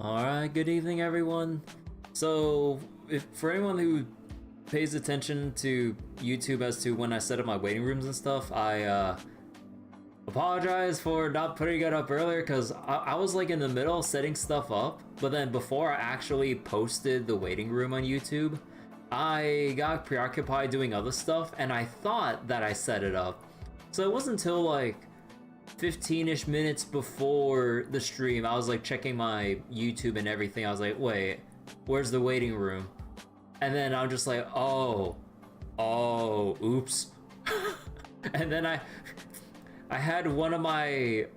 Alright, good evening everyone. So, for anyone who pays attention to YouTube as to when I set up my waiting rooms and stuff, I apologize for not putting it up earlier because I was like in the middle of setting stuff up, but then before I actually posted the waiting room on YouTube, I got preoccupied doing other stuff and I thought that I set it up. So it wasn't until like 15-ish minutes before the stream, I was like checking my YouTube and everything. I was like, wait, where's the waiting room? And then I'm just like, oh, oops. And then I had one of my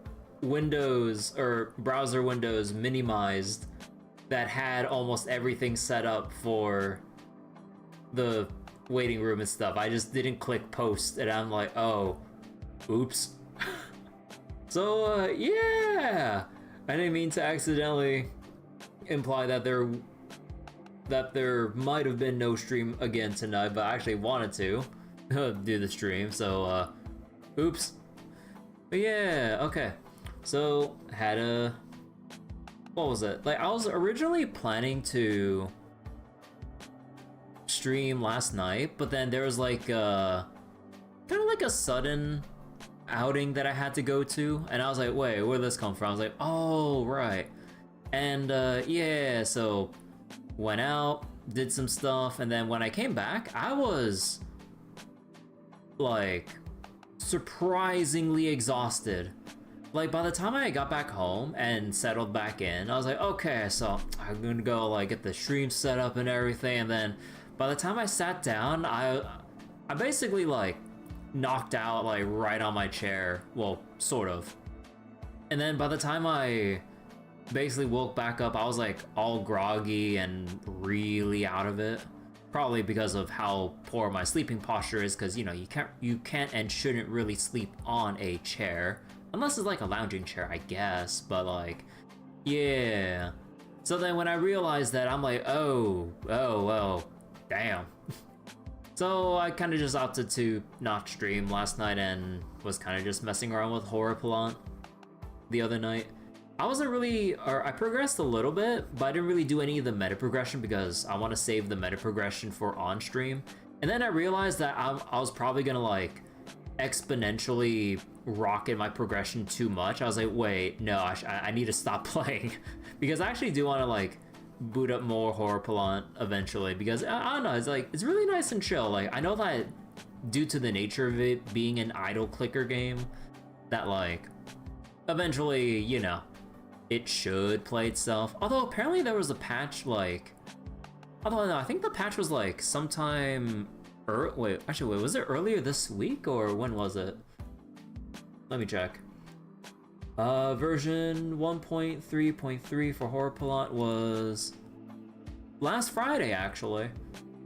windows or browser windows minimized that had almost everything set up for the waiting room and stuff. I just didn't click post and I'm like, oh, oops. So, yeah! I didn't mean to accidentally imply that there might have been no stream again tonight, but I actually wanted to do the stream, so, oops. But yeah, okay. So, had a... what was it? Like, I was originally planning to stream last night, but then there was like, kind of like a sudden outing that I had to go to, and I was like, wait, where did this come from? I was like, oh, right. And yeah, so went out, did some stuff, and then when I came back, I was like surprisingly exhausted. Like by the time I got back home and settled back in, I was like, okay, so I'm gonna go like get the stream set up and everything, and then by the time I sat down, I basically like knocked out like right on my chair, well, sort of. And then by the time I basically woke back up, I was like all groggy and really out of it. Probably because of how poor my sleeping posture is, because you know, you can't and shouldn't really sleep on a chair unless it's like a lounging chair, I guess. But like, yeah. So then when I realized that, I'm like, oh, damn. So I kind of just opted to not stream last night and was kind of just messing around with Horror Plant the other night. I wasn't really, or I progressed a little bit, but I didn't really do any of the meta progression because I want to save the meta progression for on stream. And then I realized that I was probably gonna like exponentially rocket my progression too much. I was like, wait, no, I need to stop playing because I actually do want to like boot up more Horror Plant eventually, because I don't know, it's like, it's really nice and chill. Like, I know that due to the nature of it being an idle clicker game, that like eventually, you know, it should play itself. Although apparently there was a patch like, although no, I think the patch was like sometime wait, was it earlier this week or when was it? Let me check. Version 1.3.3 for Horror Plant was last Friday, actually.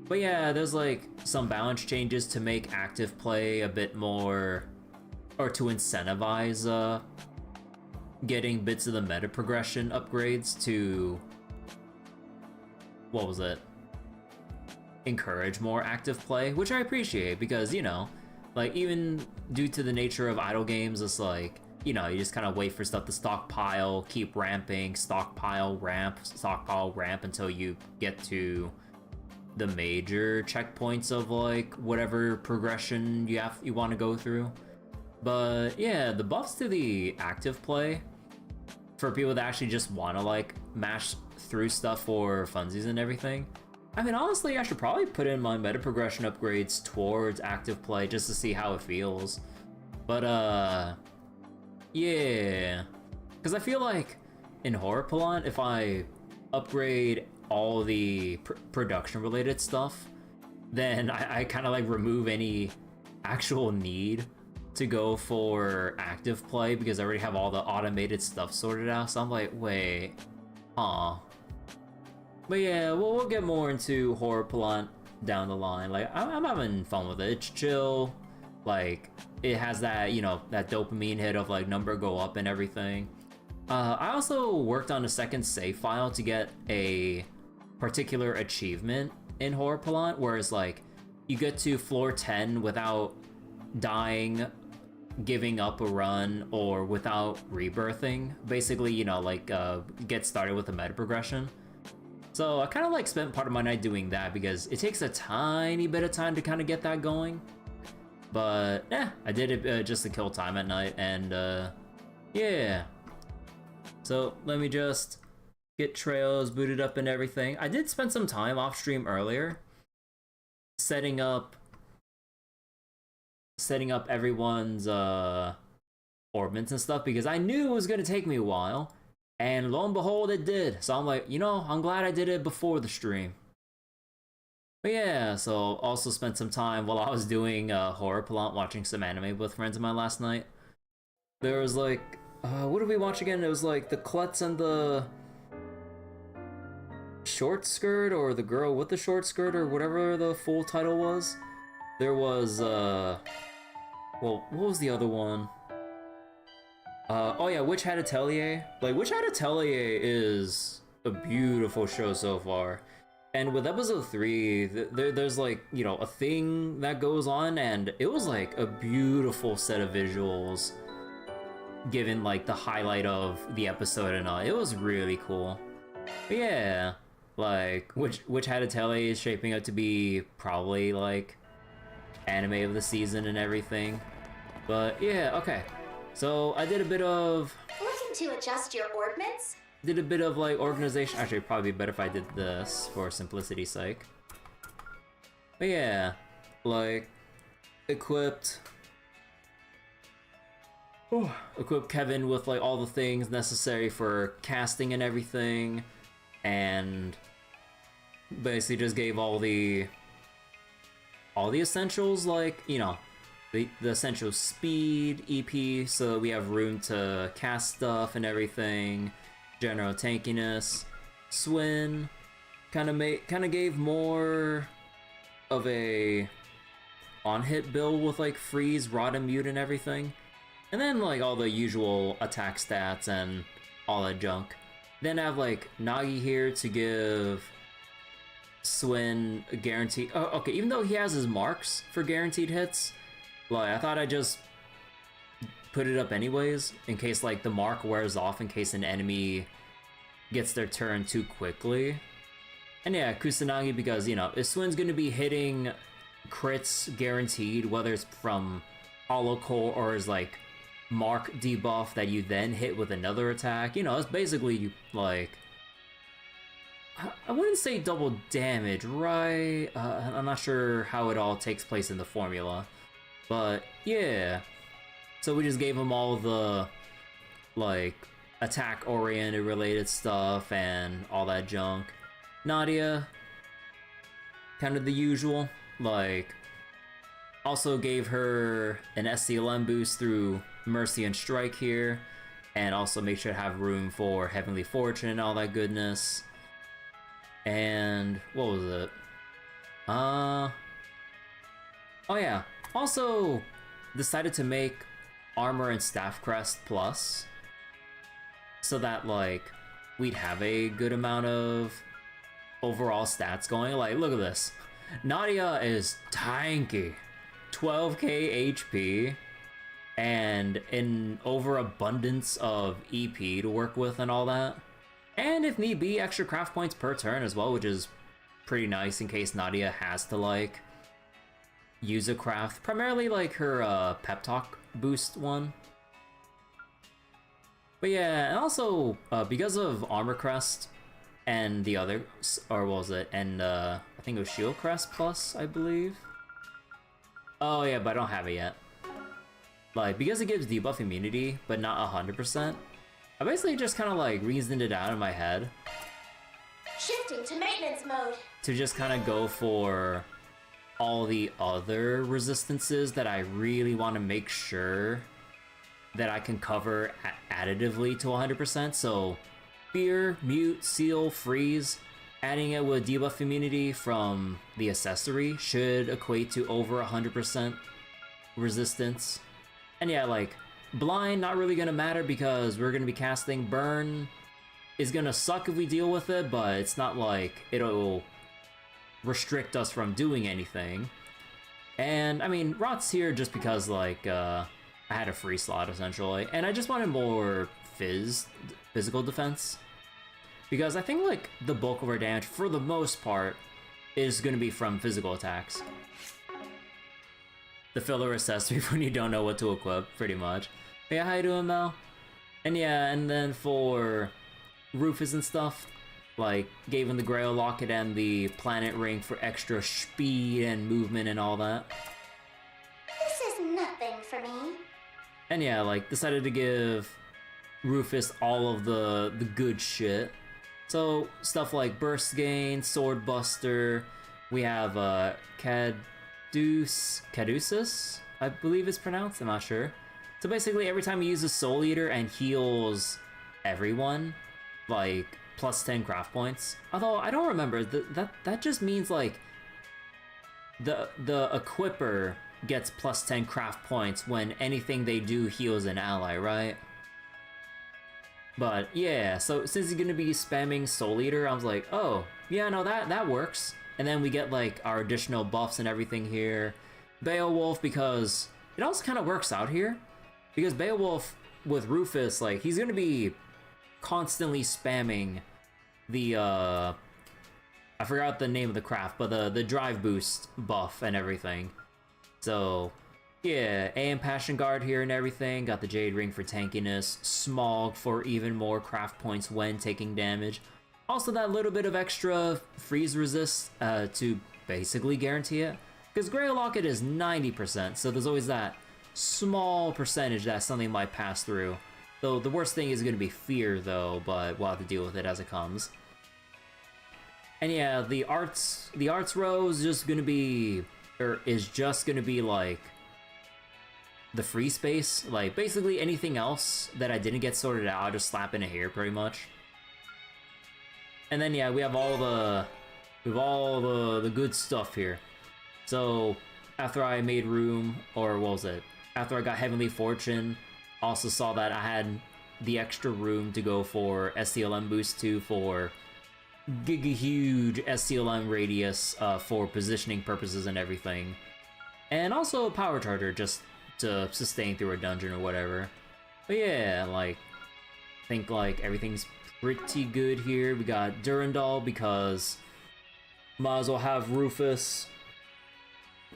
But yeah, there's like some balance changes to make active play a bit more, or to incentivize getting bits of the meta progression upgrades to, what was it? Encourage more active play, which I appreciate because, you know, like even due to the nature of idle games, it's like, you know, you just kind of wait for stuff to stockpile, keep ramping, stockpile, ramp until you get to the major checkpoints of like whatever progression you want to go through. But yeah, the buffs to the active play for people that actually just want to like mash through stuff for funsies and everything. I mean, honestly, I should probably put in my meta progression upgrades towards active play just to see how it feels. But yeah, because I feel like in Horror Plant, if I upgrade all the production related stuff, then I kind of like remove any actual need to go for active play because I already have all the automated stuff sorted out. So I'm like, wait, but yeah, we'll get more into Horror Plant down the line. Like, I'm having fun with it. It's chill. Like, it has that, you know, that dopamine hit of like number go up and everything. I also worked on a second save file to get a particular achievement in Horror Plant, where it's like you get to floor 10 without dying giving up a run or without rebirthing. Basically, you know, like get started with a meta progression. So I kind of like spent part of my night doing that because it takes a tiny bit of time to kind of get that going. But yeah, I did it just to kill time at night, and yeah. So let me just get trails booted up and everything. I did spend some time off stream earlier setting up everyone's orbments and stuff because I knew it was gonna take me a while, and lo and behold it did. So I'm like, you know, I'm glad I did it before the stream. But yeah, so also spent some time while I was doing horror plant watching some anime with friends of mine last night. There was like, what did we watch again? It was like the Klutz and the short skirt, or the girl with the short skirt, or whatever the full title was. There was, well, what was the other one? Oh yeah, Witch Hat Atelier. Like, Witch Hat Atelier is a beautiful show so far. And with episode 3, there's like, you know, a thing that goes on, and it was like a beautiful set of visuals given like the highlight of the episode and all. It was really cool. But yeah, like, Witch Hat Atelier is shaping up to be probably like anime of the season and everything. But yeah, okay. So I did a bit of... Looking to adjust your orbments? Did a bit of like organization. Actually, it'd probably be better if I did this for simplicity's sake. But yeah, like equipped Kevin with like all the things necessary for casting and everything, and basically just gave all the essentials, like, you know, the essential speed, EP, so that we have room to cast stuff and everything. General tankiness, Swin, kind of gave more of a on-hit build with like freeze, rot, and mute and everything, and then like all the usual attack stats and all that junk. Then I have like Nagi here to give Swin a guarantee. Oh, okay, even though he has his marks for guaranteed hits, like I thought I'd just put it up anyways in case like the mark wears off in case an enemy gets their turn too quickly. And yeah, Kusanagi, because, you know, if Swin's gonna be hitting crits guaranteed, whether it's from Hollow Core or his like mark debuff that you then hit with another attack, you know, it's basically like, I wouldn't say double damage, right? I'm not sure how it all takes place in the formula, but yeah. So we just gave him all the, like, attack-oriented related stuff and all that junk. Nadia, kind of the usual. Like, also gave her an SCLM boost through Mercy and Strike here, and also make sure to have room for Heavenly Fortune and all that goodness. And what was it? Oh yeah, also decided to make Armor and Staff Crest Plus, so that like we'd have a good amount of overall stats going. Like, look at this. Nadia is tanky, 12k HP, and an overabundance of EP to work with and all that. And if need be, extra craft points per turn as well, which is pretty nice in case Nadia has to like use a craft. Primarily like her pep talk boost one. But yeah, and also because of Armor Crest and the other, or what was it? And I think it was Shield Crest Plus, I believe. Oh yeah, but I don't have it yet. Like, because it gives debuff immunity, but not 100%, I basically just kind of like reasoned it out in my head. Shifting to maintenance mode. To just kind of go for all the other resistances that I really want to make sure that I can cover additively to 100%. So Fear, Mute, Seal, Freeze, adding it with debuff immunity from the accessory should equate to over 100% resistance. And yeah, like, Blind, not really gonna matter because we're gonna be casting. Burn is gonna suck if we deal with it, but it's not like it'll restrict us from doing anything. And I mean, Rot's here just because like I I had a free slot essentially, and I just wanted more physical defense, because I think like the bulk of our damage for the most part is going to be from physical attacks. The filler accessory when you don't know what to equip, pretty much. But yeah, how you doing, Mel? And yeah, and then for Rufus and stuff, like gave him the Grail Locket and the Planet Ring for extra speed and movement and all that. This is nothing for me. And yeah, like decided to give Rufus all of the good shit. So stuff like Burst Gain, Sword Buster, we have Caduceus, I believe it's pronounced, I'm not sure. So basically every time he uses Soul Eater and heals everyone, like plus 10 craft points. Although I don't remember, that just means like the equipper gets plus 10 craft points when anything they do heals an ally, right? But yeah, so since he's gonna be spamming Soul Eater, I was like, oh, yeah, no, that works. And then we get like our additional buffs and everything here. Beowulf, because it also kind of works out here. Because Beowulf with Rufus, like, he's gonna be constantly spamming the, I forgot the name of the craft, but the drive boost buff and everything. So, yeah, AM Passion Guard here and everything. Got the Jade Ring for tankiness. Smog for even more craft points when taking damage. Also that little bit of extra freeze resist to basically guarantee it. Because Grail Locket is 90%, so there's always that small percentage that something might pass through. Though the worst thing is going to be fear though, but we'll have to deal with it as it comes. And yeah, the arts row is just going to be, is just going to be like the free space. Like basically anything else that I didn't get sorted out, I'll just slap in here pretty much. And then yeah, we have all the good stuff here. So after I made room, or what was it? After I got Heavenly Fortune, also saw that I had the extra room to go for STLM boost 2 for giga huge STLM radius for positioning purposes and everything. And also a power charger just to sustain through a dungeon or whatever. But yeah, like, I think like everything's pretty good here. We got Durandal because might as well have Rufus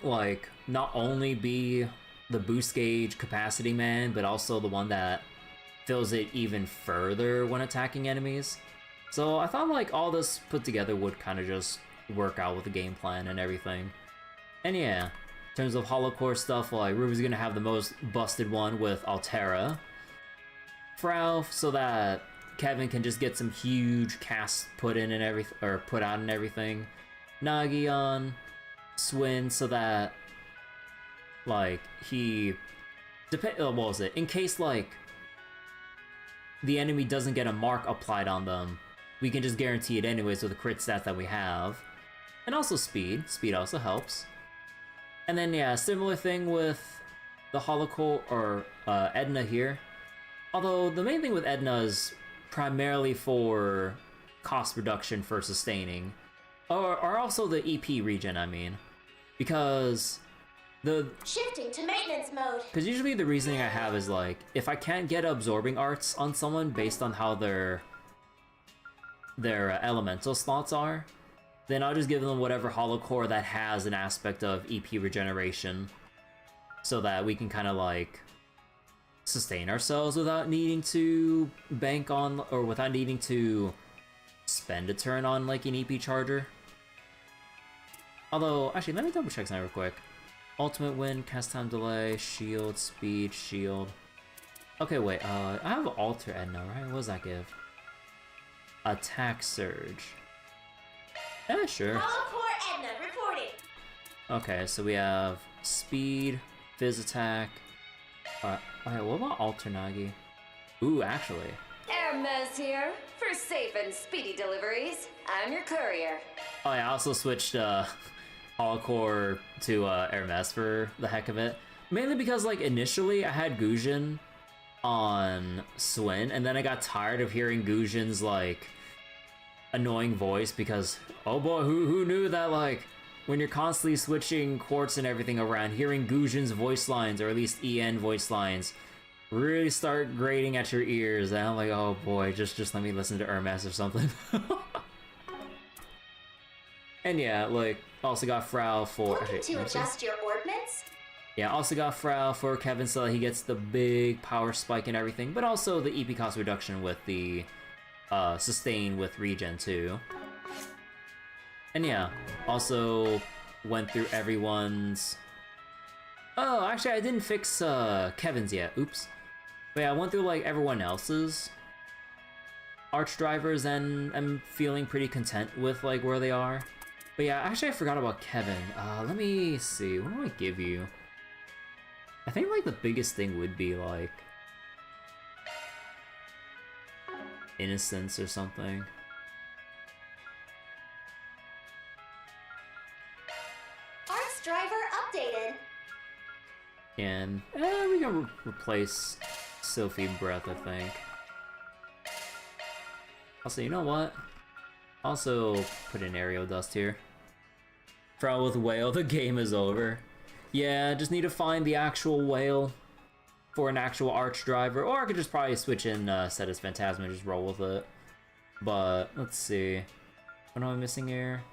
like not only be the boost gauge capacity man, but also the one that fills it even further when attacking enemies. So I thought like all this put together would kind of just work out with the game plan and everything. And yeah, in terms of hollow core stuff, like Ruby's gonna have the most busted one with Altera. Fralf, so that Kevin can just get some huge casts put in and everything, or put out and everything. Nagi on Swin, so that like what was it? In case like the enemy doesn't get a mark applied on them, we can just guarantee it anyways with the crit stats that we have. And also speed. Speed also helps. And then yeah, similar thing with the Holocore or Edna here. Although the main thing with Edna is primarily for cost reduction for sustaining. Or also the EP regen, I mean. Because shifting to maintenance mode. Because usually the reasoning I have is like, if I can't get absorbing arts on someone based on how their elemental slots are, then I'll just give them whatever hollow core that has an aspect of EP regeneration, so that we can kind of like sustain ourselves without needing to bank on, or without needing to spend a turn on like an EP charger. Although, actually, let me double check something real quick. Ultimate win, cast time delay, shield, speed, shield. Okay, wait, I have Alter Edna, right? What does that give? Attack surge. Yeah, sure. Holocore Edna reporting. Okay, so we have speed, phys attack. Okay, what about Alter Nagi? Ooh, actually. Hermes here, for safe and speedy deliveries. I'm your courier. Oh yeah, I also switched Holocore to Hermes for the heck of it. Mainly because like initially I had Gujin on Swin, and then I got tired of hearing Gujin's like annoying voice because oh boy, who knew that like when you're constantly switching quartz and everything around, hearing Gujin's voice lines, or at least En voice lines, really start grating at your ears, and I'm like, oh boy, just let me listen to Hermes or something. And yeah, like, also got Frau for... Looking to adjust your ordnance? Yeah, also got Frau for Kevin so that he gets the big power spike and everything, but also the EP cost reduction with the sustain with regen too. And yeah, also went through everyone's... Oh, actually I didn't fix Kevin's yet, oops. But yeah, I went through like everyone else's arch drivers and I'm feeling pretty content with like where they are. But yeah, actually I forgot about Kevin. Let me see, what do I give you? I think like the biggest thing would be like innocence or something. Arts driver updated. And we can replace Sophie Breath, I think. Also, you know what? Also put in Aerial Dust here. Frau with Whale, the game is over. Yeah, just need to find the actual whale for an actual arch driver, or I could just probably switch in Cetus Phantasma and just roll with it. But let's see, what am I missing here?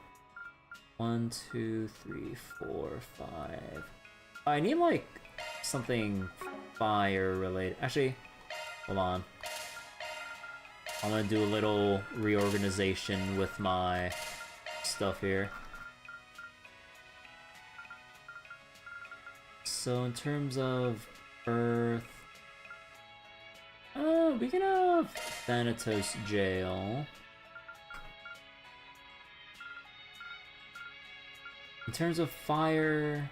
1, 2, 3, 4, 5. I need like something fire related. Actually, hold on. I'm gonna do a little reorganization with my stuff here. So in terms of Earth, we can have Thanatos Jail. In terms of fire,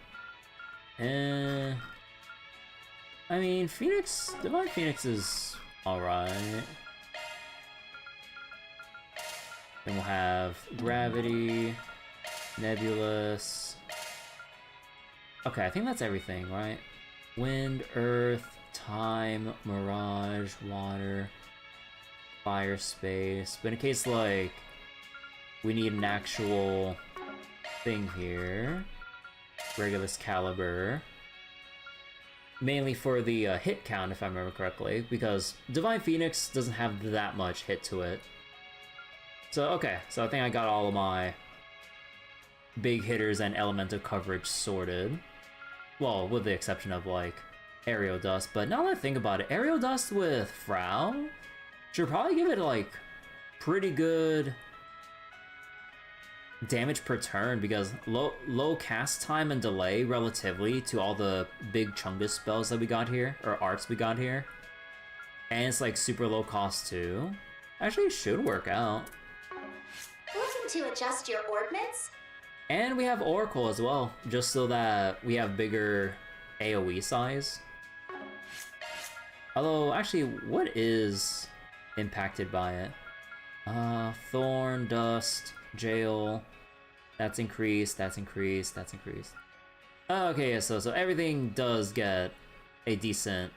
I mean, Phoenix, Divine Phoenix is alright. Then we'll have Gravity, Nebulous. Okay, I think that's everything, right? Wind, Earth, Time, Mirage, Water, Fire, Space. But in case, like, we need an actual thing here. Regulus Caliber. Mainly for the hit count, if I remember correctly, because Divine Phoenix doesn't have that much hit to it. So, okay, so I think I got all of my big hitters and elemental coverage sorted. Well, with the exception of, like, Aerial Dust. But now that I think about it, Aerial Dust with Frau should probably give it, like, pretty good damage per turn, because low cast time and delay relatively to all the big Chungus spells that we got here, or arts we got here. And it's, like, super low cost, too. Actually, it should work out. Looking to adjust your ordnance? And we have Oracle as well, just so that we have bigger AoE size. Although, actually, what is impacted by it? Thorn, Dust, Jail. That's increased, that's increased, that's increased. Okay, yeah, so everything does get a decent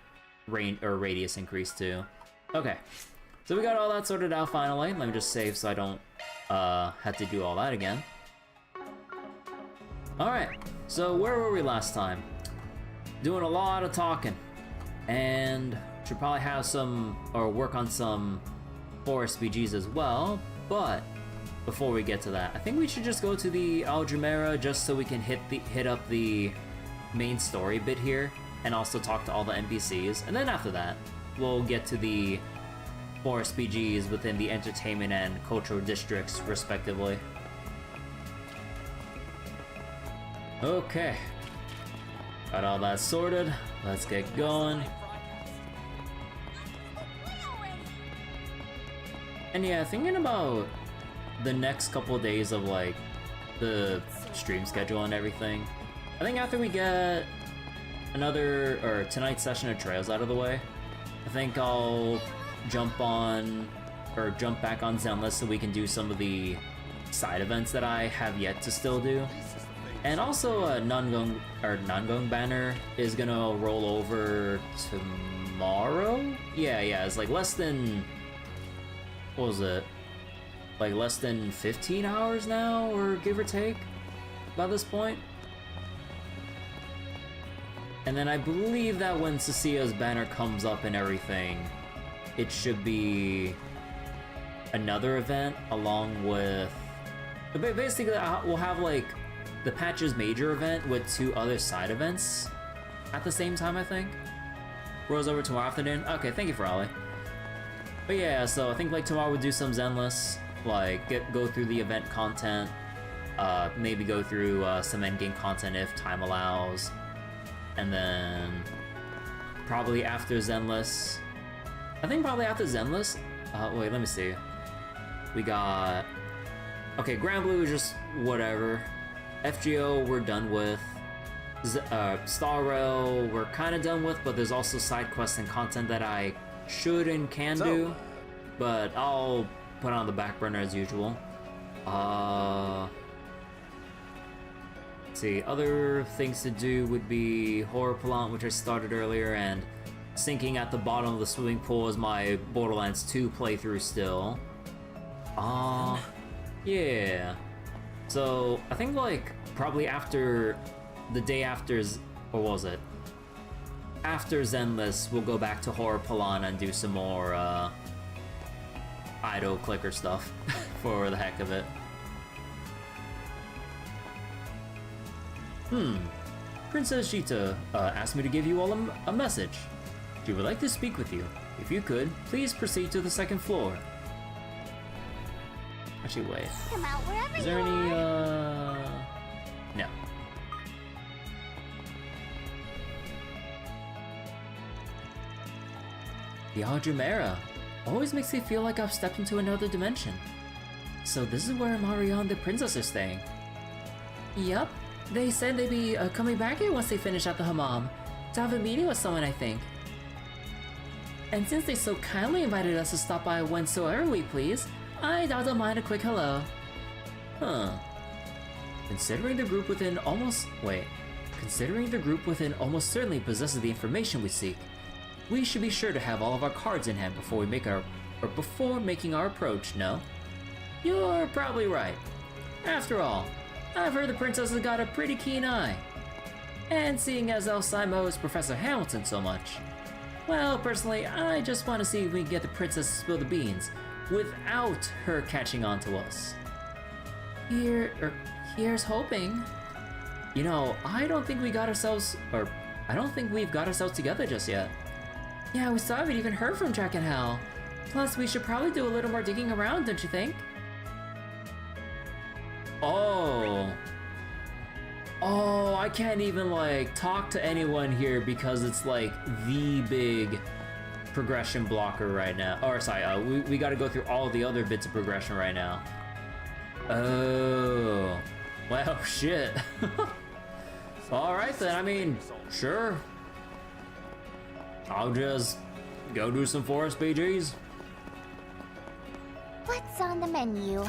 range or radius increase too. Okay, so we got all that sorted out finally. Let me just save so I don't have to do all that again. Alright, so where were we last time? Doing a lot of talking. And should probably have some, or work on some forest BGs as well. But before we get to that, I think we should just go to the Al-Jumeirah just so we can hit up the main story bit here. And also talk to all the NPCs. And then after that, we'll get to the forest BGs within the entertainment and cultural districts respectively. Okay, got all that sorted. Let's get going. And yeah, thinking about the next couple of days of like the stream schedule and everything, I think after we get another or tonight's session of Trails out of the way, I think I'll jump back on Zenless so we can do some of the side events that I have yet to still do. And also, Nangong Banner is gonna roll over tomorrow? Yeah, it's like less than, what was it? Like less than 15 hours now, or give or take? by this point. And then I believe that when Cecia's banner comes up and everything, it should be another event along with... Basically, we'll have like the Patch's major event with 2 other side events at the same time, I think. Rolls over tomorrow afternoon. Okay, thank you for Ollie. But yeah, so I think like tomorrow we'll do some Zenless, like go through the event content, maybe go through some endgame content if time allows, and then probably after Zenless, I think probably after Zenless, wait, let me see. We got, okay, Grand Blue is just whatever. FGO we're done with. Star Rail we're kind of done with, but there's also side quests and content that I should and can do, but I'll put on the back burner as usual. Let's see, other things to do would be Horror Plant, which I started earlier, and sinking at the bottom of the swimming pool is my Borderlands 2 playthrough still. Yeah. So I think like probably after the day after, or was it? After Zenless, we'll go back to Horror Plant and do some more idle clicker stuff for the heck of it. Princess Zita asked me to give you all a message. She would like to speak with you. If you could, please proceed to the 2nd floor. Actually, wait. Come out wherever Is there you any, are. No. The Al-Jumeirah always makes me feel like I've stepped into another dimension. So this is where Marielle and the princess are staying. Yup. They said they'd be coming back here once they finish at the hammam to have a meeting with someone, I think. And since they so kindly invited us to stop by whensoever we please, I doubt they'll mind a quick hello. Considering the group within almost certainly possesses the information we seek, we should be sure to have all of our cards in hand before making our approach, no? You're probably right. After all, I've heard the princess has got a pretty keen eye. And seeing as El Simo is Professor Hamilton so much, well, personally, I just want to see if we can get the princess to spill the beans without her catching on to us. Here's hoping. You know, I don't think we've got ourselves together just yet. Yeah, we still haven't even heard from Jack and Hal. Plus, we should probably do a little more digging around, don't you think? Oh, I can't even like talk to anyone here because it's like the big progression blocker right now. Or sorry, we gotta go through all the other bits of progression right now. Oh, well, shit. Alright then, I mean, sure. I'll just go do some forest BGs. What's on the menu?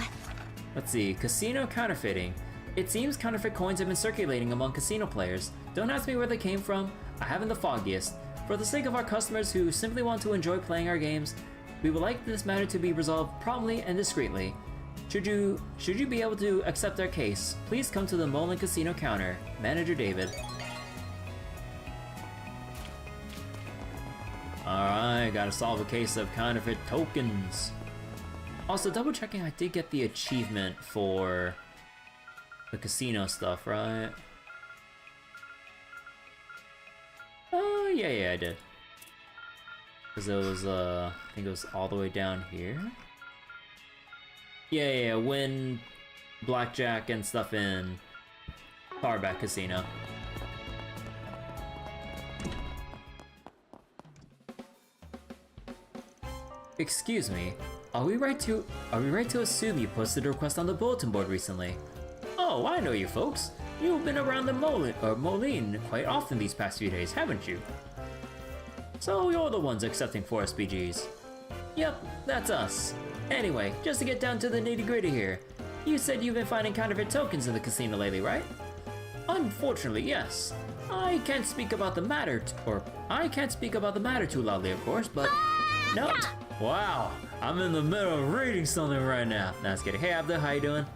Let's see, casino counterfeiting. It seems counterfeit coins have been circulating among casino players. Don't ask me where they came from, I haven't the foggiest. For the sake of our customers who simply want to enjoy playing our games, we would like this matter to be resolved promptly and discreetly. Should you be able to accept our case, please come to the Molin Casino counter. Manager David. Alright, gotta solve a case of counterfeit tokens. Also, double checking, I did get the achievement for the casino stuff, right? Oh, yeah, I did. Because it was, I think it was all the way down here. Yeah, win blackjack and stuff in Tharbad Casino. Excuse me, are we right to assume you posted a request on the bulletin board recently? Oh, I know you folks. You've been around the Molin quite often these past few days, haven't you? So you're the ones accepting forest BGs. Yep, that's us. Anyway, just to get down to the nitty-gritty here, you said you've been finding counterfeit tokens in the casino lately, right? Unfortunately, yes. I can't speak about the matter too loudly, of course, but no. Wow, I'm in the middle of reading something right now. Nah, just kidding. Hey, Abda, how you doing?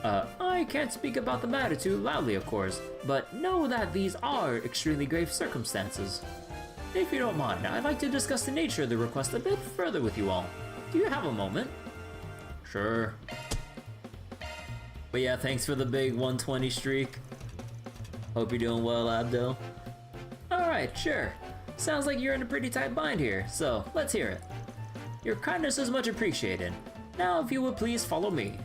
I can't speak about the matter too loudly, of course, but know that these are extremely grave circumstances. If you don't mind, I'd like to discuss the nature of the request a bit further with you all. Do you have a moment? Sure. But yeah, thanks for the big 120 streak. Hope you're doing well, Abdel. Alright, sure. Sounds like you're in a pretty tight bind here, so let's hear it. Your kindness is much appreciated. Now, if you would please follow me.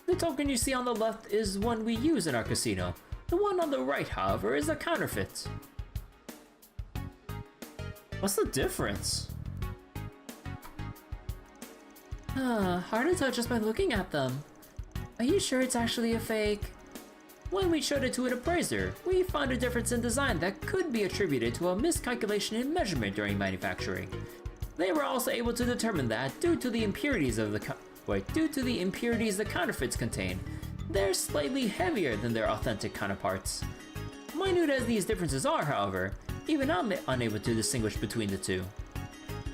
The token you see on the left is one we use in our casino. The one on the right, however, is a counterfeit. What's the difference? Hard to tell just by looking at them. Are you sure it's actually a fake? When we showed it to an appraiser, we found a difference in design that could be attributed to a miscalculation in measurement during manufacturing. They were also able to determine that, due to the impurities the counterfeits contain, they're slightly heavier than their authentic counterparts. Minute as these differences are, however, even I'm unable to distinguish between the two.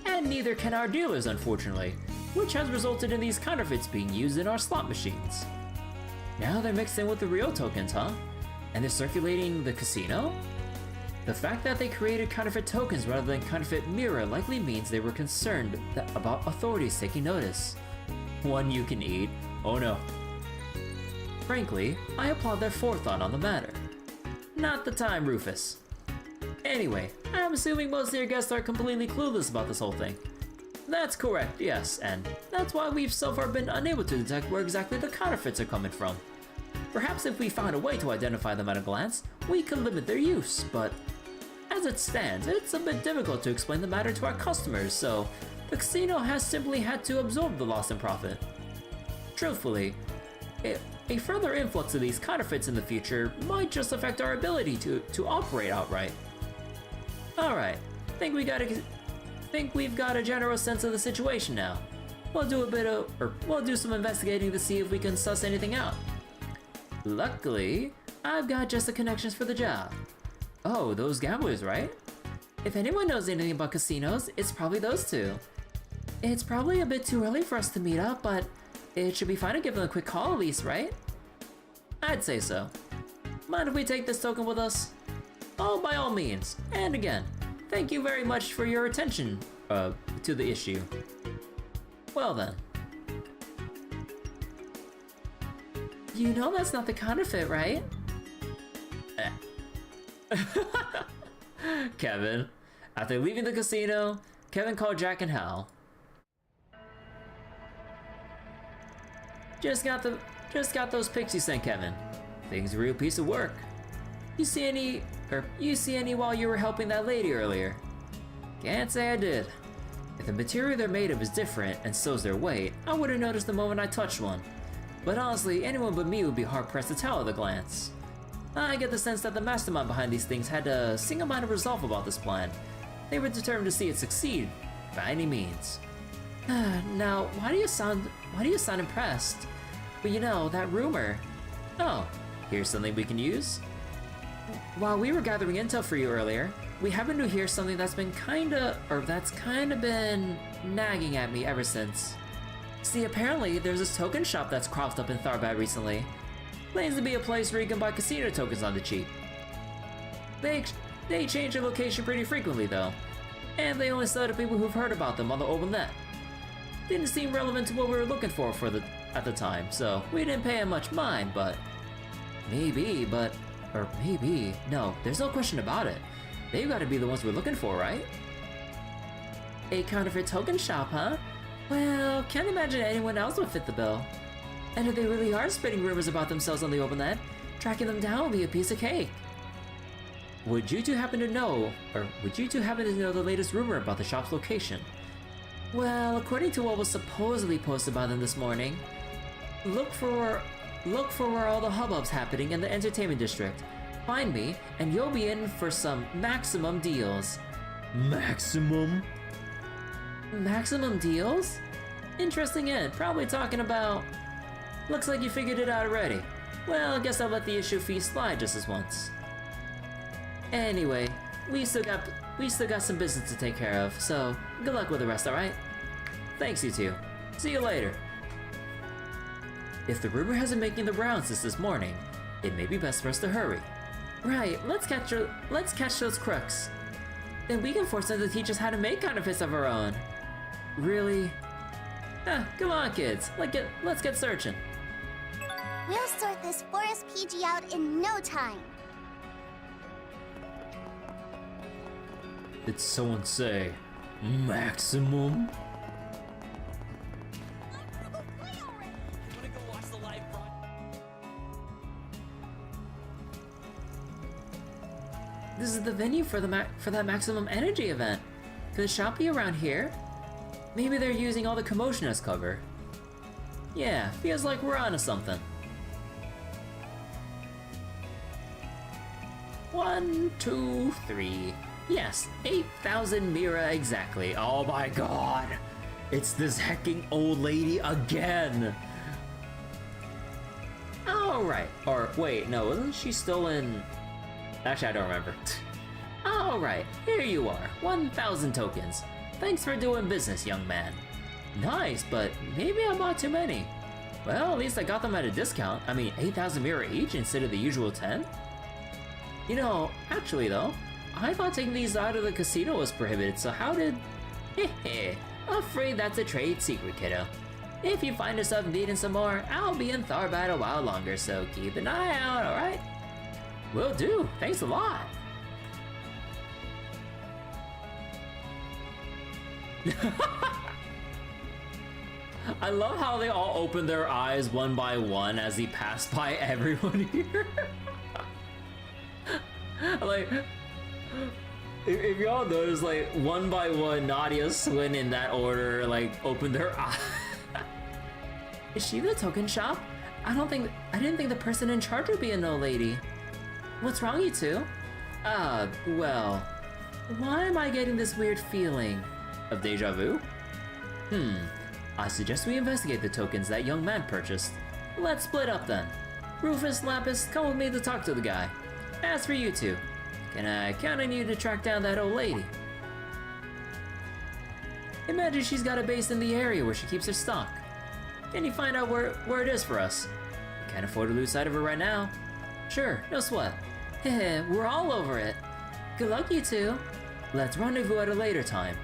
And neither can our dealers, unfortunately, which has resulted in these counterfeits being used in our slot machines. Now they're mixed in with the real tokens, huh? And they're circulating the casino? The fact that they created counterfeit tokens rather than counterfeit mirror likely means they were concerned about authorities taking notice. One you can eat? Oh no. Frankly, I applaud their forethought on the matter. Not the time, Rufus. Anyway, I'm assuming most of your guests are completely clueless about this whole thing. That's correct, yes, and that's why we've so far been unable to detect where exactly the counterfeits are coming from. Perhaps if we found a way to identify them at a glance, we could limit their use, but as it stands, it's a bit difficult to explain the matter to our customers, so the casino has simply had to absorb the loss in profit. Truthfully, a further influx of these counterfeits in the future might just affect our ability to operate outright. Alright, think we've got a general sense of the situation now. We'll do some investigating to see if we can suss anything out. Luckily, I've got just the connections for the job. Oh, those gamblers, right? If anyone knows anything about casinos, it's probably those two. It's probably a bit too early for us to meet up, but it should be fine to give them a quick call at least, right? I'd say so. Mind if we take this token with us? Oh, by all means. And again, thank you very much for your attention to the issue. Well then. You know that's not the counterfeit, right? Kevin. After leaving the casino, Kevin called Jack and Hal. Just got those pics you sent, Kevin. Thing's a real piece of work. You see any while you were helping that lady earlier? Can't say I did. If the material they're made of is different and so's their weight, I would have noticed the moment I touched one. But honestly, anyone but me would be hard-pressed to tell at a glance. I get the sense that the mastermind behind these things had a single-minded resolve about this plan. They were determined to see it succeed, by any means. Now, why do you sound impressed? But you know, that rumor. Oh, here's something we can use. While we were gathering intel for you earlier, we happened to hear something that's kinda been nagging at me ever since. See, apparently there's this token shop that's cropped up in Tharbad recently. Claims to be a place where you can buy casino tokens on the cheap. They change their location pretty frequently though, and they only sell to people who've heard about them on the open net. Didn't seem relevant to what we were looking for at the time, so we didn't pay much mind, but maybe, no, there's no question about it. They've got to be the ones we're looking for, right? A counterfeit token shop, huh? Well, can't imagine anyone else would fit the bill. And if they really are spreading rumors about themselves on the open net, tracking them down will be a piece of cake. Would you two happen to know the latest rumor about the shop's location? Well, according to what was supposedly posted by them this morning, look for where all the hubbub's happening in the entertainment district. Find me, and you'll be in for some maximum deals. Maximum deals? Interesting end. Probably talking about... Looks like you figured it out already. Well, I guess I'll let the issue fee slide just as once. Anyway, we still got some business to take care of, so good luck with the rest, alright? Thanks, you two. See you later. If the rumor hasn't making the rounds since this morning, it may be best for us to hurry. Right, let's catch those crooks. Then we can force them to teach us how to make counterfeits of our own. Really? Come on, kids. Let's get searching. We'll sort this Forest PG out in no time. Did someone say maximum? This is the venue for that maximum energy event. Could the shop be around here? Maybe they're using all the commotion as cover. Yeah, feels like we're onto something. 1, 2, 3. Yes, 8,000 Mira exactly. Oh my god! It's this hecking old lady again! Alright. Or, wait, no, isn't she still in... Actually, I don't remember. Alright, here you are. 1,000 tokens. Thanks for doing business, young man. Nice, but maybe I bought too many. Well, at least I got them at a discount. I mean, 8,000 Mira each instead of the usual 10? You know, actually though, I thought taking these out of the casino was prohibited, so how did... Hehe, afraid that's a trade secret, kiddo. If you find yourself needing some more, I'll be in Tharbad a while longer, so keep an eye out, alright? Will do, thanks a lot. I love how they all opened their eyes one by one as he passed by everyone here. Like, if y'all notice, like, one by one, Nadia, Swin in that order, like, opened their eyes. Is she the token shop? I didn't think the person in charge would be an old lady. What's wrong, you two? Well, why am I getting this weird feeling? Of deja vu? I suggest we investigate the tokens that young man purchased. Let's split up then. Rufus, Lapis, come with me to talk to the guy. As for you two, can I count on you to track down that old lady? Imagine she's got a base in the area where she keeps her stock. Can you find out where it is for us? Can't afford to lose sight of her right now. Sure, no sweat. Heh, we're all over it. Good luck, you two. Let's rendezvous at a later time.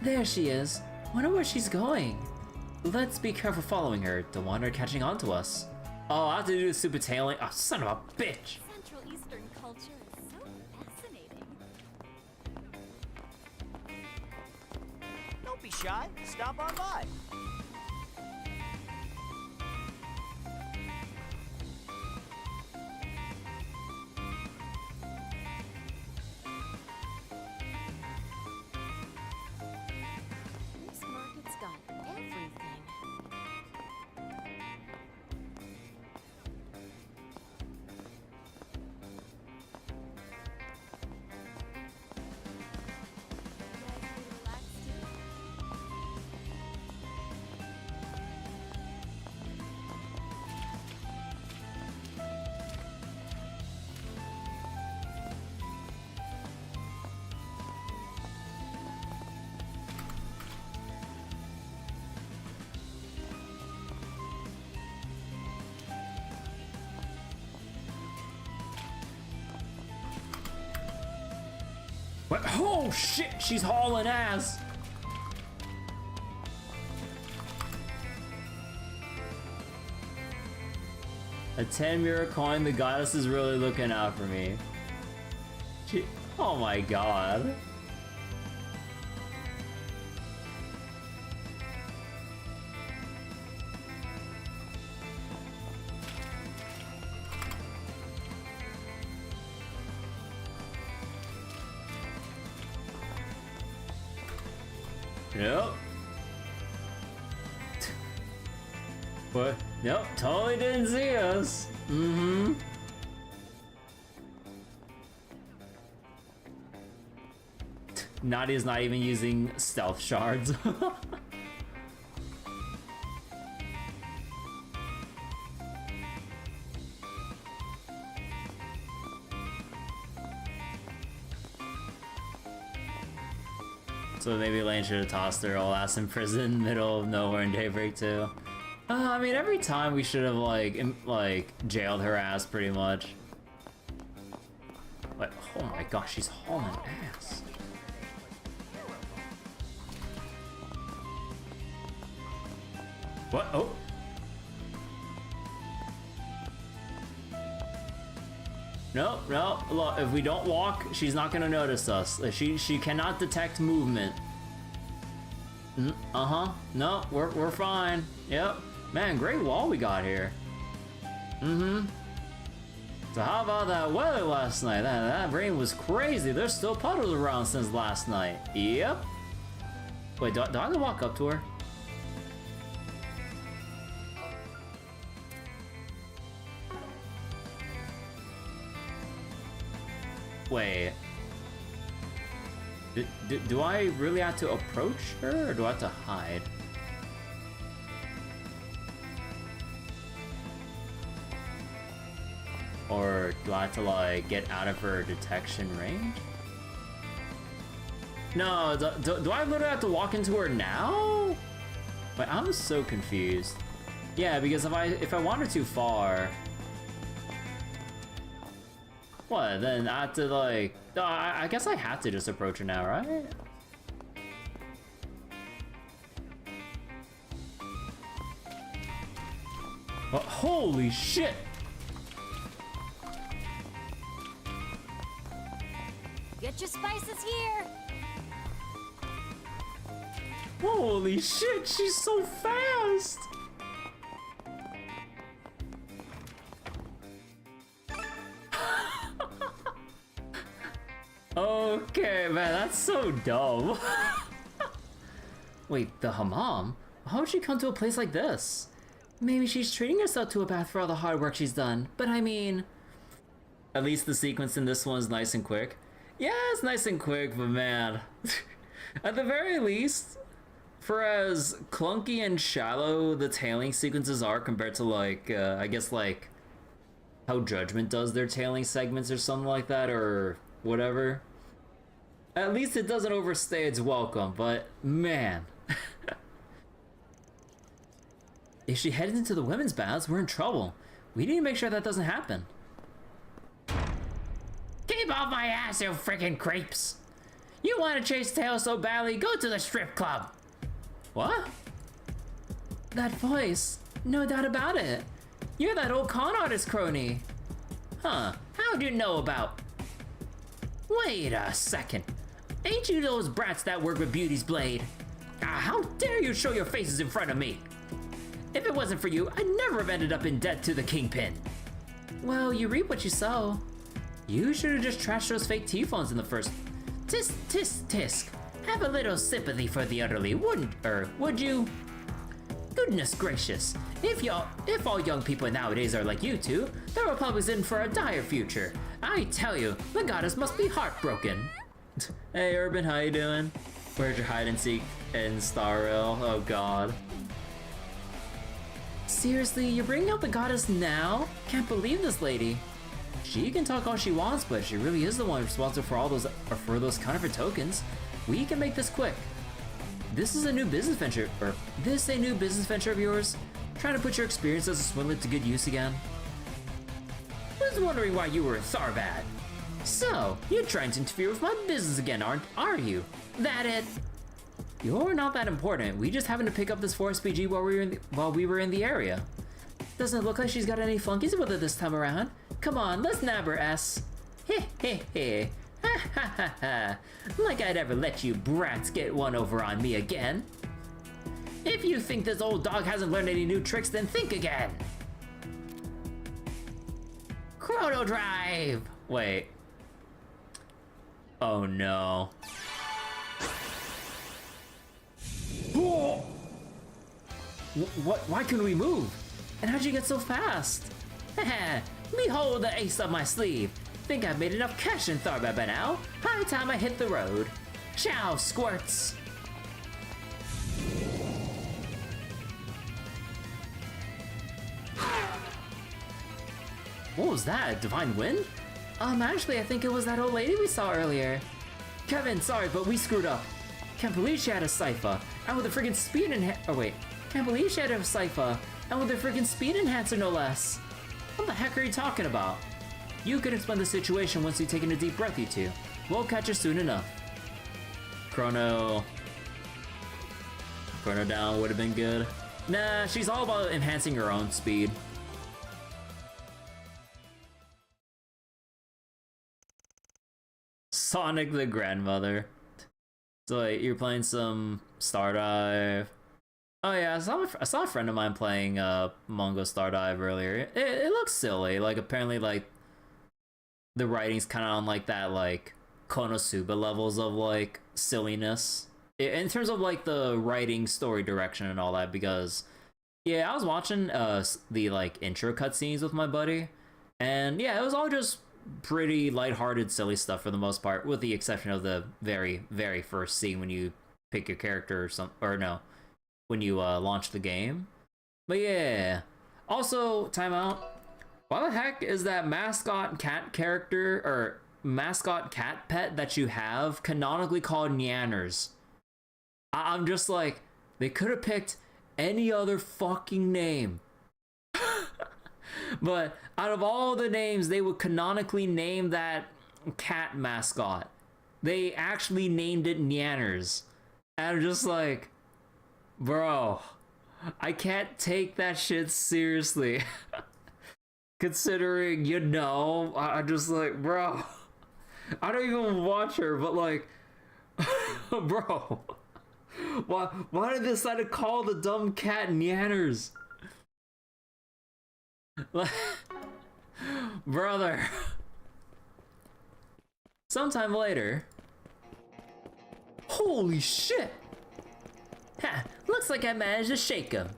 There she is. Wonder where she's going. Let's be careful following her. Don't want her catching on to us. Oh, I have to do the super tailing. Oh, son of a bitch. Central Eastern culture is so fascinating. Don't be shy. Stop on by. This market's got everything. What? Oh shit, she's hauling ass. A 10 mirror coin, the goddess is really looking out for me. Oh my god. Yep. What? Nope, totally didn't see us. Mm-hmm. Nadia's not even using stealth shards. So maybe Lane should have tossed her old ass in prison, middle of nowhere in Daybreak too. I mean, every time we should have like jailed her ass pretty much. But oh my gosh, she's hauling ass. What? Oh. No, no, look, if we don't walk, she's not gonna notice us. She cannot detect movement. Uh-huh, no, we're fine. Yep. Man, great wall we got here. Mm-hmm. So how about that weather last night? That rain was crazy. There's still puddles around since last night. Yep. Wait, do I have to walk up to her? Wait. Do I really have to approach her, or do I have to hide? Or do I have to, like, get out of her detection range? No, do I literally have to walk into her now? Wait, I'm so confused. Yeah, because if I wander too far... What, then I have to, like... I guess I have to just approach her now, right? Oh, holy shit! Get your spices here. Holy shit, she's so fast! Okay, man, that's so dumb. Wait, the hammam? How would she come to a place like this? Maybe she's treating herself to a bath for all the hard work she's done, but I mean... At least the sequence in this one's nice and quick. Yeah, it's nice and quick, but man... At the very least, for as clunky and shallow the tailing sequences are compared to, like, I guess, like, how Judgment does their tailing segments or something like that, or whatever. At least it doesn't overstay its welcome, but man. If she heads into the women's baths, we're in trouble. We need to make sure that doesn't happen. Keep off my ass, you freaking creeps! You want to chase tails so badly, go to the strip club! What? That voice, no doubt about it. You're that old con artist crony. Huh, how'd you know about... Wait a second. Ain't you those brats that work with Beauty's Blade? How dare you show your faces in front of me? If it wasn't for you, I'd never have ended up in debt to the Kingpin. Well, you reap what you sow. You should have just trashed those fake T-phones in the first... Tisk, tisk, tisk. Have a little sympathy for the elderly, would you? Goodness gracious. If all young people nowadays are like you two, the Republic's in for a dire future. I tell you, the goddess must be heartbroken. Hey Urban, how you doing? Where's your hide and seek in Star Rail? Oh god. Seriously, you're bringing out the goddess now? Can't believe this lady. She can talk all she wants, but she really is the one responsible for all those counterfeit tokens. We can make this quick. This is a new business venture, of yours? Trying to put your experience as a swindler to good use again? Was wondering why you were in Tharbad. So, you're trying to interfere with my business again, are you? That it? You're not that important. We just happened to pick up this forest PG while we were in the area. Doesn't look like she's got any flunkies with her this time around. Come on, let's nab her ass. Heh heh heh. Ha ha ha ha. Like I'd ever let you brats get one over on me again. If you think this old dog hasn't learned any new tricks, then think again. Chrono Drive! Wait. Oh no. What? Why couldn't we move? And how'd you get so fast? Haha, behold the ace up my sleeve. Think I've made enough cash in Tharbad by now. High time I hit the road. Ciao, squirts. What was that? Divine Wind? Actually, I think it was that old lady we saw earlier. Kevin, sorry, but we screwed up. Can't believe she had a Sypha, and with a freaking speed oh wait. Can't believe she had a Sypha, and with a freaking speed enhancer no less. What the heck are you talking about? You can explain the situation once you've taken a deep breath, you two. We'll catch her soon enough. Chrono down would have been good. Nah, she's all about enhancing her own speed. Sonic the Grandmother. So like, you're playing some Stardive. Oh yeah, I saw a friend of mine playing Mongo Stardive earlier. It looks silly. Like apparently like the writing's kind of on like that like Konosuba levels of like silliness in terms of like the writing, story direction, and all that. Because yeah, I was watching the like intro cutscenes with my buddy, and yeah, it was all just pretty lighthearted, silly stuff for the most part, with the exception of the very first scene when you pick your character or something, or no, when you launch the game. But yeah, also timeout. Why the heck is that mascot cat character or mascot cat pet that you have canonically called Nyanners? I'm just like, they could have picked any other fucking name. But out of all the names they would canonically name that cat mascot, they actually named it Nyanners. And I'm just like, bro, I can't take that shit seriously. Considering, you know, I'm just like, bro, I don't even watch her, but like, bro, why did they decide to call the dumb cat Nyanners? Brother. Sometime later. Holy shit! Ha! Looks like I managed to shake him.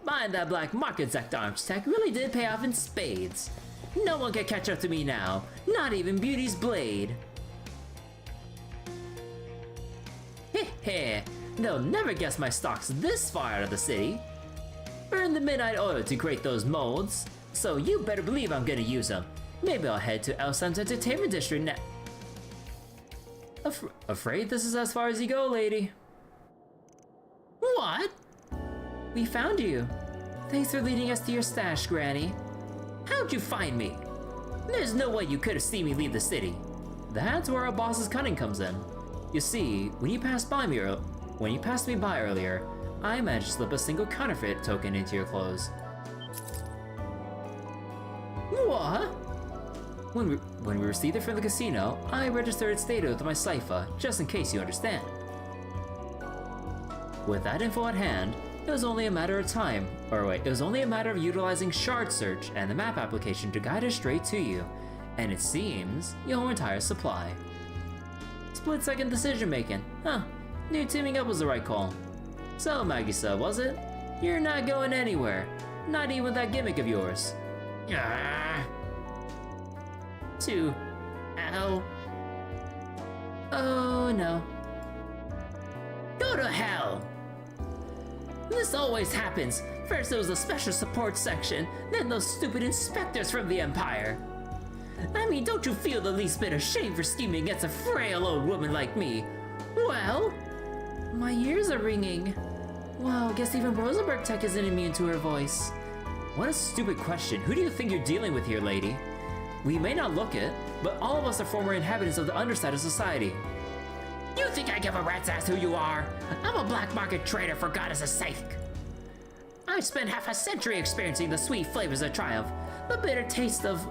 Buying that black market Zect arms tech really did pay off in spades. No one can catch up to me now, not even Beauty's blade. Heh heh, they'll never guess my stock's this far out of the city. Burn the midnight oil to create those molds, so you better believe I'm gonna use them. Maybe I'll head to Elsam's entertainment district next. Afraid this is as far as you go, lady. What? We found you. Thanks for leading us to your stash, Granny. How'd you find me? There's no way you could have seen me leave the city. That's where our boss's cunning comes in. You see, when you passed me by earlier, I managed to slip a single counterfeit token into your clothes. What? When we received it from the casino, I registered its data with my Sypha, just in case you understand. With that info at hand, it was only a matter of utilizing Shard Search and the map application to guide us straight to you, and it seems your entire supply. Split-second decision making, huh? Knew teaming up was the right call. So, Magisa, was it? You're not going anywhere. Not even with that gimmick of yours. To hell. Oh no. Go to hell! This always happens. First there was a special support section, then those stupid inspectors from the Empire. I mean, don't you feel the least bit of shame for scheming against a frail old woman like me? Well, my ears are ringing. Wow, guess even Rosenberg Tech isn't immune to her voice. What a stupid question. Who do you think you're dealing with here, lady? We may not look it, but all of us are former inhabitants of the underside of society. You think I give a rat's ass who you are? I'm a black market trader, for goddess' sake. I've spent half a century experiencing the sweet flavors of triumph, the bitter taste of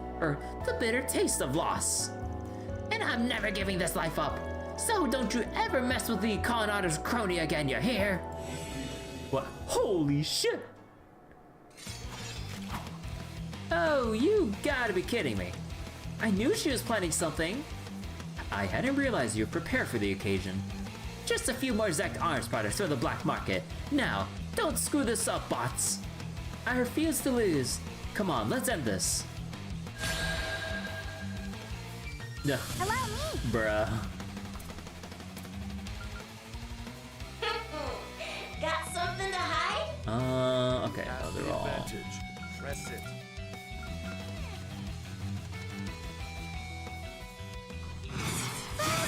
loss. And I'm never giving this life up. So don't you ever mess with the con artist crony again, you hear? What? Holy shit! Oh, you gotta be kidding me. I knew she was planning something. I hadn't realized you were prepared for the occasion. Just a few more Zect Arms products for the black market. Now, don't screw this up, bots. I refuse to lose. Come on, let's end this. Allow me. Bruh. Got something to hide? Okay, oh, they're all... Press it.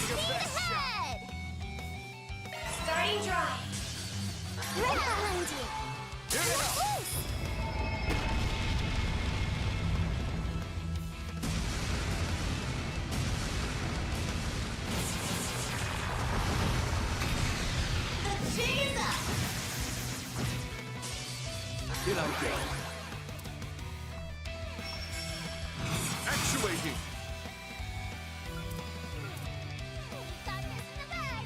Speed ahead! Right behind you! Here we go! The jig is up! In I go. Actuating. Got this in the bag!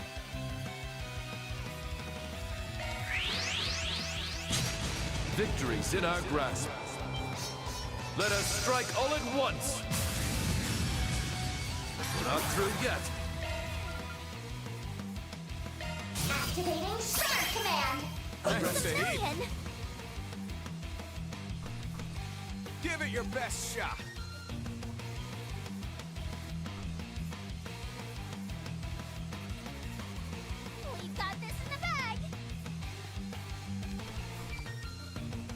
Victory's in our grasp. Let us strike all at once. We're not through yet. Activating Shark Command! Thanks, Zita. Brilliant! Give it your best shot. We got this in the bag!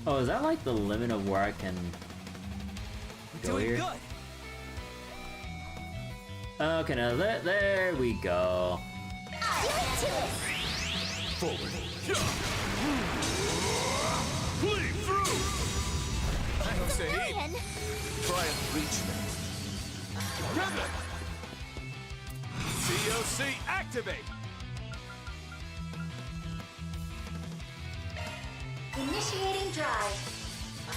Oh, is that like the limit of where I can go Doing here? good. Okay, now there we go. Do it to it! Forward. Bleed through. Thanks, Zita. Brilliant! Try and reach me. Grab it. COC activate. Initiating drive.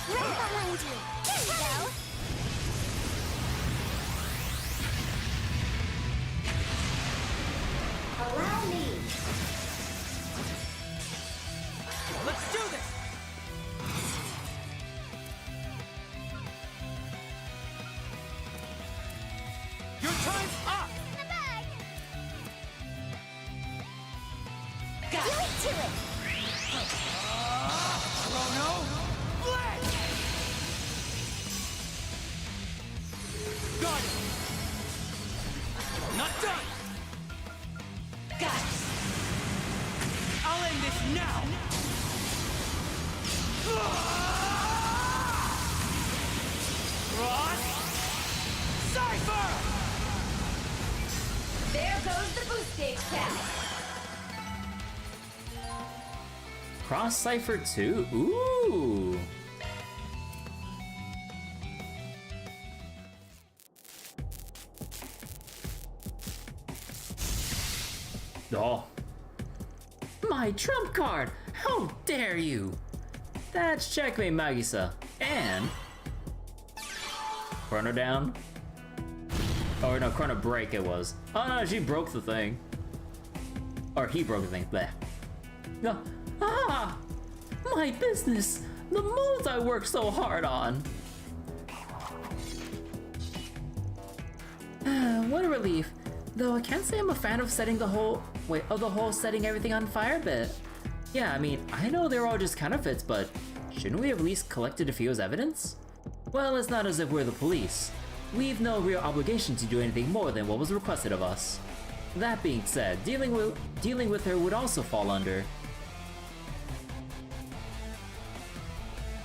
Right behind you! There you go! Allow me. Let's do this. Your time's up. In the bag! Got Do it. it to it! Chrono, blast! Got it. Not done. Got it. I'll end this now. Cross. Cypher. There goes the boost stage test. Cross Cipher 2? Ooh! Oh. My trump card! How dare you! That's checkmate, Magisa. And... Chrono down? Oh no, Chrono break it was. Oh no, she broke the thing. Or he broke the thing. Bleh. No. Ah! My business! The molds I worked so hard on! What a relief. Though I can't say I'm a fan of setting the whole setting everything on fire bit. Yeah, I mean, I know they're all just counterfeits, but shouldn't we have at least collected a few as evidence? Well, it's not as if we're the police. We've no real obligation to do anything more than what was requested of us. That being said, dealing with her would also fall under.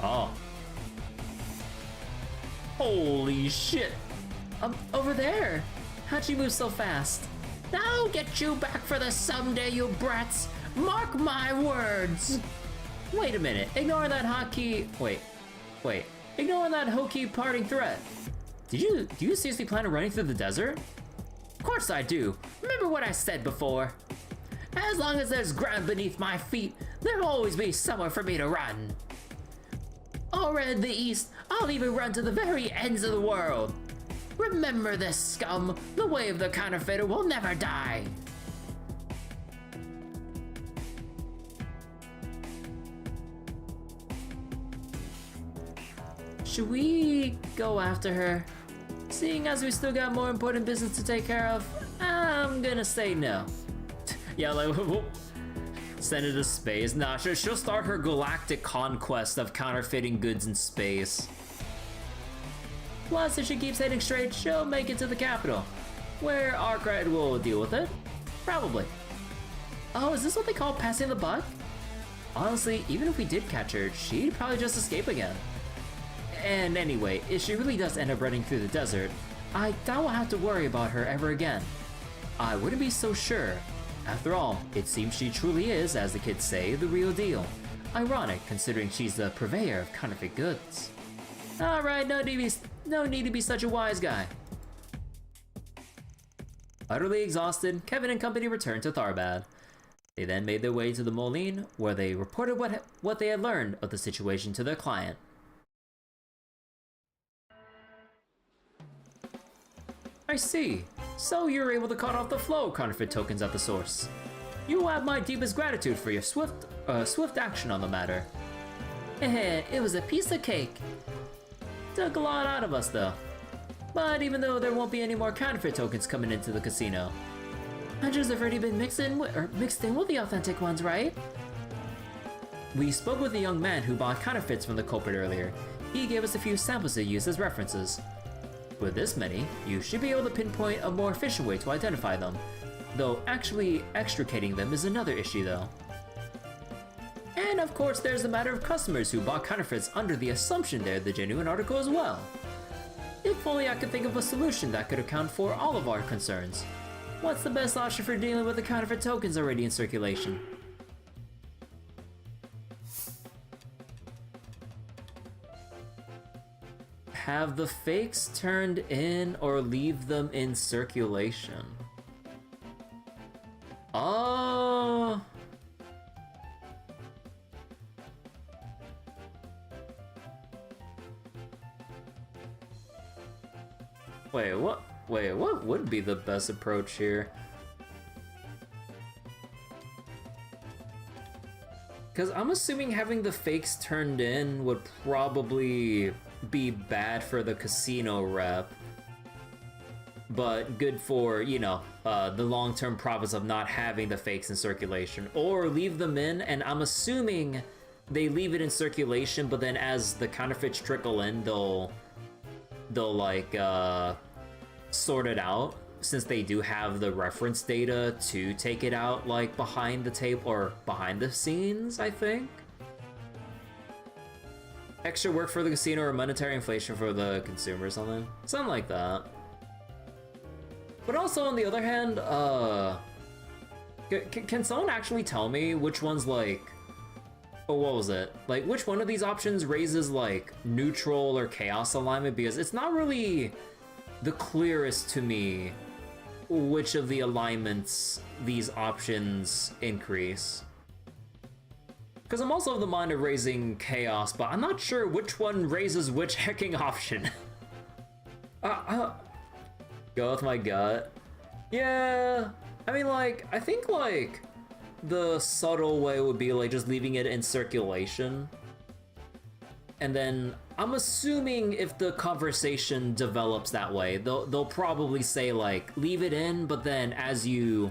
Oh. Holy shit! Over there! How'd she move so fast? I'll get you back for this someday, you brats! Mark my words! Wait a minute, ignoring that hotkey... Wait. Ignoring that hokey parting threat. Do you seriously plan on running through the desert? Of course I do. Remember what I said before. As long as there's ground beneath my feet, there'll always be somewhere for me to run. Over in the east, I'll even run to the very ends of the world. Remember this, scum. The way of the counterfeiter will never die. Should we go after her? Seeing as we still got more important business to take care of, I'm gonna say no. Yeah, like, send her to space. Nah, she'll start her galactic conquest of counterfeiting goods in space. Plus, if she keeps heading straight, she'll make it to the capital, where Arkwright will deal with it. Probably. Oh, is this what they call passing the buck? Honestly, even if we did catch her, she'd probably just escape again. And anyway, if she really does end up running through the desert, I doubt we'll have to worry about her ever again. I wouldn't be so sure. After all, it seems she truly is, as the kids say, the real deal. Ironic, considering she's the purveyor of counterfeit goods. Alright, no need to be such a wise guy. Utterly exhausted, Kevin and company returned to Tharbad. They then made their way to the Moline, where they reported what they had learned of the situation to their client. I see. So you were able to cut off the flow of counterfeit tokens at the source. You have my deepest gratitude for your swift action on the matter. It was a piece of cake. Took a lot out of us though. But even though there won't be any more counterfeit tokens coming into the casino, hundreds have already been mixed in with the authentic ones, right? We spoke with a young man who bought counterfeits from the culprit earlier. He gave us a few samples to use as references. With this many, you should be able to pinpoint a more efficient way to identify them, though actually extricating them is another issue though. And of course there's the matter of customers who bought counterfeits under the assumption they're the genuine article as well. If only I could think of a solution that could account for all of our concerns. What's the best option for dealing with the counterfeit tokens already in circulation? Have the fakes turned in or leave them in circulation? Oh. Wait, what would be the best approach here? Because I'm assuming having the fakes turned in would probably be bad for the casino rep, but good for, you know, the long-term profits of not having the fakes in circulation. Or leave them in, and I'm assuming they leave it in circulation, but then as the counterfeits trickle in, they'll like sort it out, since they do have the reference data to take it out like behind the tape or behind the scenes, I think. Extra work for the casino or monetary inflation for the consumer or something like that. But also on the other hand, can someone actually tell me which one's like, oh, what was it? Like, which one of these options raises like neutral or chaos alignment? Because it's not really the clearest to me which of the alignments these options increase. Because I'm also of the mind of raising chaos, but I'm not sure which one raises which hacking option. Go with my gut. Yeah, I mean, like, I think like the subtle way would be like just leaving it in circulation. And then I'm assuming if the conversation develops that way, they'll probably say like, leave it in, but then as you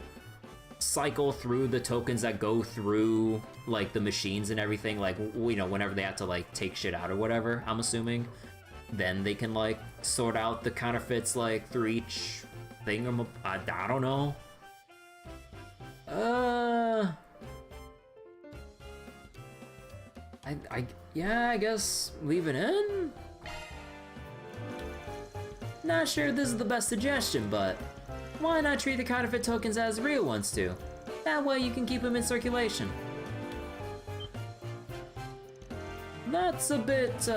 cycle through the tokens that go through like the machines and everything, like, you know, whenever they have to like take shit out or whatever, I'm assuming, then they can like sort out the counterfeits like through each thing, or I don't know. Yeah, I guess leave it in? Not sure this is the best suggestion, but why not treat the counterfeit tokens as real ones too? That way you can keep them in circulation. That's a bit,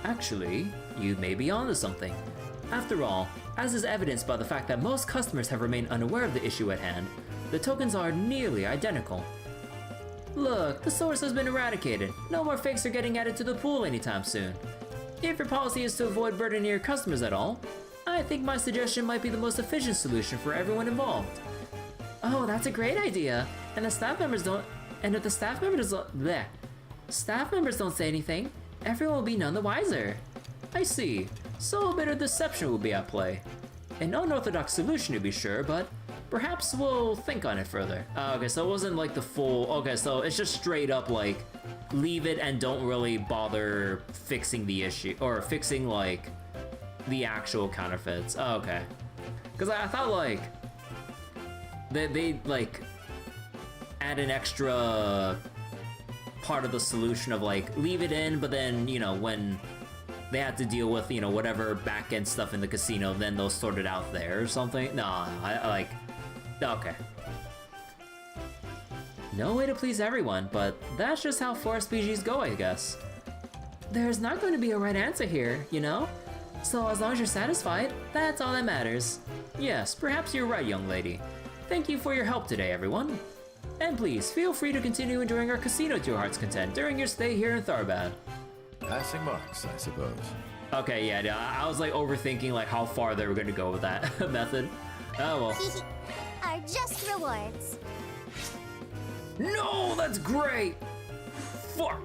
actually, you may be onto something. After all, as is evidenced by the fact that most customers have remained unaware of the issue at hand, the tokens are nearly identical. Look, the source has been eradicated. No more fakes are getting added to the pool anytime soon. If your policy is to avoid burdening your customers at all, I think my suggestion might be the most efficient solution for everyone involved. Oh, that's a great idea. And the staff members don't. And if the staff members don't say anything, everyone will be none the wiser. I see. So a bit of deception will be at play. An unorthodox solution to be sure, but perhaps we'll think on it further. Okay, so it wasn't like the full. Okay, so it's just straight up like leave it and don't really bother fixing the issue or fixing like the actual counterfeits. Oh, okay, because I thought like they like add an extra part of the solution of like leave it in, but then, you know, when they have to deal with, you know, whatever back end stuff in the casino, then they'll sort it out there or something. No, I like, okay. No way to please everyone, but that's just how Forest PGs go, I guess. There's not going to be a right answer here, you know? So as long as you're satisfied, that's all that matters. Yes, perhaps you're right, young lady. Thank you for your help today, everyone. And please, feel free to continue enjoying our casino to your heart's content during your stay here in Tharbad. Passing marks, I suppose. Okay, yeah, I was like overthinking like how far they were going to go with that method. Oh well. Are just rewards. No, that's great! Fuck!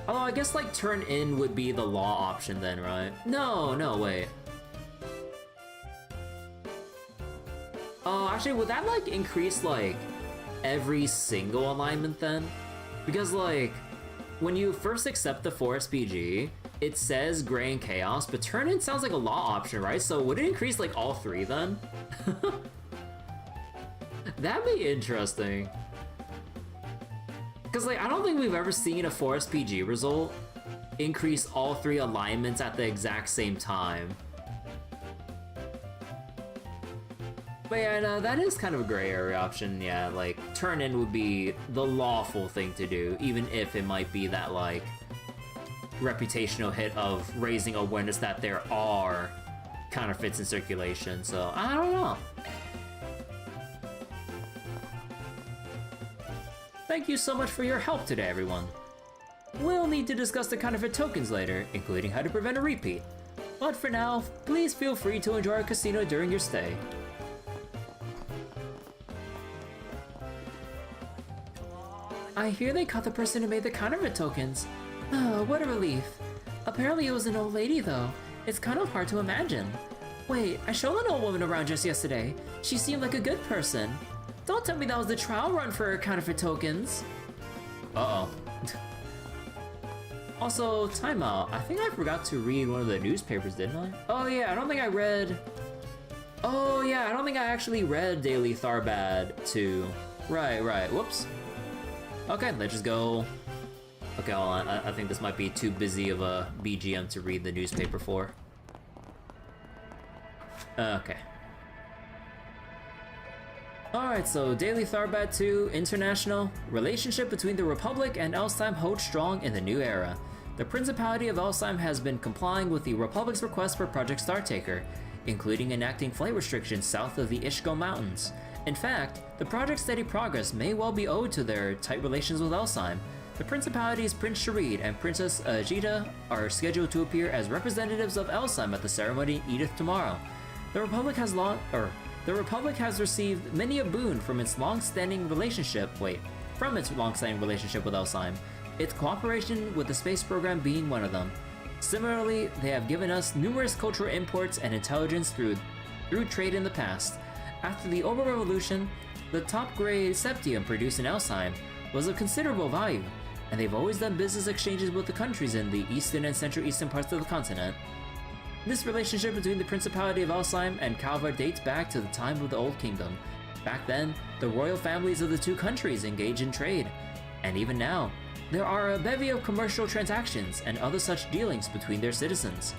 Although I guess like turn in would be the law option then, right? No, wait. Oh, actually, would that like increase like every single alignment then? Because like, when you first accept the Forest PG, it says Gray and Chaos, but turn in sounds like a law option, right? So would it increase like all three then? That'd be interesting. Because like, I don't think we've ever seen a Forest PG result increase all three alignments at the exact same time. But yeah, no, that is kind of a gray area option, yeah, like, turn in would be the lawful thing to do, even if it might be that, like, reputational hit of raising awareness that there are counterfeits in circulation, so, I don't know. Thank you so much for your help today, everyone. We'll need to discuss the counterfeit tokens later, including how to prevent a repeat. But for now, please feel free to enjoy our casino during your stay. I hear they caught the person who made the counterfeit tokens. Oh, what a relief. Apparently it was an old lady though. It's kind of hard to imagine. Wait, I showed an old woman around just yesterday. She seemed like a good person. Don't tell me that was the trial run for her counterfeit tokens. Uh-oh. Also, timeout. I think I forgot to read one of the newspapers, didn't I? Oh yeah, I don't think I read... Oh yeah, I don't think I actually read Daily Tharbad 2. Right, whoops. Okay, let's just go. Okay, hold on. I think this might be too busy of a BGM to read the newspaper for. Okay. Alright, so Daily Tharbad 2 International. Relationship between the Republic and Elsheim holds strong in the new era. The Principality of Elsheim has been complying with the Republic's request for Project Startaker, including enacting flight restrictions south of the Ishko Mountains. In fact, the project's steady progress may well be owed to their tight relations with Elsheim. The Principality's Prince Sharid and Princess Zita are scheduled to appear as representatives of Elsheim at the ceremony in Edith tomorrow. The Republic has received many a boon from its long-standing relationship with Elsheim, its cooperation with the space program being one of them. Similarly, they have given us numerous cultural imports and intelligence through trade in the past. After the Ober Revolution, the top-grade septium produced in Elsheim was of considerable value, and they've always done business exchanges with the countries in the eastern and central eastern parts of the continent. This relationship between the Principality of Elsheim and Calvar dates back to the time of the Old Kingdom. Back then, the royal families of the two countries engaged in trade, and even now, there are a bevy of commercial transactions and other such dealings between their citizens.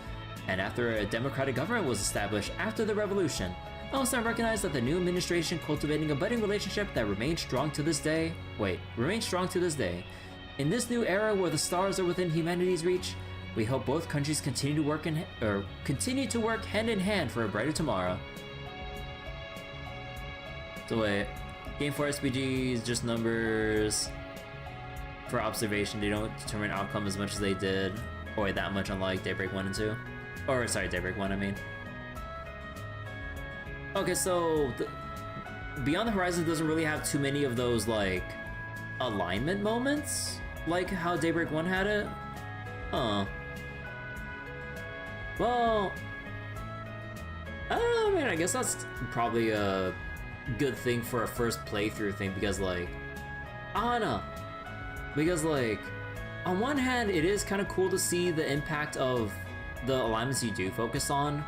And after a democratic government was established after the revolution, Elsheim recognized that the new administration cultivating a budding relationship that remains strong to this day. In this new era where the stars are within humanity's reach, we hope both countries continue to work hand in hand for a brighter tomorrow. So wait, Game 4 SPGs just numbers for observation. They don't determine outcome as much as they did, or that much, unlike Daybreak 1 and 2. Or sorry, Daybreak 1 I mean. Okay, so Beyond the Horizon doesn't really have too many of those like alignment moments like how Daybreak 1 had it. Huh. Well, I mean, I guess that's probably a good thing for a first playthrough thing, because like, I don't know. Because like, on one hand, it is kind of cool to see the impact of the alignments you do focus on,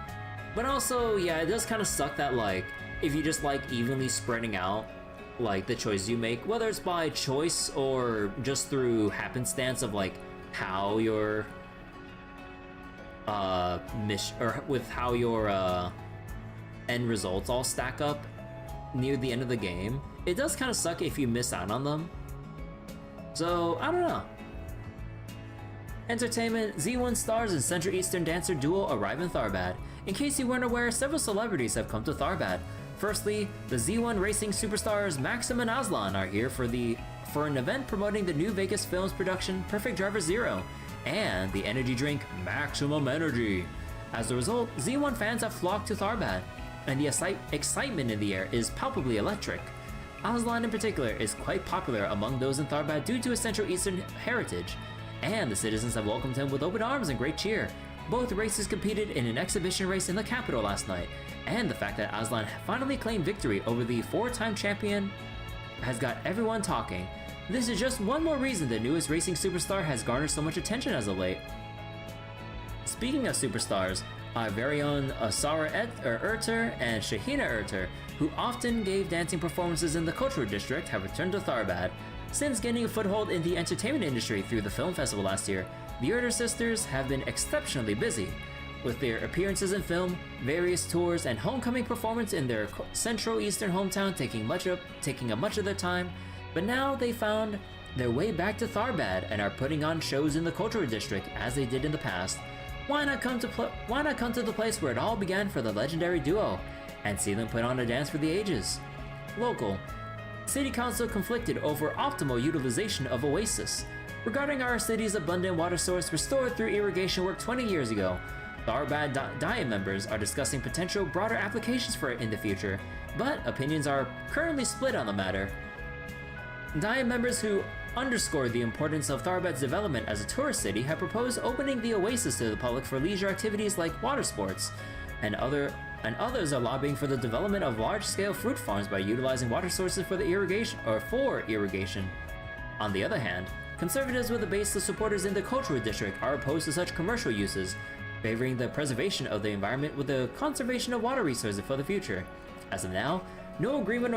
but also, yeah, it does kind of suck that like, if you just like evenly spreading out like the choices you make, whether it's by choice or just through happenstance of like how your mission, or with how your end results all stack up near the end of the game, it does kind of suck if you miss out on them. So, I don't know. Entertainment, Z1 stars and Central Eastern dancer duo arrive in Tharbad. In case you weren't aware, several celebrities have come to Tharbad. Firstly, the Z1 racing superstars Maxim and Aslan are here for an event promoting the new Vegas Films production Perfect Driver Zero, and the energy drink Maximum Energy. As a result, Z1 fans have flocked to Tharbad, and the excitement in the air is palpably electric. Aslan in particular is quite popular among those in Tharbad due to his Central Eastern heritage, and the citizens have welcomed him with open arms and great cheer. Both races competed in an exhibition race in the capital last night, and the fact that Aslan finally claimed victory over the 4-time champion has got everyone talking. This is just one more reason the newest racing superstar has garnered so much attention as of late. Speaking of superstars, our very own Asara Erter and Shahina Erter, who often gave dancing performances in the cultural district, have returned to Tharbad. Since gaining a foothold in the entertainment industry through the film festival last year, the Erter sisters have been exceptionally busy, with their appearances in film, various tours, and homecoming performance in their Central Eastern hometown taking up much of their time. But now they found their way back to Tharbad and are putting on shows in the cultural district as they did in the past. Why not come to the place where it all began for the legendary duo and see them put on a dance for the ages? Local. City Council conflicted over optimal utilization of Oasis. Regarding our city's abundant water source restored through irrigation work 20 years ago, Tharbad Diet members are discussing potential broader applications for it in the future, but opinions are currently split on the matter. Diet members who underscore the importance of Tharbad's development as a tourist city have proposed opening the Oasis to the public for leisure activities like water sports, and others are lobbying for the development of large-scale fruit farms by utilizing water sources for irrigation. On the other hand, conservatives with a base of supporters in the cultural district are opposed to such commercial uses, favoring the preservation of the environment with the conservation of water resources for the future. As of now, no agreement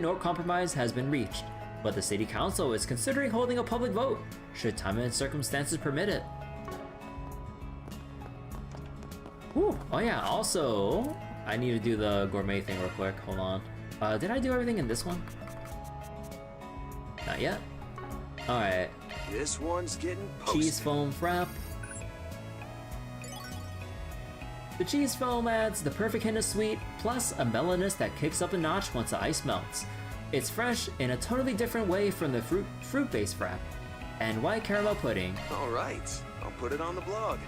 nor compromise has been reached, but the city council is considering holding a public vote, should time and circumstances permit it. Ooh, oh yeah, also, I need to do the gourmet thing real quick, hold on. Did I do everything in this one? Not yet. Alright. This one's getting posted. Cheese foam frap. The cheese foam adds the perfect hint of sweet, plus a mellowness that kicks up a notch once the ice melts. It's fresh in a totally different way from the fruit-based frap. And white caramel pudding. All right, I'll put it on the blog.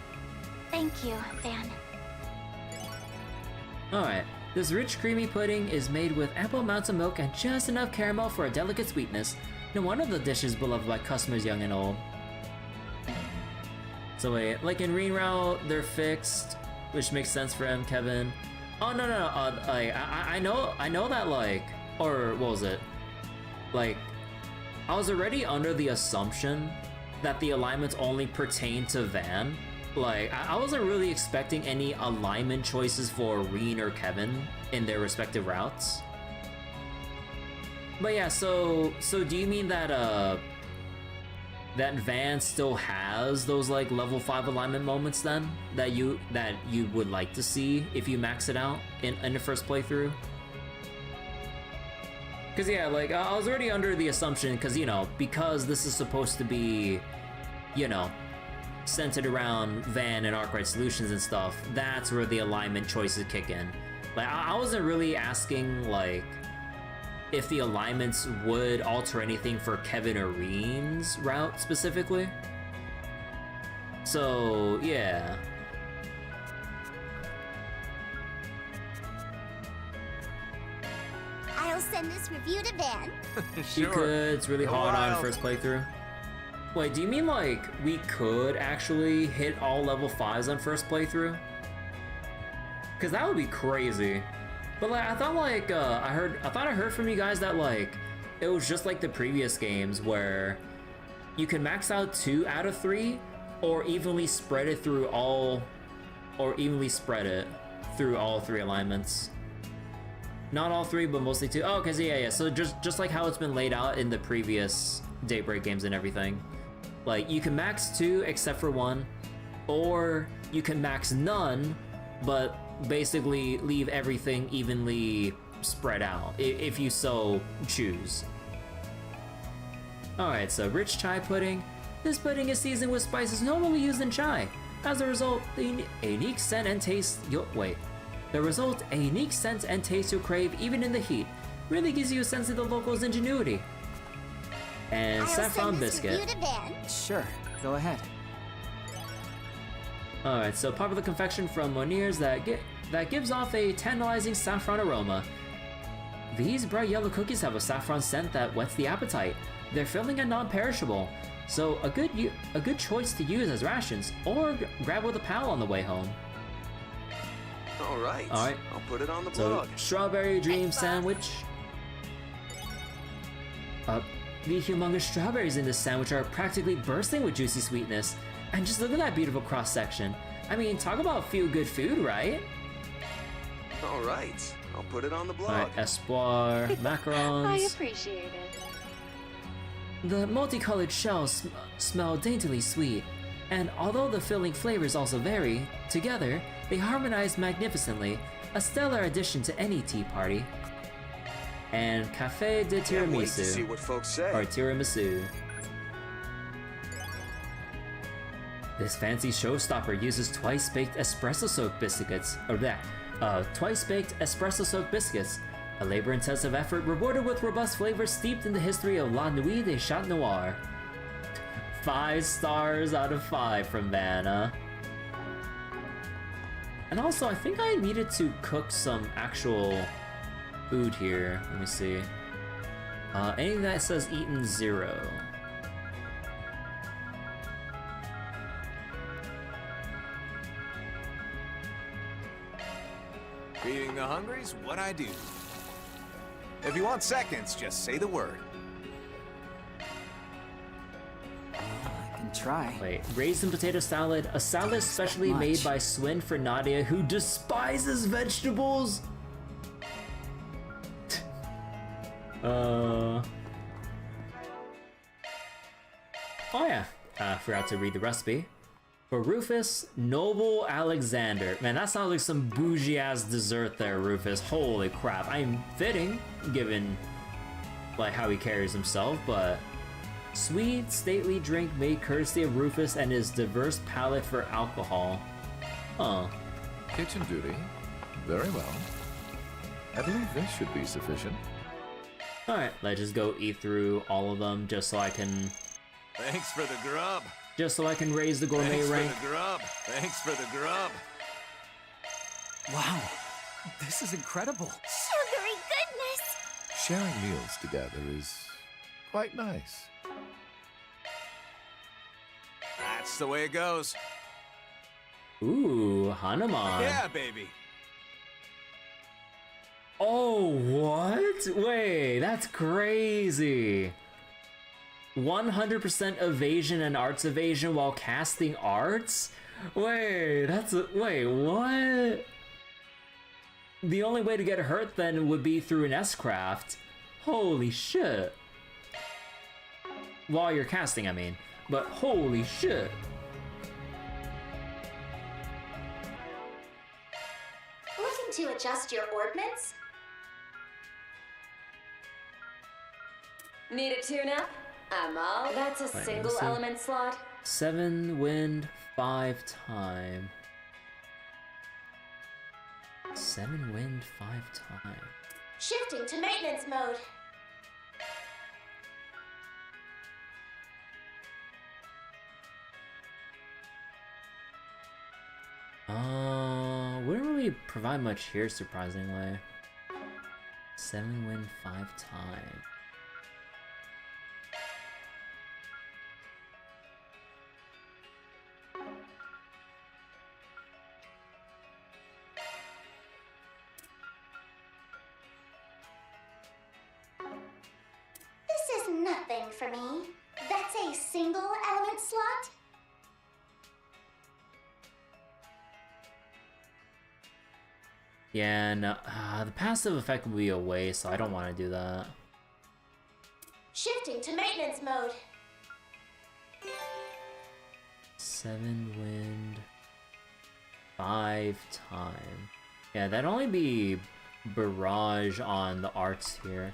Thank you, Van. Alright, this rich creamy pudding is made with ample amounts of milk and just enough caramel for a delicate sweetness. No wonder the dish is beloved by customers young and old. So wait, like in Reroute, they're fixed, which makes sense for M. Kevin. Oh no, I know that, like, or what was it? Like, I was already under the assumption that the alignments only pertain to Van. Like, I wasn't really expecting any alignment choices for Reen or Kevin in their respective routes. But yeah, so do you mean that that Van still has those like level 5 alignment moments then that you would like to see if you max it out in the first playthrough? Cause yeah, like I was already under the assumption, cause you know, because this is supposed to be, you know, centered around Van and Arkwright Solutions and stuff, that's where the alignment choices kick in. Like I wasn't really asking like if the alignments would alter anything for Kevin or Reen's route specifically. So yeah. I'll send this review to Van. You could, it's really hard on first playthrough. Wait, do you mean like we could actually hit all level 5s on first playthrough? Cause that would be crazy. But like I thought like I thought I heard from you guys that like it was just like the previous games where you can max out 2 out of 3 or evenly spread it through all 3 alignments. Not all 3, but mostly 2. Oh, okay, so yeah. So just like how it's been laid out in the previous Daybreak games and everything. Like you can max 2 except for 1, or you can max none, but basically leave everything evenly spread out if you so choose. Alright, so rich chai pudding. This pudding is seasoned with spices normally used in chai. As a result, a unique scent and taste you'll crave even in the heat. Really gives you a sense of the locals' ingenuity. And saffron biscuit. Sure, go ahead. Alright, so popular confection from Monier's that gives off a tantalizing saffron aroma. These bright yellow cookies have a saffron scent that whets the appetite. They're filling and non-perishable, so a good choice to use as rations, or grab with a pal on the way home. Alright, Alright. I'll put it on the So, blog. strawberry dream sandwich. The humongous strawberries in this sandwich are practically bursting with juicy sweetness. And just look at that beautiful cross-section. I mean, talk about feel-good food, right? Alright, I'll put it on the blog. Alright, espoir, macarons. I appreciate it. The multicolored shells smell daintily sweet, and although the filling flavors also vary, together they harmonize magnificently, a stellar addition to any tea party. And Café de Can't wait to see Tiramisu, what folks say. or tiramisu. This fancy showstopper uses twice-baked espresso-soaked biscuits, twice-baked espresso-soaked biscuits, a labor-intensive effort rewarded with robust flavors steeped in the history of La Nuit des Chat Noirs. 5 stars out of 5 from Vanna. And also, I think I needed to cook some actual food here. Let me see. Anything that says eaten 0. Feeding the hungry's what I do. If you want seconds, just say the word. I can try. Wait, raisin potato salad, a salad specially made by Swin for Nadia, who despises vegetables? Oh yeah, forgot to read the recipe. For Rufus, Noble Alexander. Man, that sounds like some bougie ass dessert there, Rufus. Holy crap, I'm fitting, given like how he carries himself, but sweet, stately drink made courtesy of Rufus and his diverse palate for alcohol. Huh. Kitchen duty. Very well. I believe this should be sufficient. Alright, let's just go eat through all of them just so I can Thanks for the grub. raise the gourmet Thanks rank. for the grub. Thanks for the grub. Wow, this is incredible. Sugary goodness! Sharing meals together is quite nice. That's the way it goes. Ooh, Hanuman. Yeah, baby. Oh, what? Wait, that's crazy. 100% evasion and arts evasion while casting arts? Wait, wait, what? The only way to get hurt then would be through an S-craft. Holy shit. While you're casting, I mean. But holy shit. Looking to adjust your ordnance? Need a tune-up? I'm all. That's a Wait, single let me see. element slot. 7 wind, 5 time. 7 wind, 5 time. Shifting to maintenance mode. Wouldn't really provide much here, surprisingly. 7 wind, 5 time. This is nothing for me. That's a single element slot? Yeah, no, the passive effect will be a waste, so I don't want to do that. Shifting to maintenance mode. 7 wind, 5 time. Yeah, that'd only be barrage on the arts here.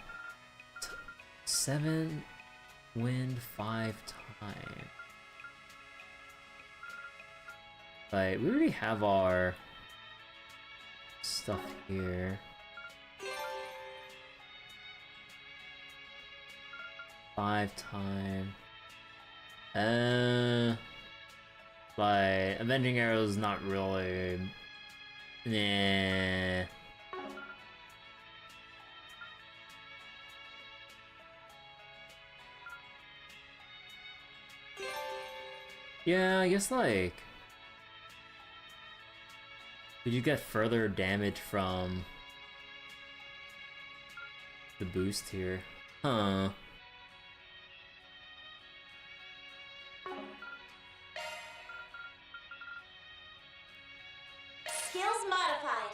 7 Wind 5 times. Like, we already have our stuff here. 5 times. Like, Avenging Arrow's not really... Nah. Yeah, I guess, like... Did you get further damage from the boost here? Huh. Skills modified.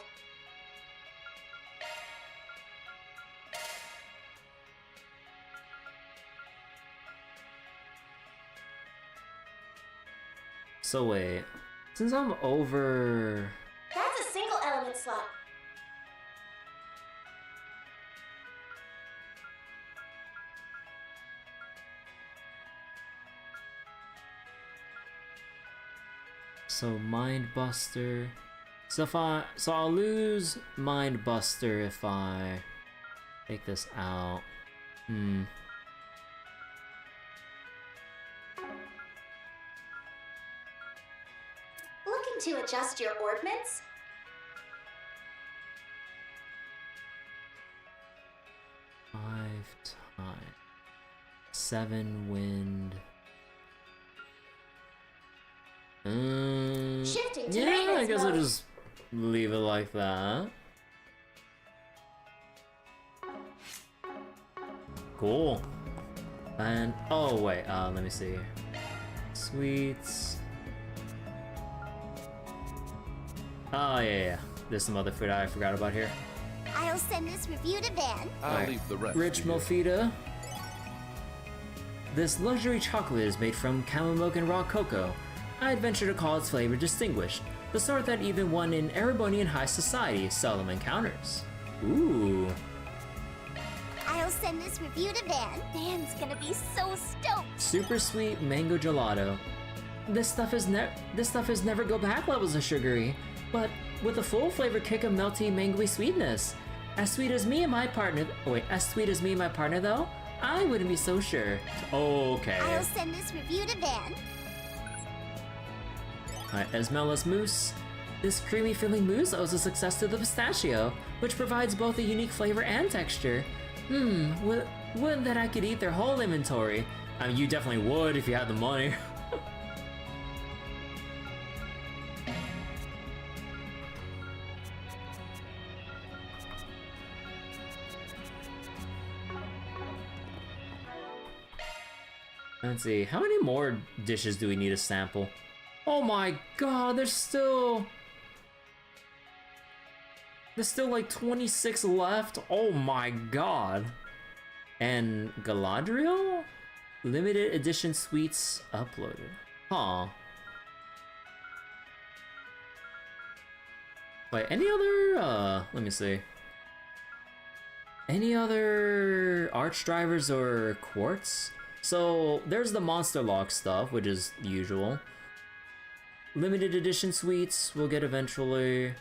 So wait, since I'm over... That's a single element slot. So Mind Buster. So I'll lose Mind Buster if I take this out. Looking to adjust your ordnance? Five times. 7 wind. Shifting to Yeah, I maintenance guess I'll mode. just leave it like that. Cool. And oh wait, let me see here. Sweets. Oh yeah. There's some other food I forgot about here. I'll send this review to Van. I'll Alright. leave the rest Rich to you. Mofita. This luxury chocolate is made from camel milk and raw cocoa. I'd venture to call its flavor distinguished, the sort that even one in Erebonian high society seldom encounters. Ooh. I'll send this review to Van. Van's gonna be so stoked. Super sweet mango gelato. This stuff is never go back levels of sugary, but with a full flavor kick of melty mangoey sweetness. As sweet as me and my partner. As sweet as me and my partner though, I wouldn't be so sure. Okay. I'll send this review to Van. Alright, Esmelas Mousse. This creamy filling mousse owes a success to the pistachio, which provides both a unique flavor and texture. Wouldn't that I could eat their whole inventory. I mean, you definitely would if you had the money. Let's see, how many more dishes do we need to sample? Oh my god, there's still like 26 left. Oh my god. And Galadriel? Limited edition sweets uploaded. Huh. Wait, any other, let me see. Any other arch drivers or quartz? So, there's the Monster Lock stuff, which is usual. Limited edition sweets we'll get eventually.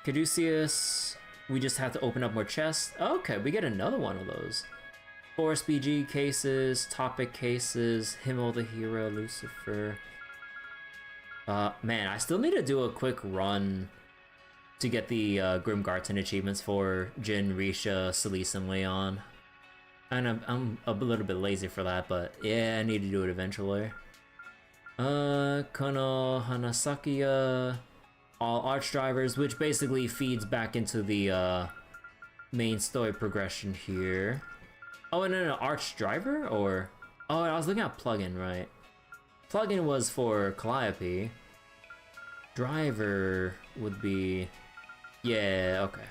Caduceus, we just have to open up more chests. Okay, we get another one of those. Forest BG cases, Topic cases, Himmel the Hero, Lucifer. Man, I still need to do a quick run to get the Grimgarten achievements for Jin, Risha, Celise, and Leon. And I'm a little bit lazy for that, but yeah, I need to do it eventually. Kono Hanasakiya, all arch drivers, which basically feeds back into the main story progression here. Oh, and then an arch driver, or oh, I was looking at plugin, right? Plugin was for Calliope. Driver would be, yeah, okay.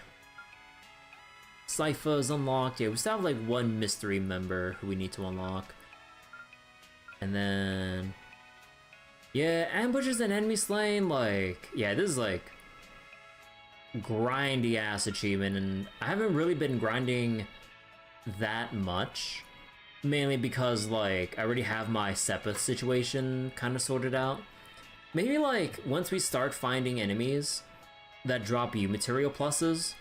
Sypha is unlocked. Yeah, we still have like one mystery member who we need to unlock. And then, yeah, ambushes and enemy slaying, like, yeah, this is like grindy ass achievement, and I haven't really been grinding that much. Mainly because, like, I already have my Sepith situation kind of sorted out. Maybe, like, once we start finding enemies that drop you material pluses,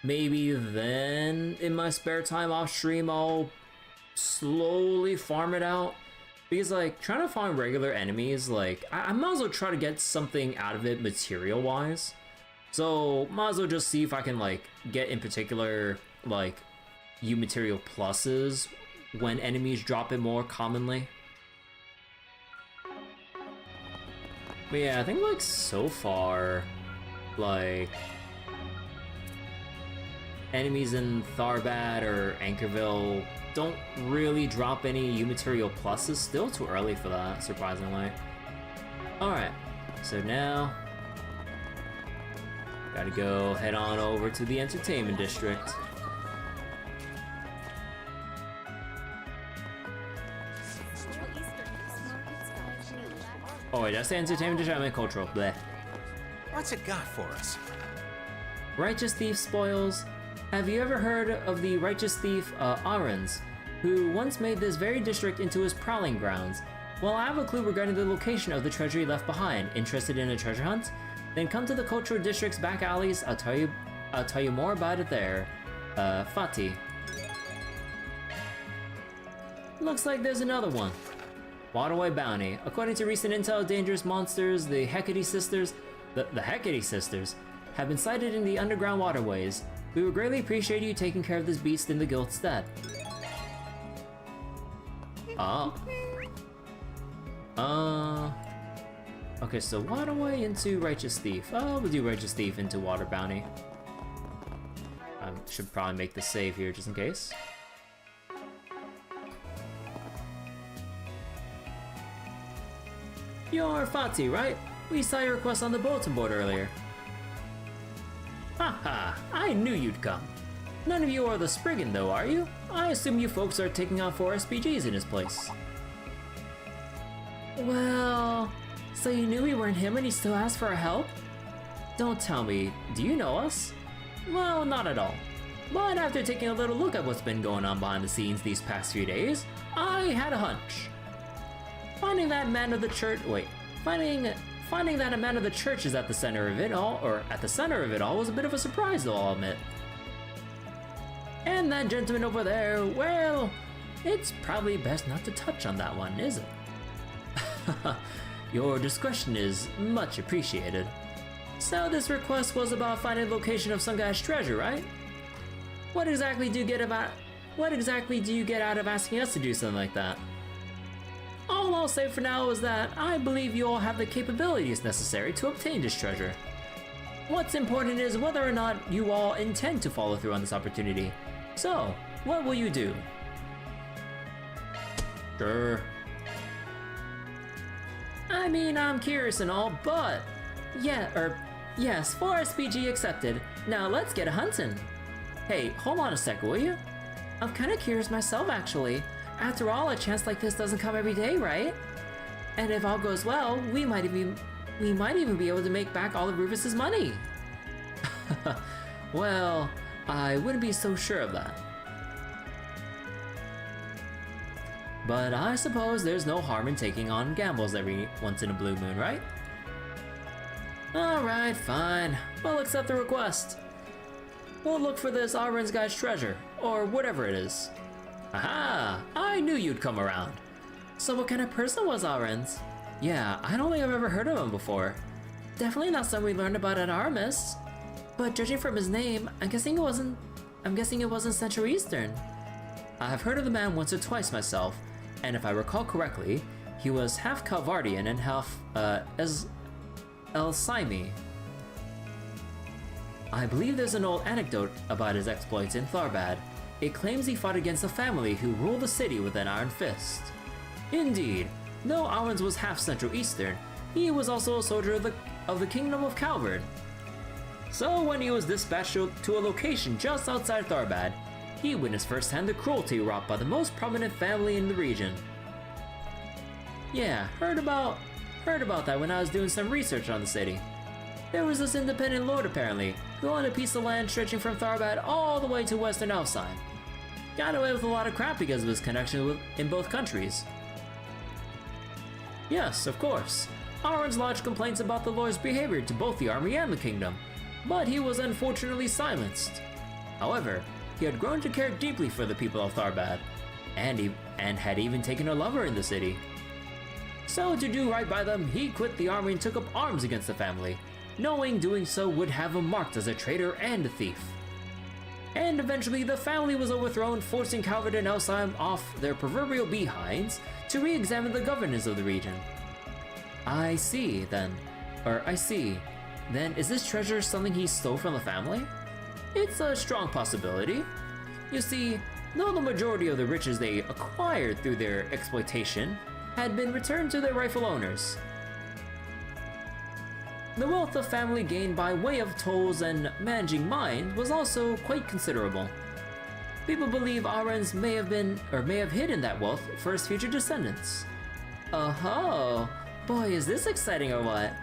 maybe then in my spare time off stream I'll slowly farm it out. Because, like, trying to find regular enemies, like, I might as well try to get something out of it material-wise. So, might as well just see if I can, like, get in particular, like, U material pluses when enemies drop it more commonly. But yeah, I think, like, so far, like, enemies in Tharbad or Anchorville don't really drop any U material pluses. Still too early for that, surprisingly. Alright, so now gotta go head on over to the entertainment district. Oh wait, did I say entertainment district? I meant cultural. Bleh. What's it got for us? Righteous Thief spoils. Have you ever heard of the righteous thief, Arons, who once made this very district into his prowling grounds? Well, I have a clue regarding the location of the treasure he left behind. Interested in a treasure hunt? Then come to the cultural district's back alleys. I'll tell you more about it there. Fatih. Looks like there's another one. Waterway Bounty. According to recent intel, dangerous monsters, the Hecate sisters, the Hecate sisters, have been sighted in the underground waterways. We would greatly appreciate you taking care of this beast in the guild's stead. Okay, so Waterway into Righteous Thief. We'll do Righteous Thief into Water Bounty. Should probably make the save here just in case. You're Fatih, right? We saw your request on the bulletin board earlier. Haha, I knew you'd come. None of you are the Spriggan though, are you? I assume you folks are taking on 4 SPGs in his place. Well, so you knew we weren't him and you still asked for our help? Don't tell me, do you know us? Well, not at all. But after taking a little look at what's been going on behind the scenes these past few days, I had a hunch. Finding that a man of the church is at the center of it all, was a bit of a surprise though, I'll admit. And that gentleman over there, well, it's probably best not to touch on that one, is it? Your discretion is much appreciated. So this request was about finding the location of some guy's treasure, right? What exactly do you get out of asking us to do something like that? All I'll say for now is that I believe you all have the capabilities necessary to obtain this treasure. What's important is whether or not you all intend to follow through on this opportunity. So, what will you do? Sure. I mean, I'm curious and all, but... yes, 4 SPG accepted. Now let's get a hunting. Hey, hold on a sec, will you? I'm kinda curious myself, actually. After all, a chance like this doesn't come every day, right? And if all goes well, we might even be able to make back all of Rufus's money. Well, I wouldn't be so sure of that. But I suppose there's no harm in taking on gambles every once in a blue moon, right? Alright, fine. We'll accept the request. We'll look for this Arons guy's treasure, or whatever it is. Aha! I knew you'd come around. So what kind of person was Arons? Yeah, I don't think I've ever heard of him before. Definitely not something we learned about at Armis. But judging from his name, I'm guessing it wasn't Central Eastern. I've heard of the man once or twice myself, and if I recall correctly, he was half Calvardian and half, El-Simi. I believe there's an old anecdote about his exploits in Tharbad. It claims he fought against a family who ruled the city with an iron fist. Indeed, though Arons was half Central Eastern, he was also a soldier of the Kingdom of Calvard. So when he was dispatched to a location just outside Tharbad, he witnessed firsthand the cruelty wrought by the most prominent family in the region. Yeah, heard about that when I was doing some research on the city. There was this independent lord apparently, who owned a piece of land stretching from Tharbad all the way to western Elfside. got away with a lot of crap because of his connection in both countries. Yes, of course. Aaron's lodged complaints about the Lord's behavior to both the army and the kingdom, but he was unfortunately silenced. However, he had grown to care deeply for the people of Tharbad, and had even taken a lover in the city. So to do right by them, he quit the army and took up arms against the family, knowing doing so would have him marked as a traitor and a thief. And eventually the family was overthrown, forcing Calvert and Elsheim off their proverbial behinds to re-examine the governance of the region. I see, then. Then is this treasure something he stole from the family? It's a strong possibility. You see, though the majority of the riches they acquired through their exploitation had been returned to their rightful owners, the wealth the family gained by way of tolls and managing mines was also quite considerable. People believe Arends may have hidden that wealth for his future descendants. Oh, boy, is this exciting or what?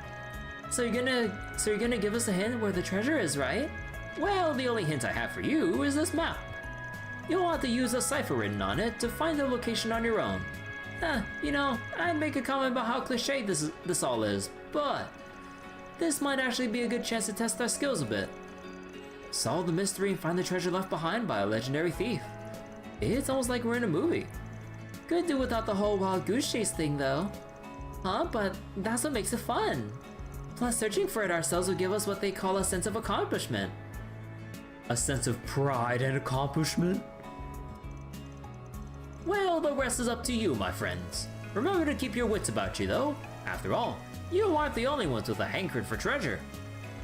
So you're gonna give us a hint where the treasure is, right? Well, the only hint I have for you is this map. You'll have to use a cipher written on it to find the location on your own. You know, I'd make a comment about how cliched this all is, but this might actually be a good chance to test our skills a bit. Solve the mystery and find the treasure left behind by a legendary thief. It's almost like we're in a movie. Could do without the whole wild goose chase thing though. But that's what makes it fun. Plus, searching for it ourselves will give us what they call a sense of accomplishment. A sense of pride and accomplishment? Well, the rest is up to you, my friends. Remember to keep your wits about you, though. After all, you aren't the only ones with a hankering for treasure.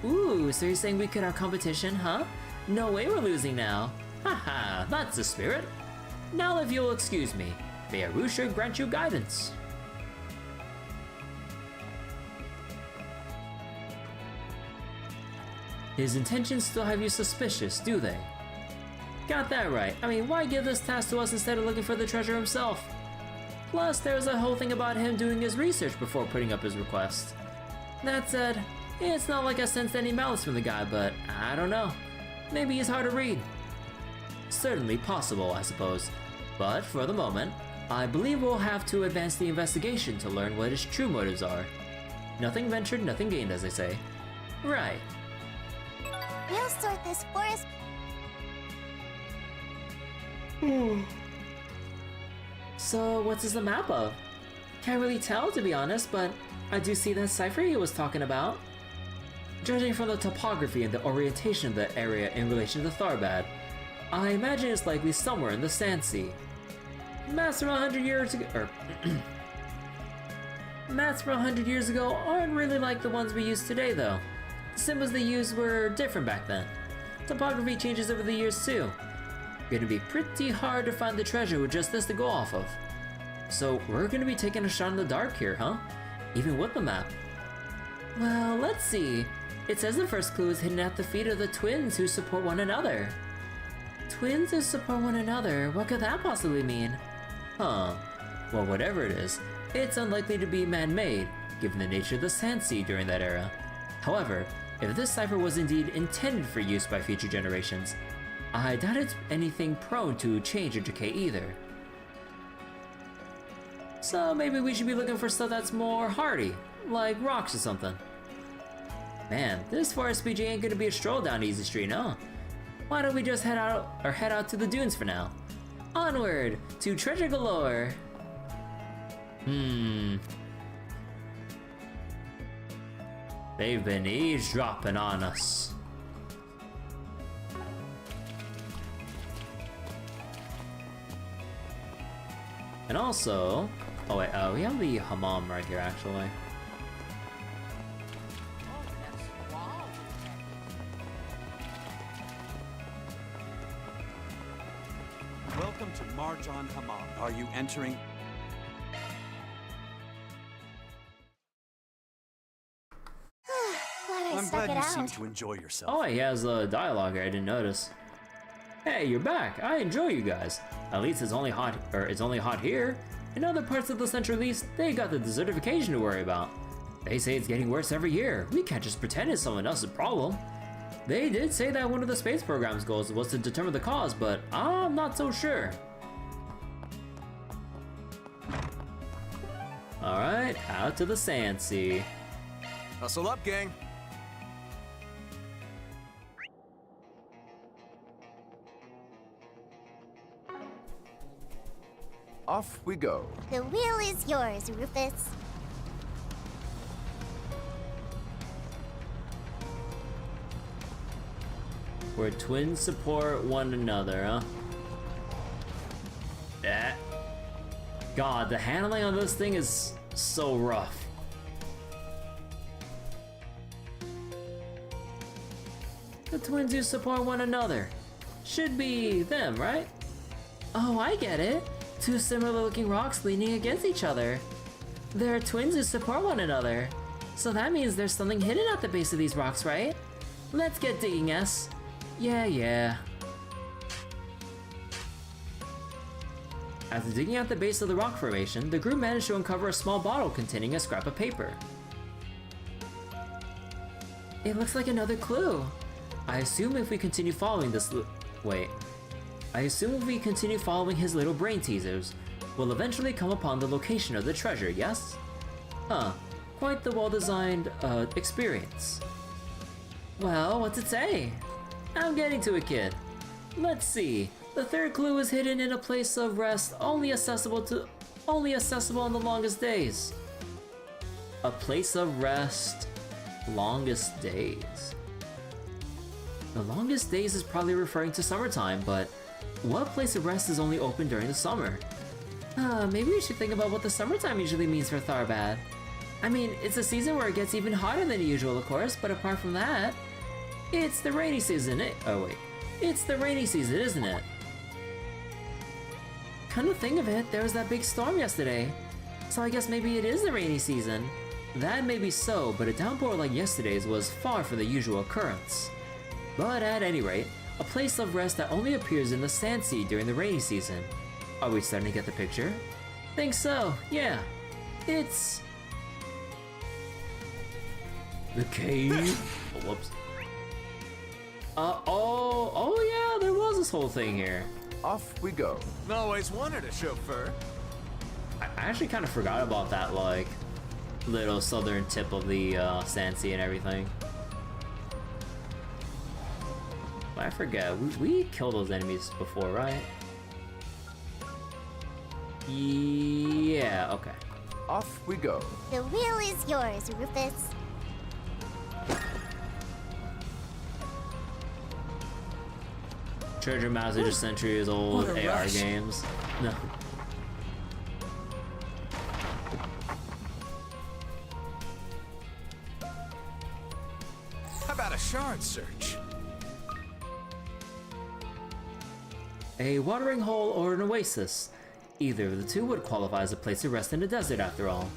Ooh, so you're saying we could have competition, huh? No way we're losing now. Haha, that's the spirit. Now if you'll excuse me, may Arusha grant you guidance. His intentions still have you suspicious, do they? Got that right. I mean, why give this task to us instead of looking for the treasure himself? Plus, there's a whole thing about him doing his research before putting up his request. That said, it's not like I sensed any malice from the guy, but I don't know. Maybe he's hard to read. Certainly possible, I suppose. But for the moment, I believe we'll have to advance the investigation to learn what his true motives are. Nothing ventured, nothing gained, as they say. Right. We'll sort this forest. So, what's this a map of? Can't really tell, to be honest, but I do see that cipher he was talking about. Judging from the topography and the orientation of the area in relation to Tharbad, I imagine it's likely somewhere in the Sand Sea. Maps from 100 years ago, maps from 100 years ago aren't really like the ones we use today, though. The symbols they used were different back then. Topography changes over the years too. Gonna be pretty hard to find the treasure with just this to go off of. So we're gonna be taking a shot in the dark here, huh? Even with the map. Well, let's see. It says the first clue is hidden at the feet of the twins who support one another. Twins who support one another? What could that possibly mean? Huh. Well, whatever it is, it's unlikely to be man-made, given the nature of the Sand Sea during that era. However, if this cipher was indeed intended for use by future generations, I doubt it's anything prone to change or decay either. So maybe we should be looking for stuff that's more hardy, like rocks or something. Man, this forest PG ain't gonna be a stroll down Easy Street, huh? Why don't we just head out to the dunes for now? Onward to treasure galore. They've been eavesdropping on us. And also, oh wait, we have the hammam right here actually. Welcome to Marjan Hammam. Are you entering? I'm glad you seem to enjoy yourself. Oh, he has a dialogue here. I didn't notice. Hey, you're back. I enjoy you guys. At least it's only hot here. In other parts of the Central East, they got the desertification to worry about. They say it's getting worse every year. We can't just pretend it's someone else's problem. They did say that one of the space program's goals was to determine the cause, but I'm not so sure. Alright, out to the sand sea. Hustle up, gang. Off we go. The wheel is yours, Rufus. Where twins support one another, huh? Yeah. God, the handling on this thing is so rough. The twins who support one another. Should be them, right? Oh, I get it. Two similar looking rocks leaning against each other. They're twins who support one another. So that means there's something hidden at the base of these rocks, right? Let's get digging, S. Yeah. After digging at the base of the rock formation, the group managed to uncover a small bottle containing a scrap of paper. It looks like another clue. I assume if we continue following this I assume if we continue following his little brain teasers, we'll eventually come upon the location of the treasure, yes? Huh, quite the well-designed, experience. Well, what's it say? I'm getting to it, kid. Let's see. The third clue is hidden in a place of rest only accessible on the longest days. A place of rest, longest days. The longest days is probably referring to summertime, but what place of rest is only open during the summer? Maybe we should think about what the summertime usually means for Tharbad. I mean, it's a season where it gets even hotter than usual, of course, but apart from that, it's the rainy season. It's the rainy season, isn't it? Come to think of it, there was that big storm yesterday, so I guess maybe it is the rainy season. That may be so, but a downpour like yesterday's was far from the usual occurrence. But at any rate, a place of rest that only appears in the sand sea during the rainy season. Are we starting to get the picture? Think so, yeah. It's... the cave? Oh, whoops. Oh yeah, there was this whole thing here. Off we go. Always wanted a chauffeur. I actually kind of forgot about that, like, little southern tip of the sand sea and everything. But I forget, we killed those enemies before, right? Yeah, okay. Off we go. The wheel is yours, Rufus. Treasure maps are just centuries old What a AR rush. games. No. How about a shard search? A watering hole or an oasis. Either of the two would qualify as a place to rest in the desert after all.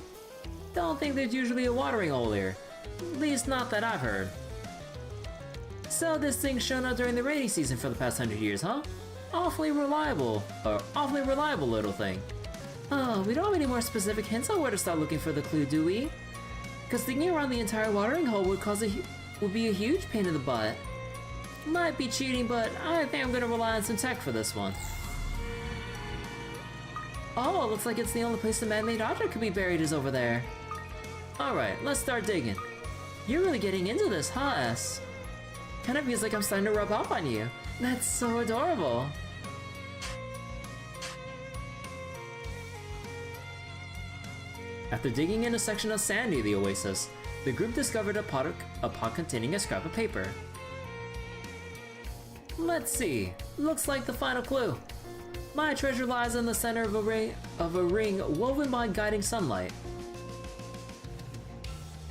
Don't think there's usually a watering hole here. At least not that I've heard. So this thing's shown up during the rainy season for the past 100 years, huh? Awfully reliable little thing. Oh, we don't have any more specific hints on where to start looking for the clue, do we? Because digging around the entire watering hole would be a huge pain in the butt. Might be cheating, but I think I'm gonna rely on some tech for this one. Oh, looks like it's the only place the man-made object could be buried is over there. Alright, let's start digging. You're really getting into this, huh, S? Kinda feels like I'm starting to rub off on you. That's so adorable. After digging in a section of sand near the oasis, the group discovered a pot containing a scrap of paper. Let's see. Looks like the final clue. My treasure lies in the center of a ring woven by guiding sunlight.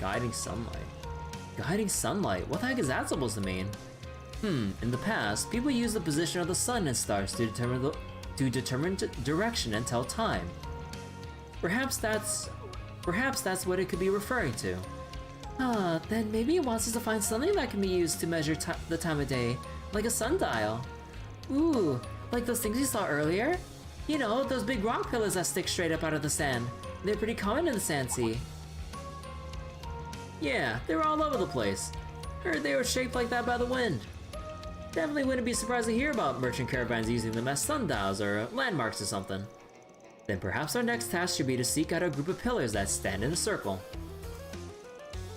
Guiding sunlight? Guiding sunlight? What the heck is that supposed to mean? In the past, people used the position of the sun and stars to determine direction and tell time. Perhaps that's what it could be referring to. Then maybe it wants us to find something that can be used to measure the time of day, like a sundial. Ooh, like those things you saw earlier? You know, those big rock pillars that stick straight up out of the sand. They're pretty common in the sand sea. Yeah, they're all over the place. Heard they were shaped like that by the wind. Definitely wouldn't be surprised to hear about merchant caravans using them as sundials or landmarks or something. Then perhaps our next task should be to seek out a group of pillars that stand in a circle.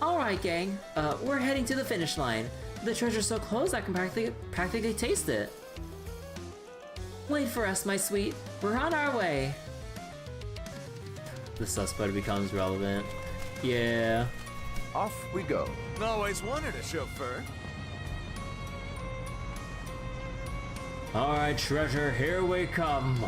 Alright gang, we're heading to the finish line. The treasure's so close I can practically taste it. Wait for us, my sweet. We're on our way. The suspect becomes relevant. Yeah. Off we go. Always wanted a chauffeur. Alright, treasure, here we come.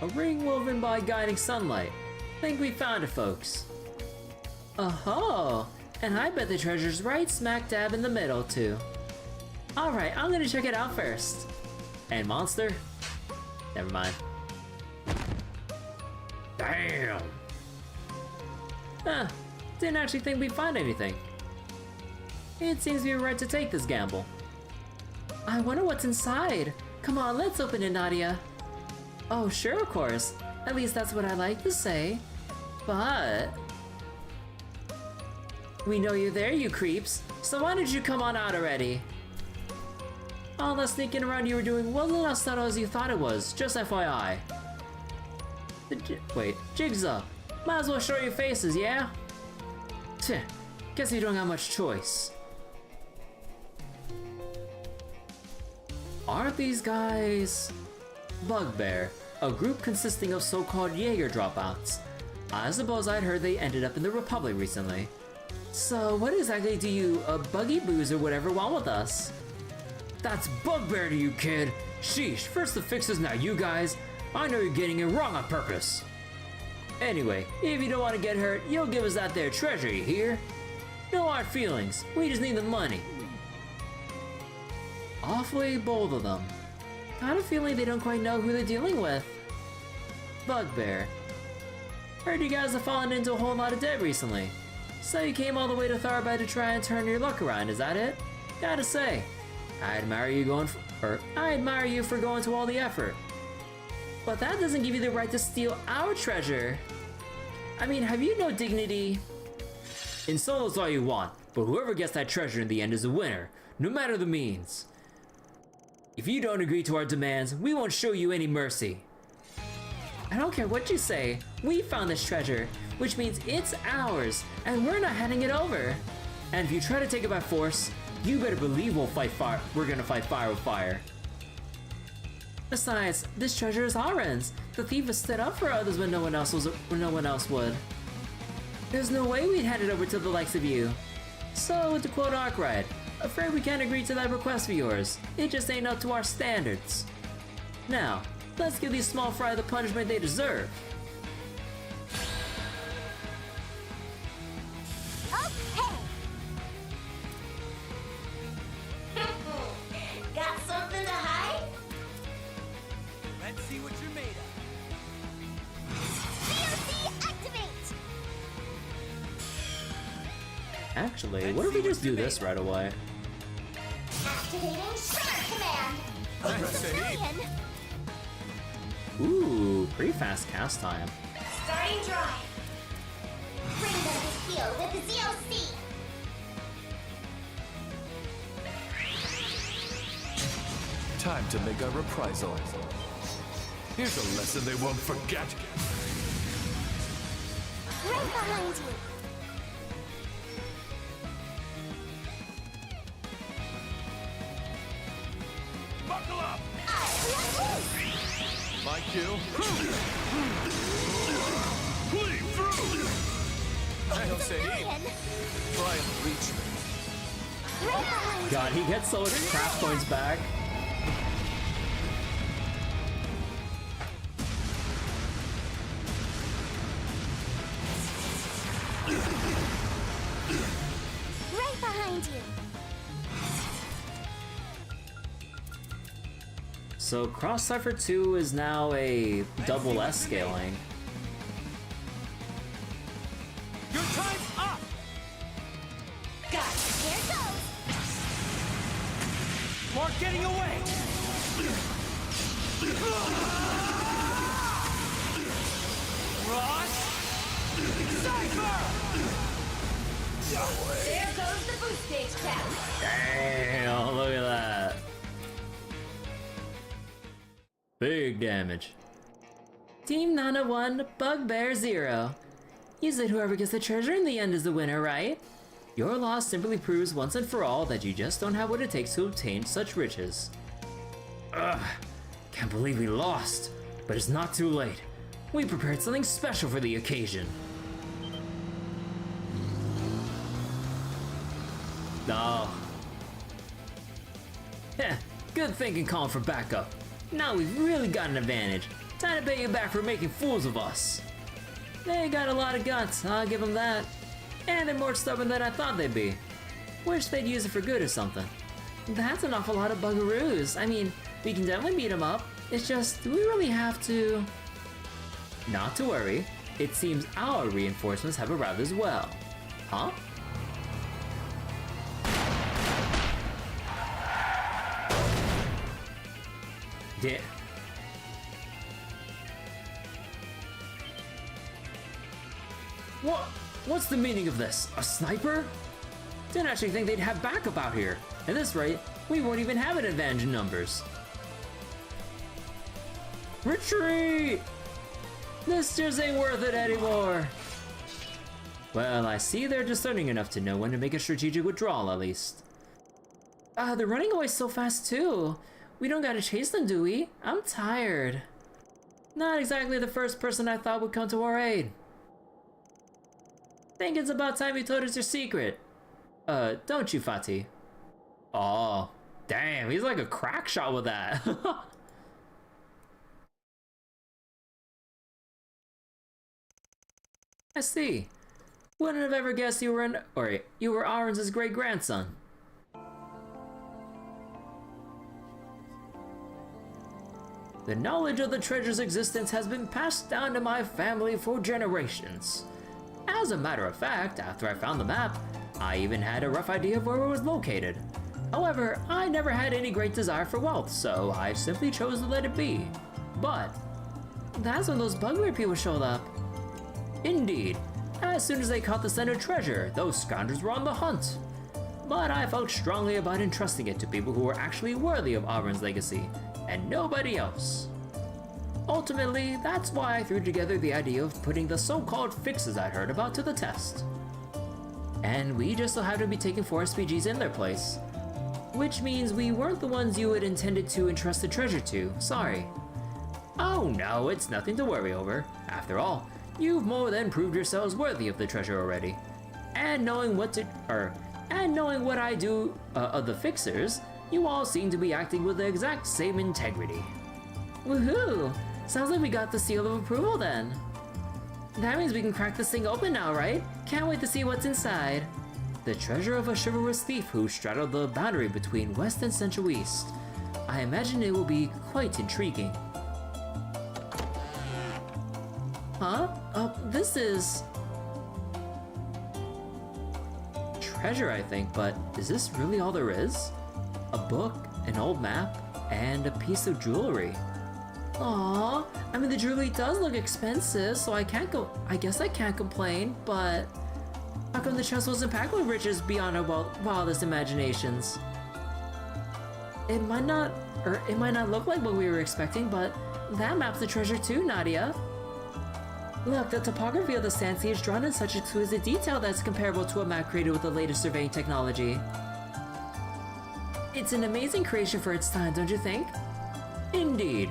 A ring woven by guiding sunlight. Think we found it, folks. Oh, and I bet the treasure's right smack dab in the middle, too. Alright, I'm gonna check it out first. And monster? Never mind. Damn! Huh, didn't actually think we'd find anything. It seems we were right to take this gamble. I wonder what's inside. Come on, let's open it, Nadia. Oh, sure, of course. At least that's what I like to say. But... we know you're there, you creeps. So why don't you come on out already? All that sneaking around you were doing wasn't as subtle as you thought it was, just FYI. Wait, jig's up. Might as well show your faces, yeah? Tch, guess you don't have much choice. Aren't these guys... Bugbear, a group consisting of so-called Jaeger dropouts. I suppose I'd heard they ended up in the Republic recently. So what exactly do you, Buggy Boos or whatever, want with us? That's Bugbear to you, kid! Sheesh, first the fixes, now you guys! I know you're getting it wrong on purpose! Anyway, if you don't want to get hurt, you'll give us that there treasure, you hear? No hard feelings, we just need the money. Awfully bold of them. Got a feeling they don't quite know who they're dealing with. Bugbear. Heard you guys have fallen into a whole lot of debt recently. So you came all the way to Tharbad to try and turn your luck around, is that it? Gotta say, I admire you for going to all the effort. But that doesn't give you the right to steal our treasure. I mean, have you no dignity? Insult all you want, but whoever gets that treasure in the end is the winner, no matter the means. If you don't agree to our demands, we won't show you any mercy. I don't care what you say, we found this treasure, which means it's ours, and we're not handing it over. And if you try to take it by force, you better believe we're gonna fight fire with fire. Besides, this treasure is ours. The thief has stood up for others when no one else would. There's no way we'd hand it over to the likes of you. So, to quote Arkwright, afraid we can't agree to that request of yours. It just ain't up to our standards. Now, let's give these small fry the punishment they deserve. Okay. Got something to hide? Let's see what you're made of. VOC activate! Actually, what if we just do this right away? Activating Shimmer Command! Brilliant! Ooh, pretty fast cast time. Starting drive! Bring them to heal with the ZOC! Time to make our reprisal. Here's a lesson they won't forget. Right behind you! Buckle up! My cue. Bleed through! Hey, Jose, Brilliant! try and reach me. Right behind God, he gets so many craft points back. Right behind you! So Cross Cipher 2 is now a double S scaling. Your time's up! Got it. Here goes. Mark getting away! Ross! Cypher! There goes the boost stage cap. Damn, look at that. Big damage. Team Nana 1, Bugbear 0. You said whoever gets the treasure in the end is the winner, right? Your loss simply proves once and for all that you just don't have what it takes to obtain such riches. Ugh, can't believe we lost, but it's not too late. We prepared something special for the occasion. Oh. Heh, good thinking calling for backup. Now we've really got an advantage. Time to pay you back for making fools of us. They got a lot of guts, I'll give them that. And they're more stubborn than I thought they'd be. Wish they'd use it for good or something. That's an awful lot of bugaroos. I mean, we can definitely beat them up. It's just, do we really have to? Not to worry. It seems our reinforcements have arrived as well. Huh? Yeah. What? What's the meaning of this? A sniper? Didn't actually think they'd have backup out here. At this rate, we won't even have an advantage in numbers. Retreat! This just ain't worth it anymore. Well, I see they're discerning enough to know when to make a strategic withdrawal at least. They're running away so fast too. We don't gotta chase them, do we? I'm tired. Not exactly the first person I thought would come to our aid. Think it's about time you told us your secret. Don't you, Fatih? Oh, damn, he's like a crack shot with that. I see. Wouldn't have ever guessed you were Arons' great-grandson. The knowledge of the treasure's existence has been passed down to my family for generations. As a matter of fact, after I found the map, I even had a rough idea of where it was located. However, I never had any great desire for wealth, so I simply chose to let it be. But that's when those bugbear people showed up. Indeed, as soon as they caught the center treasure, those scoundrels were on the hunt. But I felt strongly about entrusting it to people who were actually worthy of Auburn's legacy, and nobody else. Ultimately, that's why I threw together the idea of putting the so-called fixes I'd heard about to the test. And we just so happened to be taking 4 SPGs in their place. Which means we weren't the ones you had intended to entrust the treasure to, sorry. Oh no, it's nothing to worry over. After all, you've more than proved yourselves worthy of the treasure already. And knowing what I do of the fixers, you all seem to be acting with the exact same integrity. Woohoo! Sounds like we got the seal of approval then. That means we can crack this thing open now, right? Can't wait to see what's inside. The treasure of a chivalrous thief who straddled the boundary between West and Central East. I imagine it will be quite intriguing. Huh? This is... treasure, I think, but is this really all there is? A book, an old map, and a piece of jewelry. Aww, I mean the jewelry does look expensive, so I guess I can't complain, but how come the chest wasn't packed with riches beyond our wildest imaginations? It might not look like what we were expecting, but that map's the treasure too, Nadia. Look, the topography of the sand sea is drawn in such exquisite detail that's comparable to a map created with the latest surveying technology. It's an amazing creation for its time, don't you think? Indeed.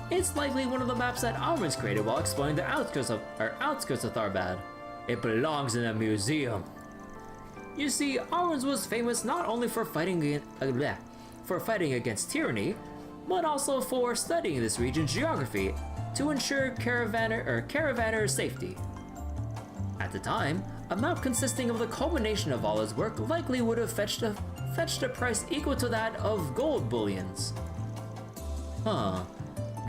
It's likely one of the maps that Alrons created while exploring the outskirts of Tharbad. It belongs in a museum. You see, Alrons was famous not only for fighting against tyranny, but also for studying this region's geography to ensure caravanner safety. At the time, a map consisting of the culmination of all his work likely would have fetched a price equal to that of gold bullions. Huh.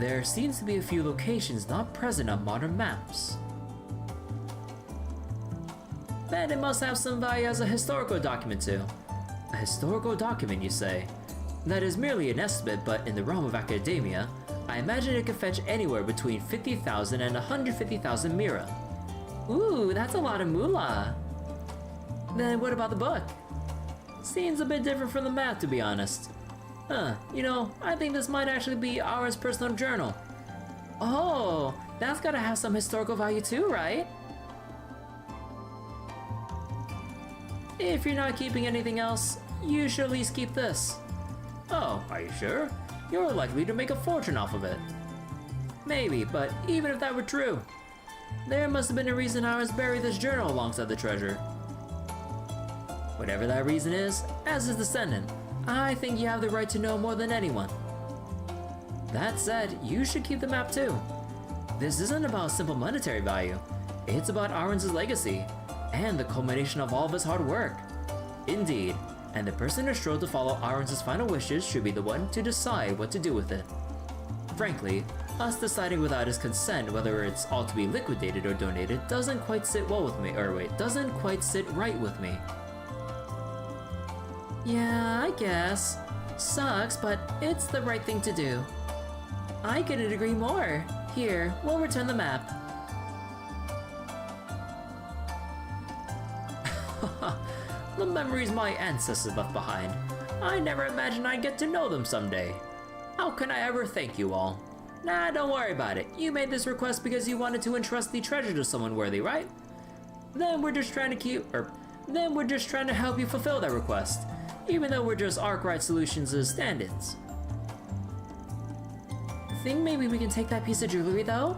There seems to be a few locations not present on modern maps. Then it must have some value as a historical document too. A historical document, you say? That is merely an estimate, but in the realm of academia, I imagine it could fetch anywhere between 50,000 and 150,000 mira. Ooh, that's a lot of moolah. Then what about the book? Seems a bit different from the map, to be honest. Huh, you know, I think this might actually be Auron's personal journal. Oh, that's gotta have some historical value too, right? If you're not keeping anything else, you should at least keep this. Oh, are you sure? You're likely to make a fortune off of it. Maybe, but even if that were true, there must have been a reason Auron's buried this journal alongside the treasure. Whatever that reason is, as his descendant, I think you have the right to know more than anyone. That said, you should keep the map too. This isn't about simple monetary value. It's about Auron's legacy, and the culmination of all of his hard work. Indeed, and the person who strove to follow Auron's final wishes should be the one to decide what to do with it. Frankly, us deciding without his consent whether it's all to be liquidated or donated doesn't quite sit well with me, doesn't quite sit right with me. Yeah, I guess. Sucks, but it's the right thing to do. I couldn't agree more. Here, we'll return the map. The memories my ancestors left behind. I never imagined I'd get to know them someday. How can I ever thank you all? Nah, don't worry about it. You made this request because you wanted to entrust the treasure to someone worthy, right? Then we're just trying to help you fulfill that request, even though we're just Arkwright Solutions' stand-ins. Think maybe we can take that piece of jewelry though?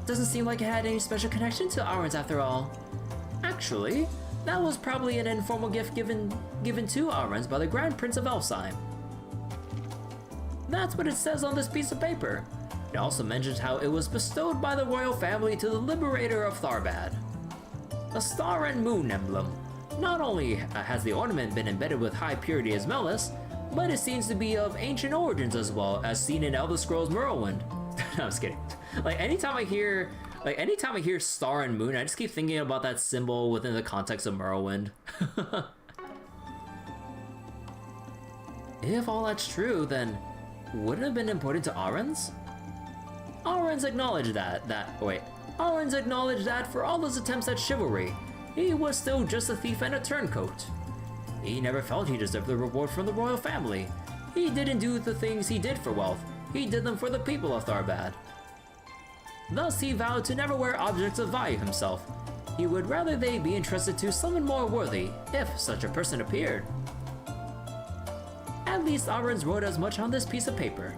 Doesn't seem like it had any special connection to Auron's after all. Actually, that was probably an informal gift given to Auron's by the Grand Prince of Elfsheim. That's what it says on this piece of paper. It also mentions how it was bestowed by the royal family to the liberator of Tharbad. A star and moon emblem. Not only has the ornament been embedded with high purity as Melis, but it seems to be of ancient origins as well, as seen in Elder Scrolls Morrowind. No, I'm just kidding. Anytime I hear star and moon, I just keep thinking about that symbol within the context of Morrowind. If all that's true, then wouldn't it have been important to Auron's? Auron's acknowledged Auron's acknowledged that for all his attempts at chivalry, he was still just a thief and a turncoat. He never felt he deserved the reward from the royal family. He didn't do the things he did for wealth. He did them for the people of Tharbad. Thus, he vowed to never wear objects of value himself. He would rather they be entrusted to someone more worthy, if such a person appeared. At least Auron's wrote as much on this piece of paper.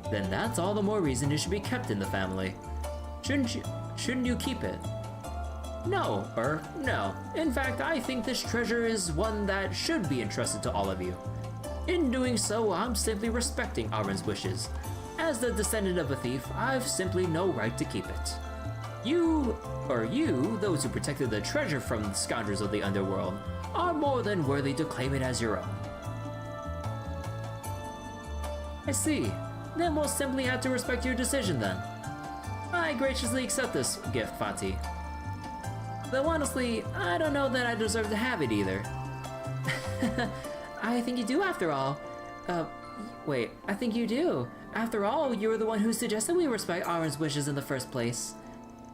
Then that's all the more reason it should be kept in the family. Shouldn't you keep it? No. In fact, I think this treasure is one that should be entrusted to all of you. In doing so, I'm simply respecting Auron's wishes. As the descendant of a thief, I've simply no right to keep it. You, those who protected the treasure from the scoundrels of the underworld, are more than worthy to claim it as your own. I see. Then we'll simply have to respect your decision then. I graciously accept this gift, Fatih. Though honestly, I don't know that I deserve to have it either. I think you do after all. Wait, I think you do. After all, you were the one who suggested we respect Auron's wishes in the first place.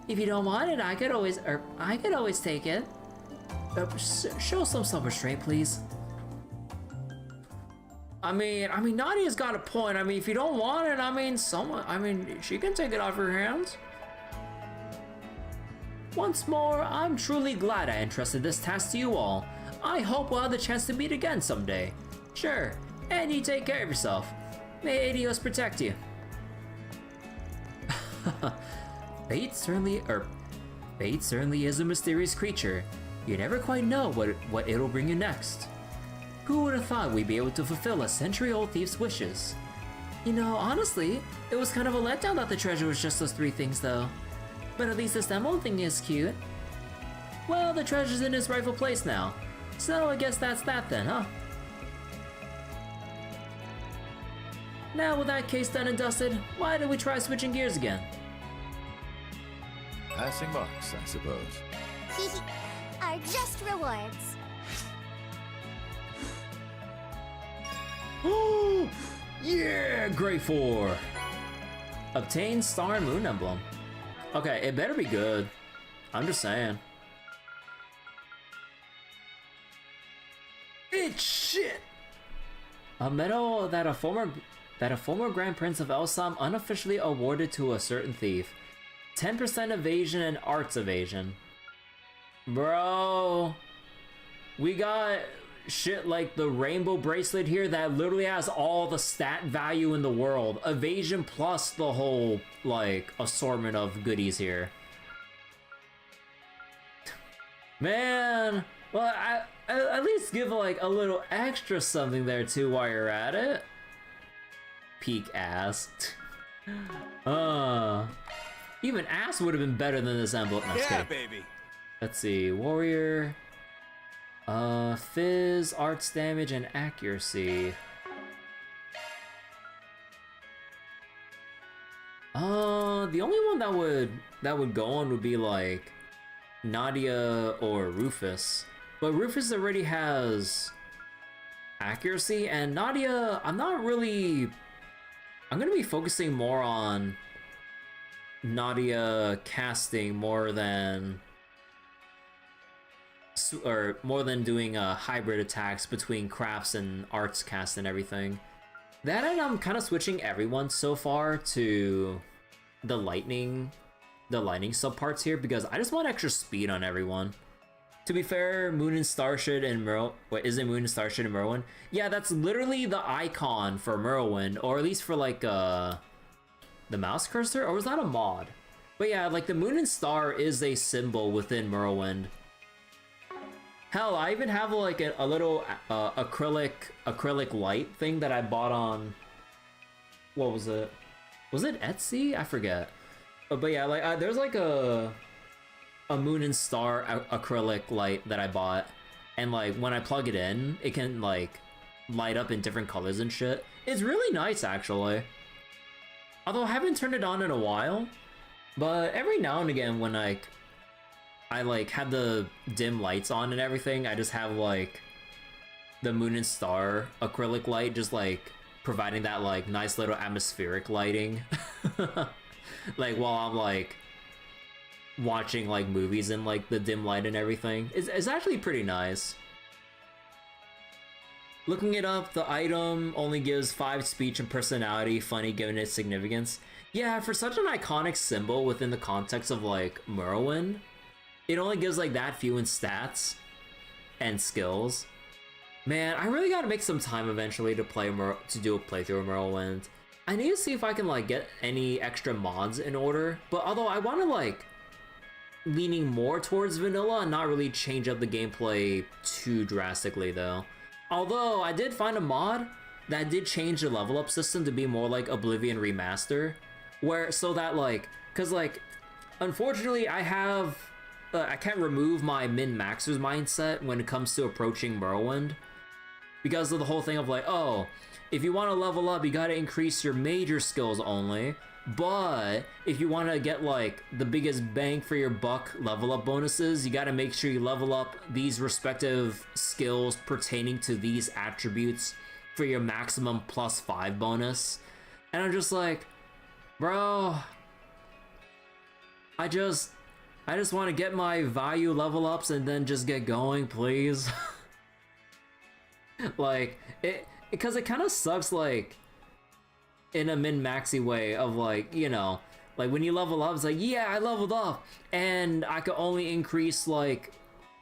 If you don't want it, I could always take it. Show some self-restraint, please. I mean, Nadia's got a point. I mean, if you don't want it, she can take it off your hands. Once more, I'm truly glad I entrusted this task to you all. I hope we'll have the chance to meet again someday. Sure, and you take care of yourself. May Adios protect you. Fate certainly is a mysterious creature. You never quite know what it'll bring you next. Who would have thought we'd be able to fulfill a century-old thief's wishes? You know, honestly, it was kind of a letdown that the treasure was just those 3 things though. But at least this emerald thing is cute. Well, the treasure's in its rightful place now. So I guess that's that then, huh? Now with that case done and dusted, why don't we try switching gears again? Passing marks, I suppose. Are just rewards. Oh, yeah, grade 4. Obtain Star and Moon Emblem. Okay, it better be good. I'm just saying. It's shit. A medal that a former Grand Prince of Elsam unofficially awarded to a certain thief. 10% evasion and arts evasion. Bro, we got shit like the rainbow bracelet here that literally has all the stat value in the world. Evasion plus the whole, like, assortment of goodies here. Man, well, I at least give, like, a little extra something there, too, while you're at it. Peak ass. Even ass would have been better than this emblem. No, Yeah, baby. let's see, warrior. Fizz, arts damage, and accuracy. The only one that would go on would be like Nadia or Rufus. But Rufus already has accuracy, and Nadia, I'm gonna be focusing more on Nadia casting more than doing hybrid attacks between crafts and arts cast and everything. That, and I'm kind of switching everyone so far to the lightning subparts here because I just want extra speed on everyone. To be fair, Moon and Starship and isn't Moon and Starship and Merwin? Yeah, that's literally the icon for Merwin, or at least for like the mouse cursor, or was that a mod? But yeah, like the Moon and Star is a symbol within Merwin. Hell, I even have like a little acrylic light thing that I bought on, what was it? Was it Etsy? I forget. But yeah, like there's like a Moon and Star acrylic light that I bought, and like when I plug it in, it can like light up in different colors and shit. It's really nice actually. Although I haven't turned it on in a while, but every now and again when I like have the dim lights on and everything, I just have like the Moon and Star acrylic light just like providing that like nice little atmospheric lighting like while I'm like watching like movies in like the dim light and everything. It's actually pretty nice. Looking it up, the item only gives 5 speech and personality, funny given its significance. Yeah, for such an iconic symbol within the context of like Merwin, it only gives like that few in stats and skills. Man, I really gotta make some time eventually to do a playthrough of Merwin. I need to see if I can like get any extra mods in order, but although I want to like leaning more towards vanilla and not really change up the gameplay too drastically though. Although I did find a mod that did change the level up system to be more like Oblivion Remaster, where so that like, cause like, unfortunately I can't remove my min-maxers mindset when it comes to approaching Morrowind, because of the whole thing of like, oh, if you want to level up, you gotta increase your major skills only, but if you want to get like the biggest bang for your buck level up bonuses, you gotta make sure you level up these respective skills pertaining to these attributes for your maximum +5 bonus. And I'm just like, bro, I just want to get my value level ups and then just get going, please. Like, because it kind of sucks, like, in a min-maxy way of, like, you know, like, when you level up, it's like, yeah, I leveled up, and I could only increase, like,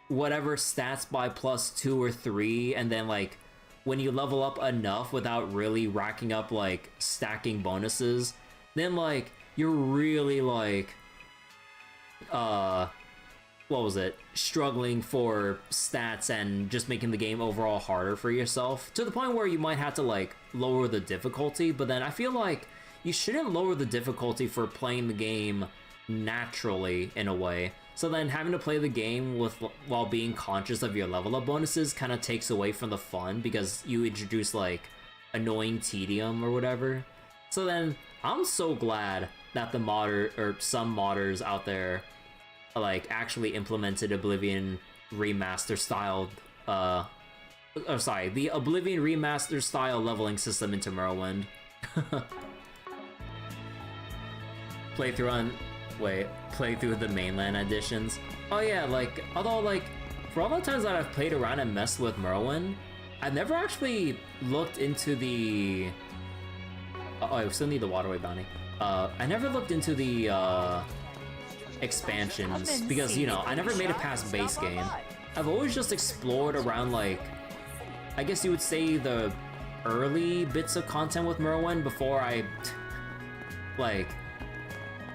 whatever stats by +2 or 3, and then, like, when you level up enough without really racking up, like, stacking bonuses, then, like, you're really, like, what was it? Struggling for stats and just making the game overall harder for yourself, to the point where you might have to like lower the difficulty. But then I feel like you shouldn't lower the difficulty for playing the game naturally in a way. So then having to play the game while being conscious of your level up bonuses kind of takes away from the fun, because you introduce like annoying tedium or whatever. So then I'm so glad that the modder or some modders out there like actually implemented Oblivion remaster styled the Oblivion remaster style leveling system into Morrowind. Play through the mainland editions. Oh yeah, like, although like, for all the times that I've played around and messed with Morrowind, I've never actually looked into the... Oh, I still need the Waterway Bounty. I never looked into the expansions because, you know, I never made it past base game. I've always just explored around, like, I guess you would say the early bits of content with Morrowind before I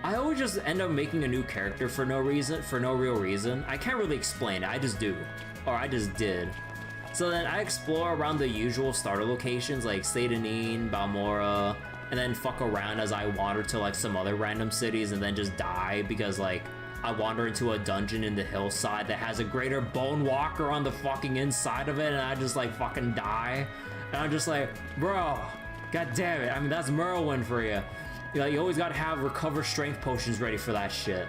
always just end up making a new character for no real reason. I can't really explain it, I just do. Or I just did. So then I explore around the usual starter locations like Satanine, Balmora, and then fuck around as I wander to like some other random cities and then just die because like I wander into a dungeon in the hillside that has a greater bone walker on the fucking inside of it and I just like fucking die. And I'm just like, bro, god damn it. I mean, that's Morrowind for you. Like, you always gotta have recover strength potions ready for that shit.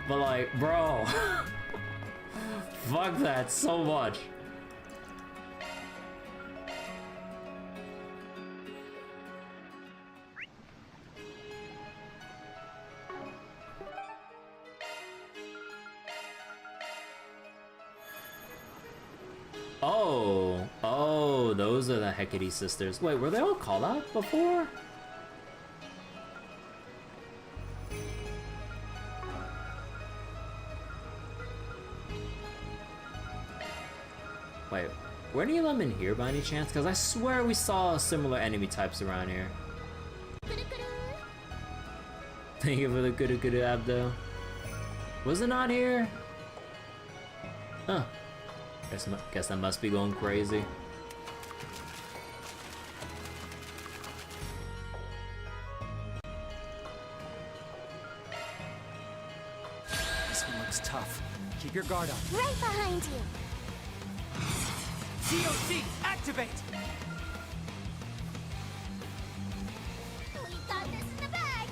But like, bro, fuck that so much. Oh, those are the Hecate sisters. Wait, were they all called out before? Wait, were any of them in here by any chance? Because I swear we saw similar enemy types around here. Thank you for the good abdo. Was it not here? Huh. Guess I must be going crazy. This one looks tough. Keep your guard up. Right behind you. COC, activate! We got this in the bag.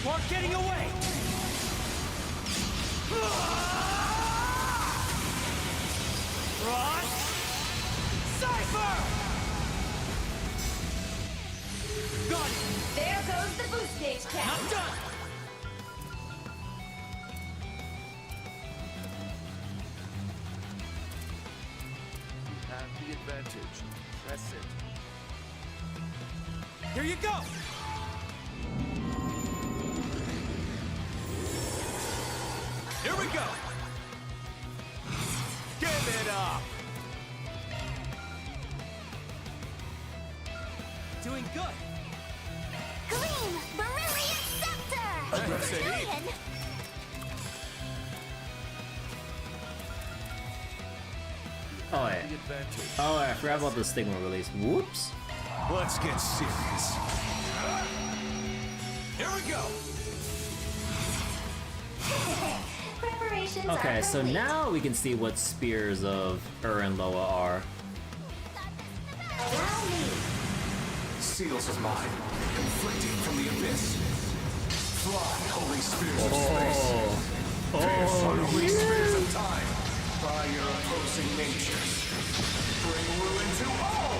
We're getting away! Run! Cypher! Got it! There goes the boost stage cap. Not done! You have the advantage. Press it. Here you go! Here we go! Give it up! Doing good! Gleam, Brilliant Scepter. Aggressive. Brilliant. Oh yeah. The advantage. Oh, I forgot about the Stigma release. Whoops. Let's get serious. Here we go! Preparations Okay, are so complete. now we can see what spears of and Loa are. Allow me. Seals of mine, conflicting from the abyss. Fly, holy spears of space. Pierce, holy spears of time. By your opposing natures. Bring ruin to all!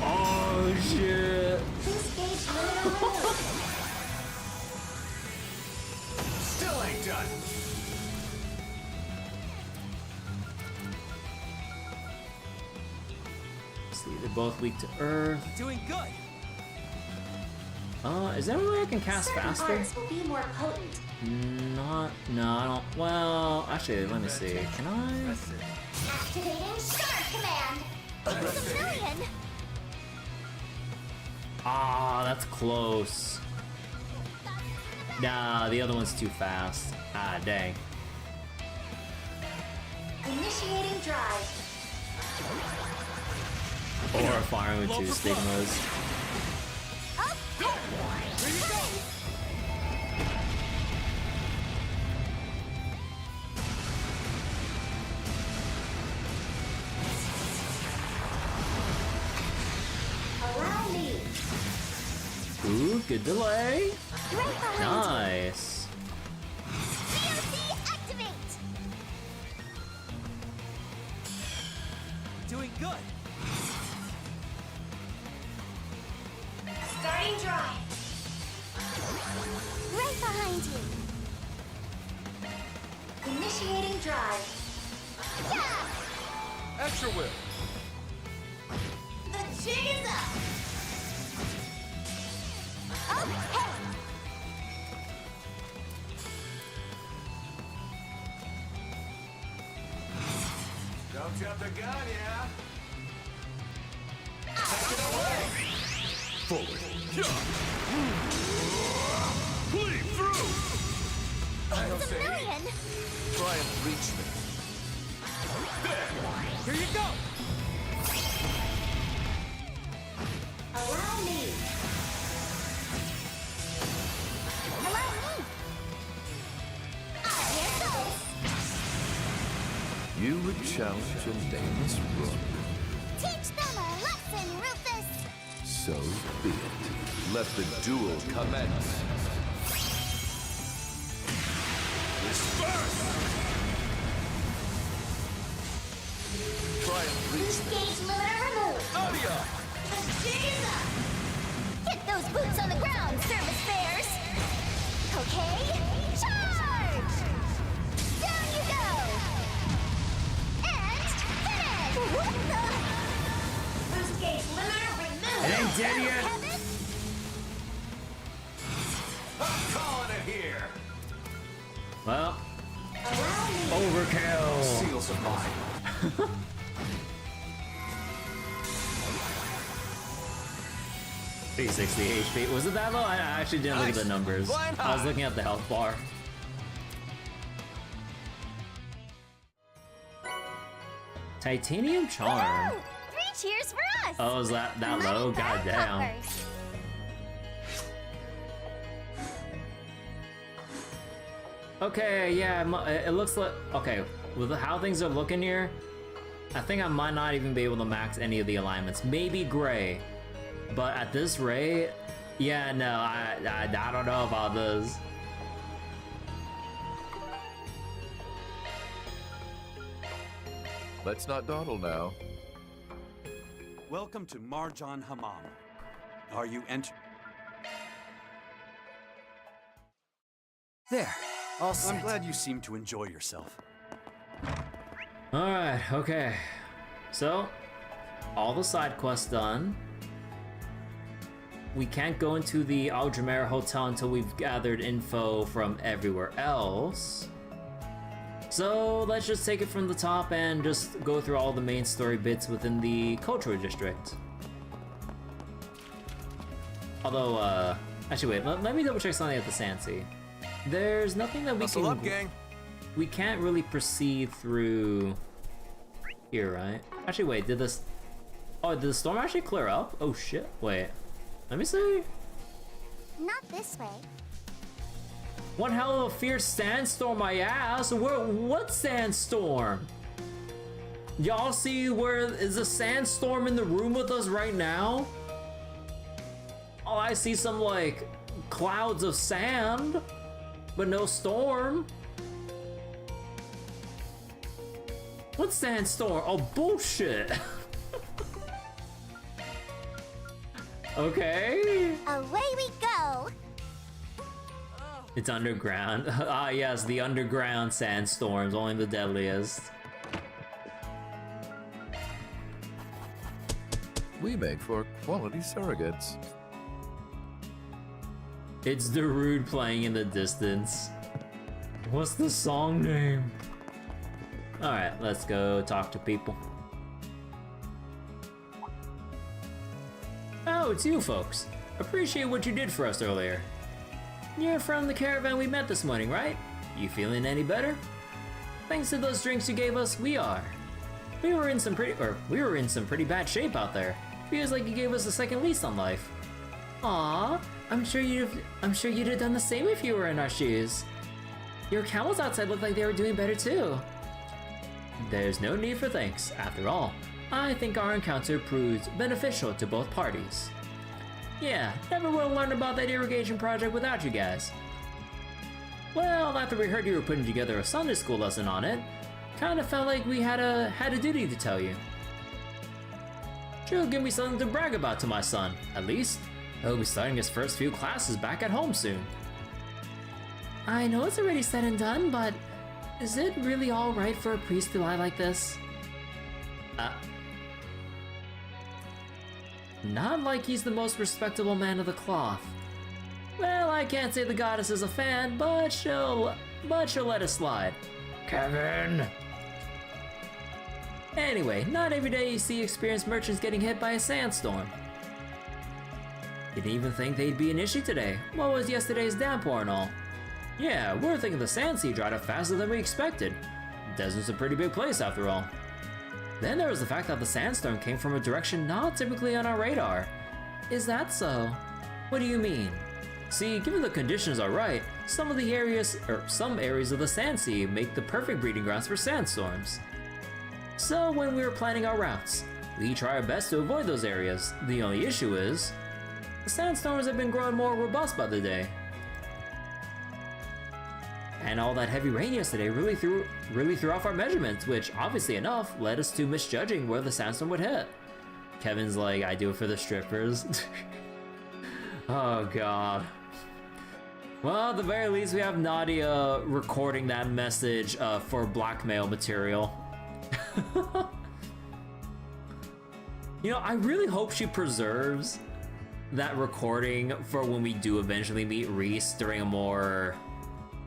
Oh shit. Boost gauge limit removed. Still ain't done. See, they're both weak to earth. Doing good! Is there a way I can cast Certain faster? parts will be more potent. No, I don't. Well, actually, let me see. Can I? Press it. Activating Shard Command. Brilliant. Ah, that's close. Nah, the other one's too fast. Ah, dang. Initiating drive. Or firing with two stigmas. Here you go! good delay. Right behind Nice. VOC activate! Doing good. Starting drive. Right behind you! Initiating drive. Yeah! At your will. The jig is up! Okay! Don't jump the gun, yeah? Forward. Bleed through! It's a million! Try and reach me. Here you go. Allow me. Allow me! Here goes! You would challenge a nameless rook. Teach them a lesson, Rufus! So be it. Let the duel commence. Disperse! Try and reach me. Gauge limiter removed! Adia! The jig is up! Get those boots on the ground, service bears! Okay? Charge! Down you go! And finish! What the? Boost gauge limiter removed. It ain't dead yet. Heaven? I'm calling it here. Well, Allow me. overkill. Seals of mine. 360 HP. Was it that low? I actually didn't look at the numbers. Flying I was high. looking at the health bar. Titanium Charm. Woo! 3 cheers for us! Oh, is that low? God damn. Poppers. Okay, yeah, it looks like... Okay, with how things are looking here, I think I might not even be able to max any of the alignments. Maybe gray. But at this rate, yeah, no, I don't know about this. Let's not dawdle now. Welcome to Marjan Hammam. Are you enter? There. All set. I'm glad you seem to enjoy yourself. Alright, okay. So, all the side quests done. We can't go into the Al-Jumeirah hotel until we've gathered info from everywhere else. So let's just take it from the top and just go through all the main story bits within the cultural district. Although, actually wait, let me double check something at the Sansi. There's nothing that we Hustle can... up, gang. We can't really proceed through here, right? Actually, wait, did this... Oh, did the storm actually clear up? Oh shit, wait. Let me see. Not this way. One hell of a fierce sandstorm, my ass. What sandstorm? Y'all see where is a sandstorm in the room with us right now? Oh, I see some like clouds of sand, but no storm. What sandstorm? Oh, bullshit. Okay. Away we go! It's underground. Ah, yes, the underground sandstorms, only the deadliest. We make for quality surrogates. It's Darude playing in the distance. What's the song name? Alright, let's go talk to people. Oh, it's you folks. Appreciate what you did for us earlier. You're from the caravan we met this morning, right? You feeling any better? Thanks to those drinks you gave us, we are. We were in some pretty bad shape out there. Feels like you gave us a second lease on life. Aw, I'm sure you'd have done the same if you were in our shoes. Your camels outside looked like they were doing better too. There's no need for thanks. After all, I think our encounter proved beneficial to both parties. Yeah, never would have learned about that irrigation project without you guys. Well, after we heard you were putting together a Sunday school lesson on it, kinda felt like we had a duty to tell you. She'll give me something to brag about to my son, at least. He'll be starting his first few classes back at home soon. I know it's already said and done, but is it really alright for a priest to lie like this? Not like he's the most respectable man of the cloth. Well, I can't say the goddess is a fan, but she'll let it slide. Kevin! Anyway, not every day you see experienced merchants getting hit by a sandstorm. Didn't even think they'd be an issue today. What was yesterday's downpour and all? Yeah, we were thinking the sand sea dried up faster than we expected. Desert's a pretty big place after all. Then there was the fact that the sandstorm came from a direction not typically on our radar. Is that so? What do you mean? See, given the conditions are right, some areas of the sand sea make the perfect breeding grounds for sandstorms. So when we were planning our routes, we try our best to avoid those areas. The only issue is, the sandstorms have been growing more robust by the day. And all that heavy rain yesterday really threw off our measurements, which obviously enough led us to misjudging where the sandstorm would hit. Kevin's like, I do it for the strippers. Oh god. Well, at the very least we have Nadia recording that message for blackmail material. You know, I really hope she preserves that recording for when we do eventually meet Reese during a more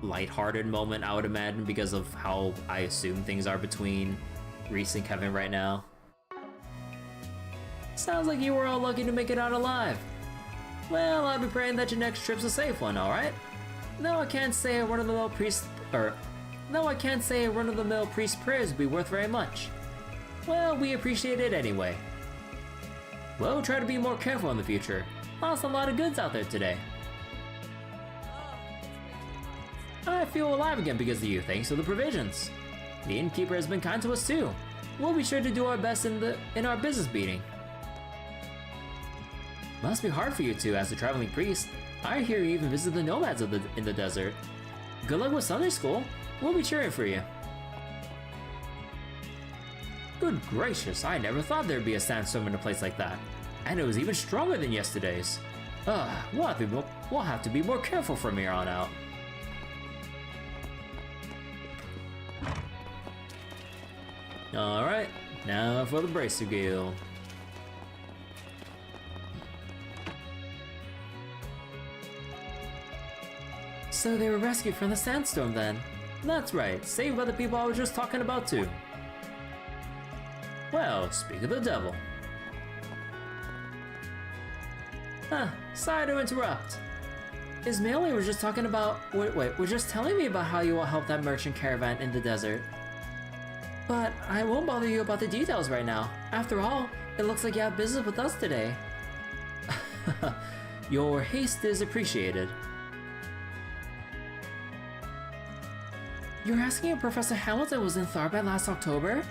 lighthearted moment, I would imagine, because of how I assume things are between Reese and Kevin right now. Sounds like you were all lucky to make it out alive. Well, I'll be praying that your next trip's a safe one, alright? No, I can't say a run-of-the-mill priest prayers would be worth very much. Well, we appreciate it anyway. Well, try to be more careful in the future. Lost a lot of goods out there today. I feel alive again because of you, thanks to the provisions. The innkeeper has been kind to us too. We'll be sure to do our best in our business meeting. Must be hard for you two as a traveling priest. I hear you even visit the nomads in the desert. Good luck with Sunday school. We'll be cheering for you. Good gracious, I never thought there'd be a sandstorm in a place like that. And it was even stronger than yesterday's. We'll have to be more careful from here on out. Alright, now for the Bracer Guild. So they were rescued from the sandstorm then? That's right, saved by the people I was just talking about too. Well, speak of the devil. Sorry to interrupt. Ismaili was just talking about, was just telling me about how you all helped that merchant caravan in the desert. But I won't bother you about the details right now. After all, it looks like you have business with us today. Your haste is appreciated. You're asking if Professor Hamilton was in Tharbad last October?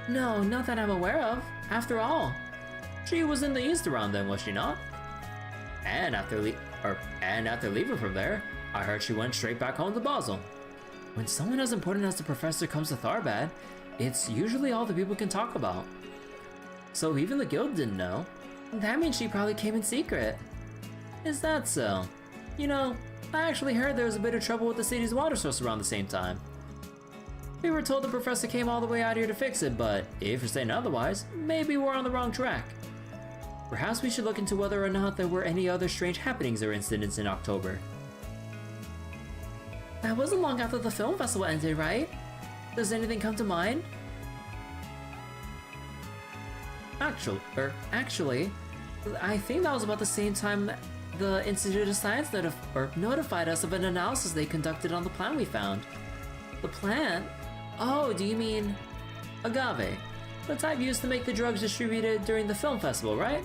No, not that I'm aware of. After all, she was in the east around then, was she not? And after leaving from there, I heard she went straight back home to Basel. When someone as important as the professor comes to Tharbad, it's usually all the people can talk about. So even the guild didn't know. That means she probably came in secret. Is that so? You know, I actually heard there was a bit of trouble with the city's water source around the same time. We were told the professor came all the way out here to fix it, but if you're saying otherwise, maybe we're on the wrong track. Perhaps we should look into whether or not there were any other strange happenings or incidents in October. That wasn't long after the film festival ended, right? Does anything come to mind? Actually, I think that was about the same time the Institute of Science notified us of an analysis they conducted on the plant we found. The plant? Oh, do you mean agave? The type used to make the drugs distributed during the film festival, right?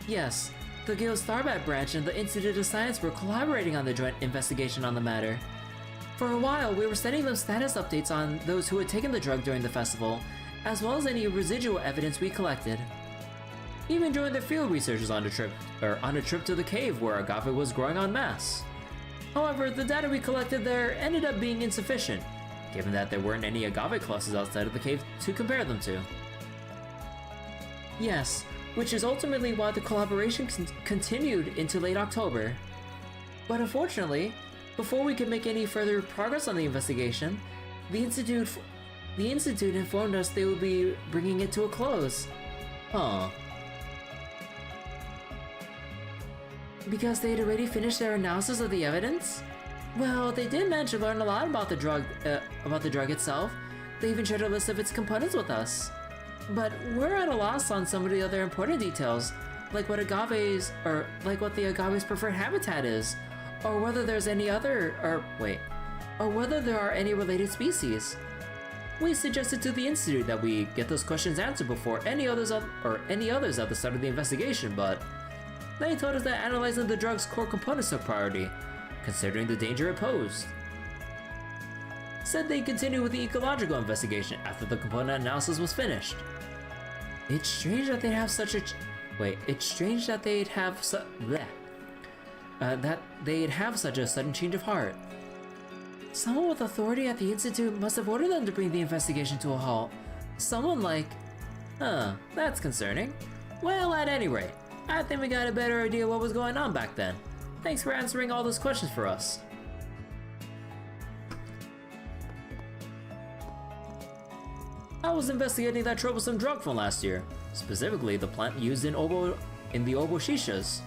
Yes, the Guild's Tharbad branch and the Institute of Science were collaborating on the joint investigation on the matter. For a while, we were sending them status updates on those who had taken the drug during the festival, as well as any residual evidence we collected. even joined the field researchers on a trip to the cave where agave was growing en masse. However, the data we collected there ended up being insufficient, given that there weren't any agave clusters outside of the cave to compare them to. Yes, which is ultimately why the collaboration continued into late October. But unfortunately, before we could make any further progress on the investigation, the Institute informed us they would be bringing it to a close. Huh. Because they had already finished their analysis of the evidence? Well, they did manage to learn a lot about the drug itself. They even shared a list of its components with us. But we're at a loss on some of the other important details, like what the agave's preferred habitat is, or whether there are any related species. We suggested to the Institute that we get those questions answered before any others at the start of the investigation, but they told us that analyzing the drug's core components took priority, considering the danger it posed. Said they'd continue with the ecological investigation after the component analysis was finished. It's strange that they'd have such a such a sudden change of heart. Someone with authority at the Institute must have ordered them to bring the investigation to a halt. Someone like... that's concerning. Well, at any rate, I think we got a better idea what was going on back then. Thanks for answering all those questions for us. I was investigating that troublesome drug from last year, specifically the plant used in the obo shishas.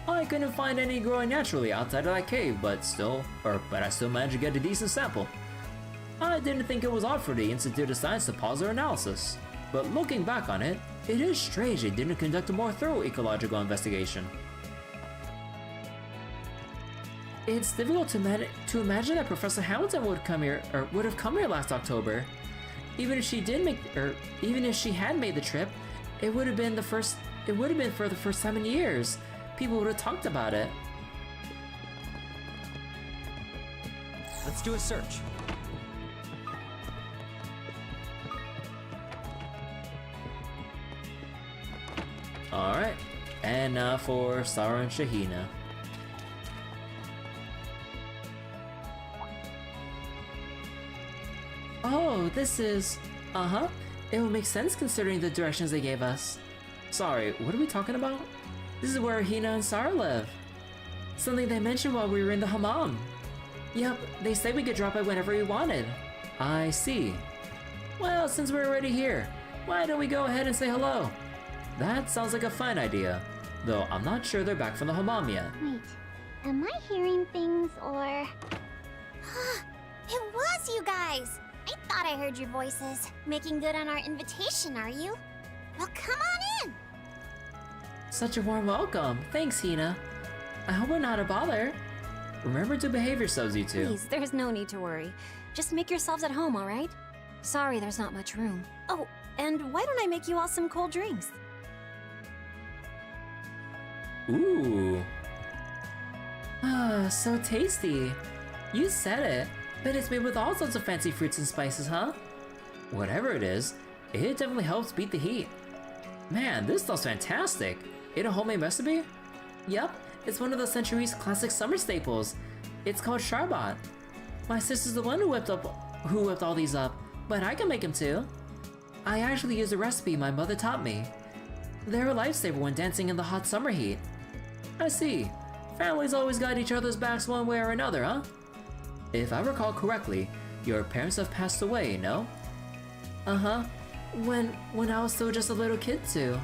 I couldn't find any growing naturally outside of that cave, but I still managed to get a decent sample. I didn't think it was odd for the Institute of Science to pause their analysis, but looking back on it, it is strange they didn't conduct a more thorough ecological investigation. It's difficult to imagine that Professor Hamilton would have come here last October. Even if she had made the trip, it would have been for the first time in years. People would have talked about it. Let's do a search. Alright, and now for Sarah and Shahina. Oh, this is... It would make sense considering the directions they gave us. Sorry, what are we talking about? This is where Hina and Sarah live. Something they mentioned while we were in the hammam. Yep, they said we could drop by whenever we wanted. I see. Well, since we're already here, why don't we go ahead and say hello? That sounds like a fine idea, though I'm not sure they're back from the hammam yet. Wait, am I hearing things or... It was you guys! I thought I heard your voices. Making good on our invitation, are you? Well, come on in! Such a warm welcome. Thanks, Hina. I hope we're not a bother. Remember to behave yourselves, you two. Please, there's no need to worry. Just make yourselves at home, all right? Sorry there's not much room. Oh, and why don't I make you all some cold drinks? Ooh. Ah, so tasty. You said it, but it's made with all sorts of fancy fruits and spices, huh? Whatever it is, it definitely helps beat the heat. Man, this stuff's fantastic. It a homemade recipe? Yep, it's one of the century's classic summer staples. It's called Tharbad. My sister's the one who whipped all these up, but I can make them too. I actually used a recipe my mother taught me. They're a lifesaver when dancing in the hot summer heat. I see. Families always got each other's backs one way or another, huh? If I recall correctly, your parents have passed away, no? Uh-huh. When I was still just a little kid too.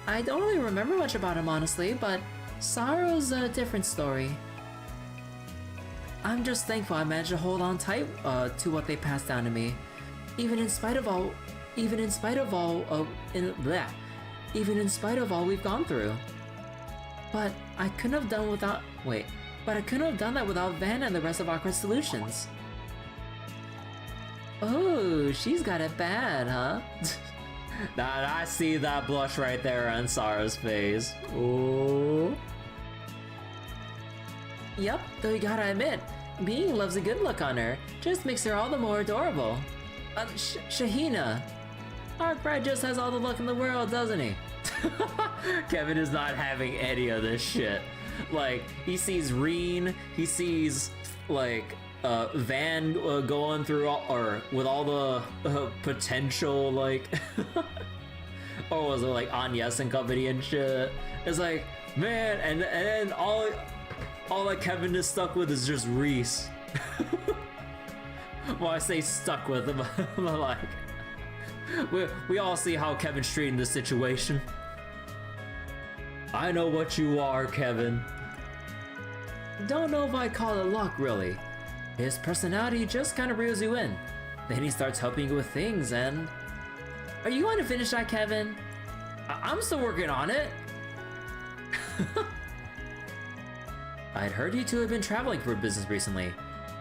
I don't really remember much about him honestly, but sorrow's a different story. I'm just thankful I managed to hold on tight to what they passed down to me, even in spite of all we've gone through. But I couldn't have done that without Van and the rest of Awkward Solutions. Oh, she's got it bad, huh? I see that blush right there on Sarah's face. Ooh. Yep, though you gotta admit, Being loves a good look on her, just makes her all the more adorable. Shahina. Our Brad just has all the luck in the world, doesn't he? Kevin is not having any of this shit. Like, he sees Reen, he sees, like, Van going through with all the potential, like, or was it like Agnes and company and shit? It's like, man, and then all that Kevin is stuck with is just Reese. Well, I say stuck with him, but like, we all see how Kevin's treating the situation. I know what you are, Kevin. Don't know if I'd call it luck, really. His personality just kind of reels you in. Then he starts helping you with things, and... Are you going to finish that, Kevin? I'm still working on it. I'd heard you two have been traveling for business recently,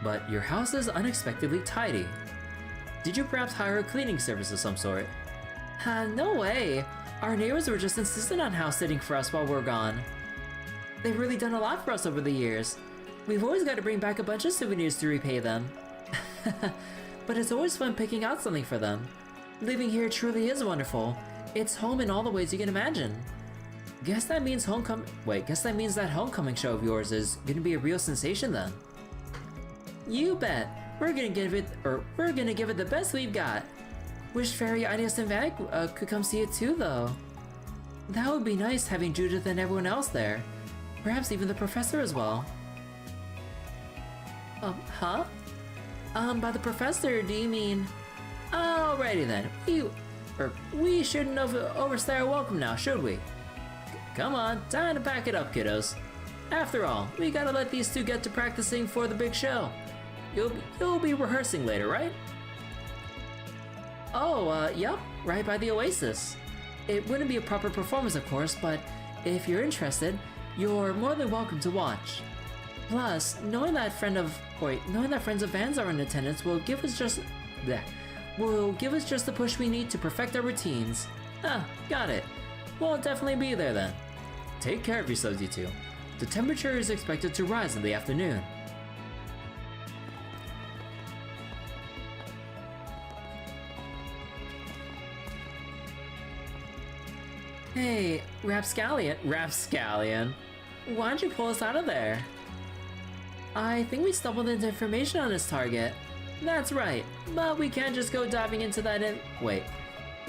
but your house is unexpectedly tidy. Did you perhaps hire a cleaning service of some sort? No way. Our neighbors were just insistent on house sitting for us while we're gone. They've really done a lot for us over the years. We've always got to bring back a bunch of souvenirs to repay them. But it's always fun picking out something for them. Living here truly is wonderful. It's home in all the ways you can imagine. Guess that means that homecoming show of yours is gonna be a real sensation then. You bet. We're gonna give it the best we've got. Wish Fairy, Ines, and Van could come see it too, though. That would be nice, having Judith and everyone else there. Perhaps even the professor as well. Huh? By the professor, do you mean... Alrighty then. We shouldn't overstay our welcome now, should we? Come on, time to pack it up, kiddos. After all, we gotta let these two get to practicing for the big show. You'll be rehearsing later, right? Oh, yup, right by the Oasis. It wouldn't be a proper performance, of course, but if you're interested, you're more than welcome to watch. Plus, knowing that friends of Van's are in attendance will give us just the push we need to perfect our routines. Got it. We'll definitely be there then. Take care of yourselves, you two. The temperature is expected to rise in the afternoon. Hey, Rapscallion, why'd you pull us out of there? I think we stumbled into information on this target. That's right, but we can't just go diving into that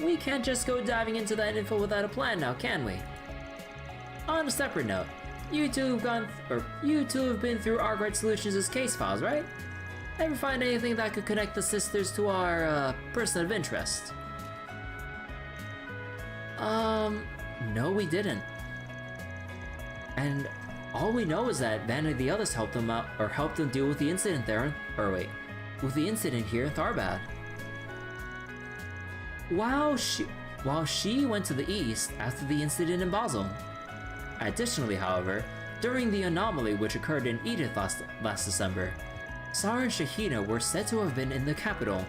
we can't just go diving into that info without a plan now, can we? On a separate note, you two have been through Arkwright Solutions' case files, right? Ever find anything that could connect the sisters to our person of interest? No, we didn't. And all we know is that Van and the others helped them out, or helped them deal with the incident there, with the incident here in Tharbad. While she went to the east after the incident in Basel. Additionally, however, during the anomaly which occurred in Edith last December, Sarah and Shahina were said to have been in the capital,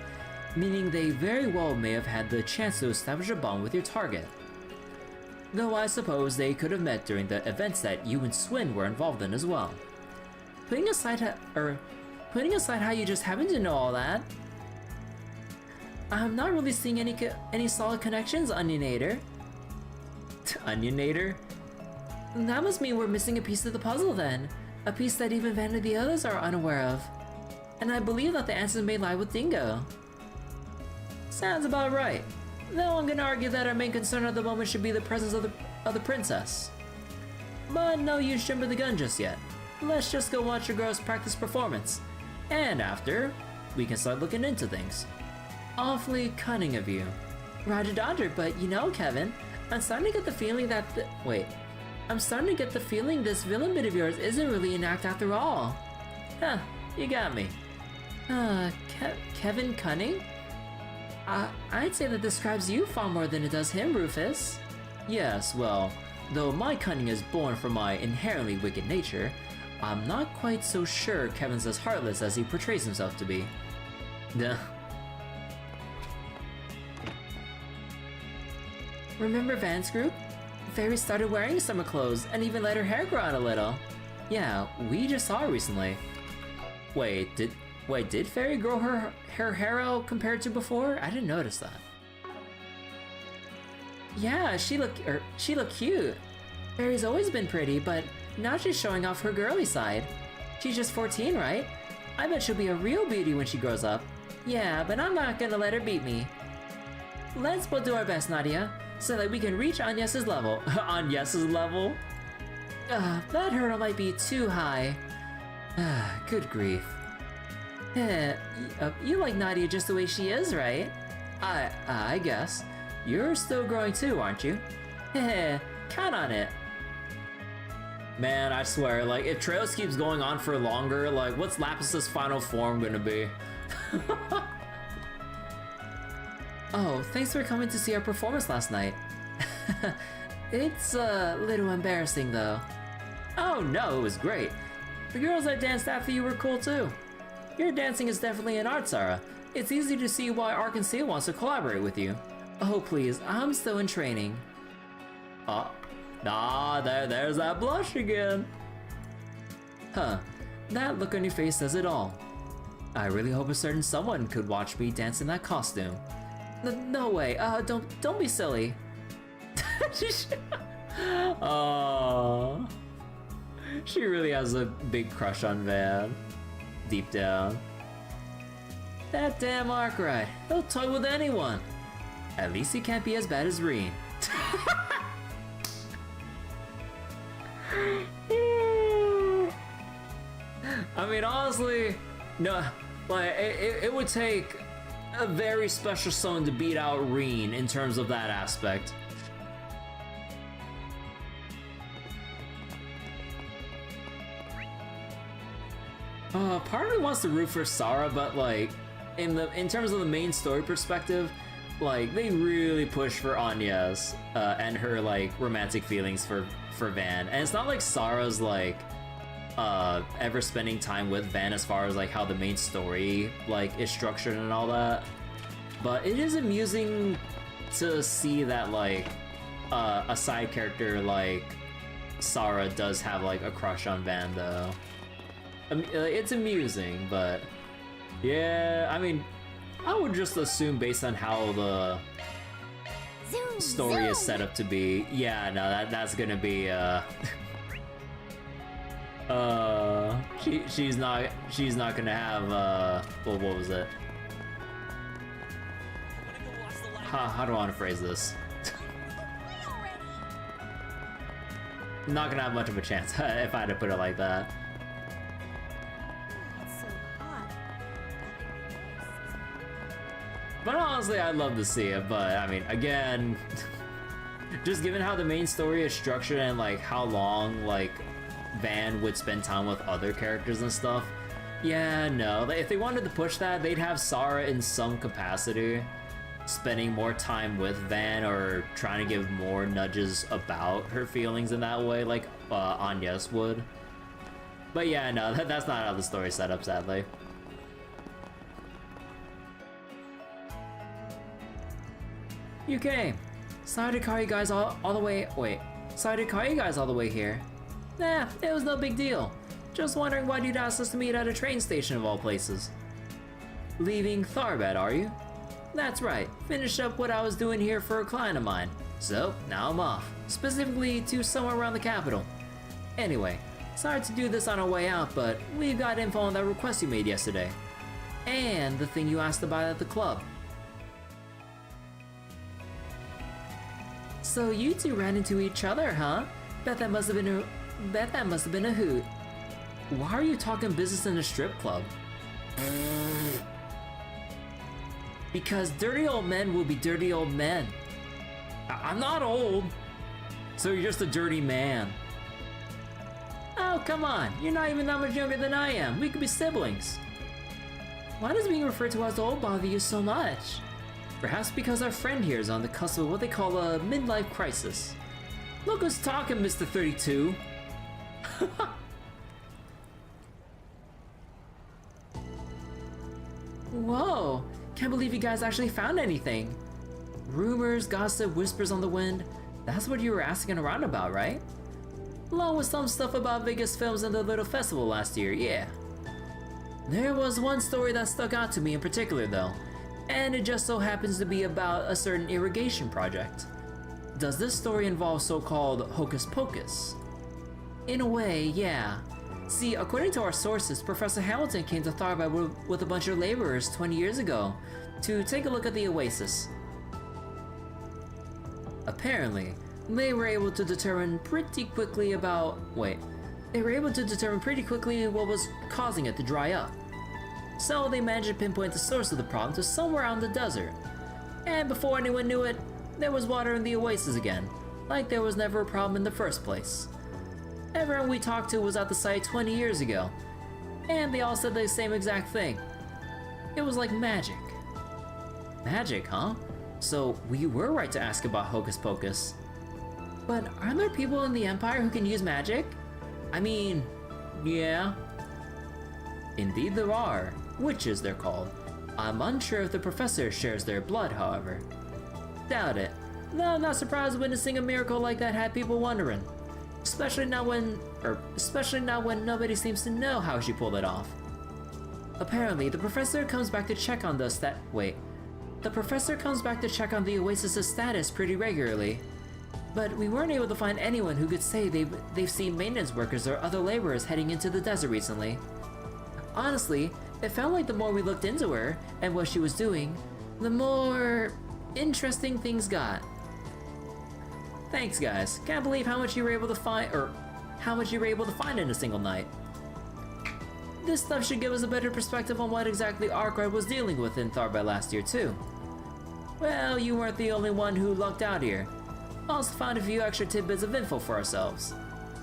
meaning they very well may have had the chance to establish a bond with your target. Though I suppose they could have met during the events that you and Swin were involved in as well. Putting aside how you just happen to know all that, I'm not really seeing any solid connections, Onionator. Onionator? That must mean we're missing a piece of the puzzle then. A piece that even Van and the others are unaware of. And I believe that the answers may lie with Dingo. Sounds about right. Though I'm gonna argue that our main concern at the moment should be the presence of the princess. But no use jumping the gun just yet. Let's just go watch your girls practice performance. And after, we can start looking into things. Awfully cunning of you. Roger Dodger, but you know, Kevin, I'm starting to get the feeling that this villain bit of yours isn't really an act after all. Huh, you got me. Kevin Cunning? I'd say that describes you far more than it does him, Rufus. Yes, well, though my cunning is born from my inherently wicked nature, I'm not quite so sure Kevin's as heartless as he portrays himself to be. Duh. Remember Van's group? Fairy started wearing summer clothes and even let her hair grow out a little. Yeah, we just saw her recently. Wait, did Fairy grow her hair out compared to before? I didn't notice that. Yeah, she look cute. Barry's always been pretty, but now she's showing off her girly side. She's just 14, right? I bet she'll be a real beauty when she grows up. Yeah, but I'm not gonna let her beat me. Let's both do our best, Nadia, so that we can reach Agnes's level. Agnes's level? That hurdle might be too high. Good grief. You like Nadia just the way she is, right? I guess. You're still growing too, aren't you? Count on it. Man, I swear, like, if Trails keeps going on for longer, like, what's Lapis's final form gonna be? Oh, thanks for coming to see our performance last night. It's a little embarrassing, though. Oh no, it was great. The girls that danced after you were cool, too. Your dancing is definitely an art, Sarah. It's easy to see why Arkansas wants to collaborate with you. Oh, please, I'm still in training. There's that blush again. Huh, that look on your face says it all. I really hope a certain someone could watch me dance in that costume. No way, don't be silly. Oh, she really has a big crush on Van, deep down. That damn Arkwright, he'll toy with anyone. At least he can't be as bad as Reen. I mean, honestly, no, like, it would take a very special someone to beat out Reen in terms of that aspect. Part of me wants to root for Sarah, but like, in terms of the main story perspective, like, they really push for Agnes and her like romantic feelings for Van, and it's not like Sarah's like ever spending time with Van as far as like how the main story like is structured and all that. But it is amusing to see that like a side character like Sarah does have like a crush on Van, though. It's amusing, but yeah, I mean, I would just assume based on how the story is set up to be, yeah, no, that's gonna be she's not gonna have well, what was it? How do I want to phrase this? Not gonna have much of a chance if I had to put it like that. But honestly, I'd love to see it, but I mean, again, just given how the main story is structured and like how long like Van would spend time with other characters and stuff, yeah, no, if they wanted to push that, they'd have Sarah in some capacity spending more time with Van or trying to give more nudges about her feelings in that way, like Agnes would. But yeah, no, that's not how the story's set up, sadly. You came. Sorry to call you guys all the way. Wait. Sorry to call you guys all the way here. Nah, it was no big deal. Just wondering why you'd ask us to meet at a train station of all places. Leaving Tharbad, are you? That's right. Finished up what I was doing here for a client of mine. So, now I'm off. Specifically to somewhere around the capital. Anyway, sorry to do this on our way out, but we got info on that request you made yesterday. And the thing you asked about at the club. So you two ran into each other, huh? Bet that must have been a hoot. Why are you talking business in a strip club? Because dirty old men will be dirty old men. I'm not old. So you're just a dirty man. Oh, come on. You're not even that much younger than I am. We could be siblings. Why does being referred to as old bother you so much? Perhaps because our friend here is on the cusp of what they call a midlife crisis. Look who's talking, Mr. 32. Whoa, can't believe you guys actually found anything. Rumors, gossip, whispers on the wind. That's what you were asking around about, right? Along with some stuff about Vegas films and the little festival last year, yeah. There was one story that stuck out to me in particular though. And it just so happens to be about a certain irrigation project. does this story involve so-called hocus pocus? In a way, yeah. See, according to our sources, Professor Hamilton came to Tharbad with a bunch of laborers 20 years ago to take a look at the oasis. Apparently, they were able to determine pretty quickly what was causing it to dry up. So they managed to pinpoint the source of the problem to somewhere out in the desert. And before anyone knew it, there was water in the oasis again, like there was never a problem in the first place. Everyone we talked to was at the site 20 years ago, and they all said the same exact thing. It was like magic. Magic, huh? So we were right to ask about hocus pocus. But aren't there people in the Empire who can use magic? I mean, yeah. Indeed there are. Witches, they're called. I'm unsure if the professor shares their blood, however. Doubt it. Though I'm not surprised witnessing a miracle like that had people wondering. Especially not when nobody seems to know how she pulled it off. Apparently, the professor comes back to check on the oasis's status pretty regularly. But we weren't able to find anyone who could say they've seen maintenance workers or other laborers heading into the desert recently. Honestly, it felt like the more we looked into her and what she was doing, the more interesting things got. Thanks, guys. Can't believe how much you were able to find in a single night. This stuff should give us a better perspective on what exactly Arkwright was dealing with in Tharbad last year too. Well, you weren't the only one who lucked out here. Also found a few extra tidbits of info for ourselves.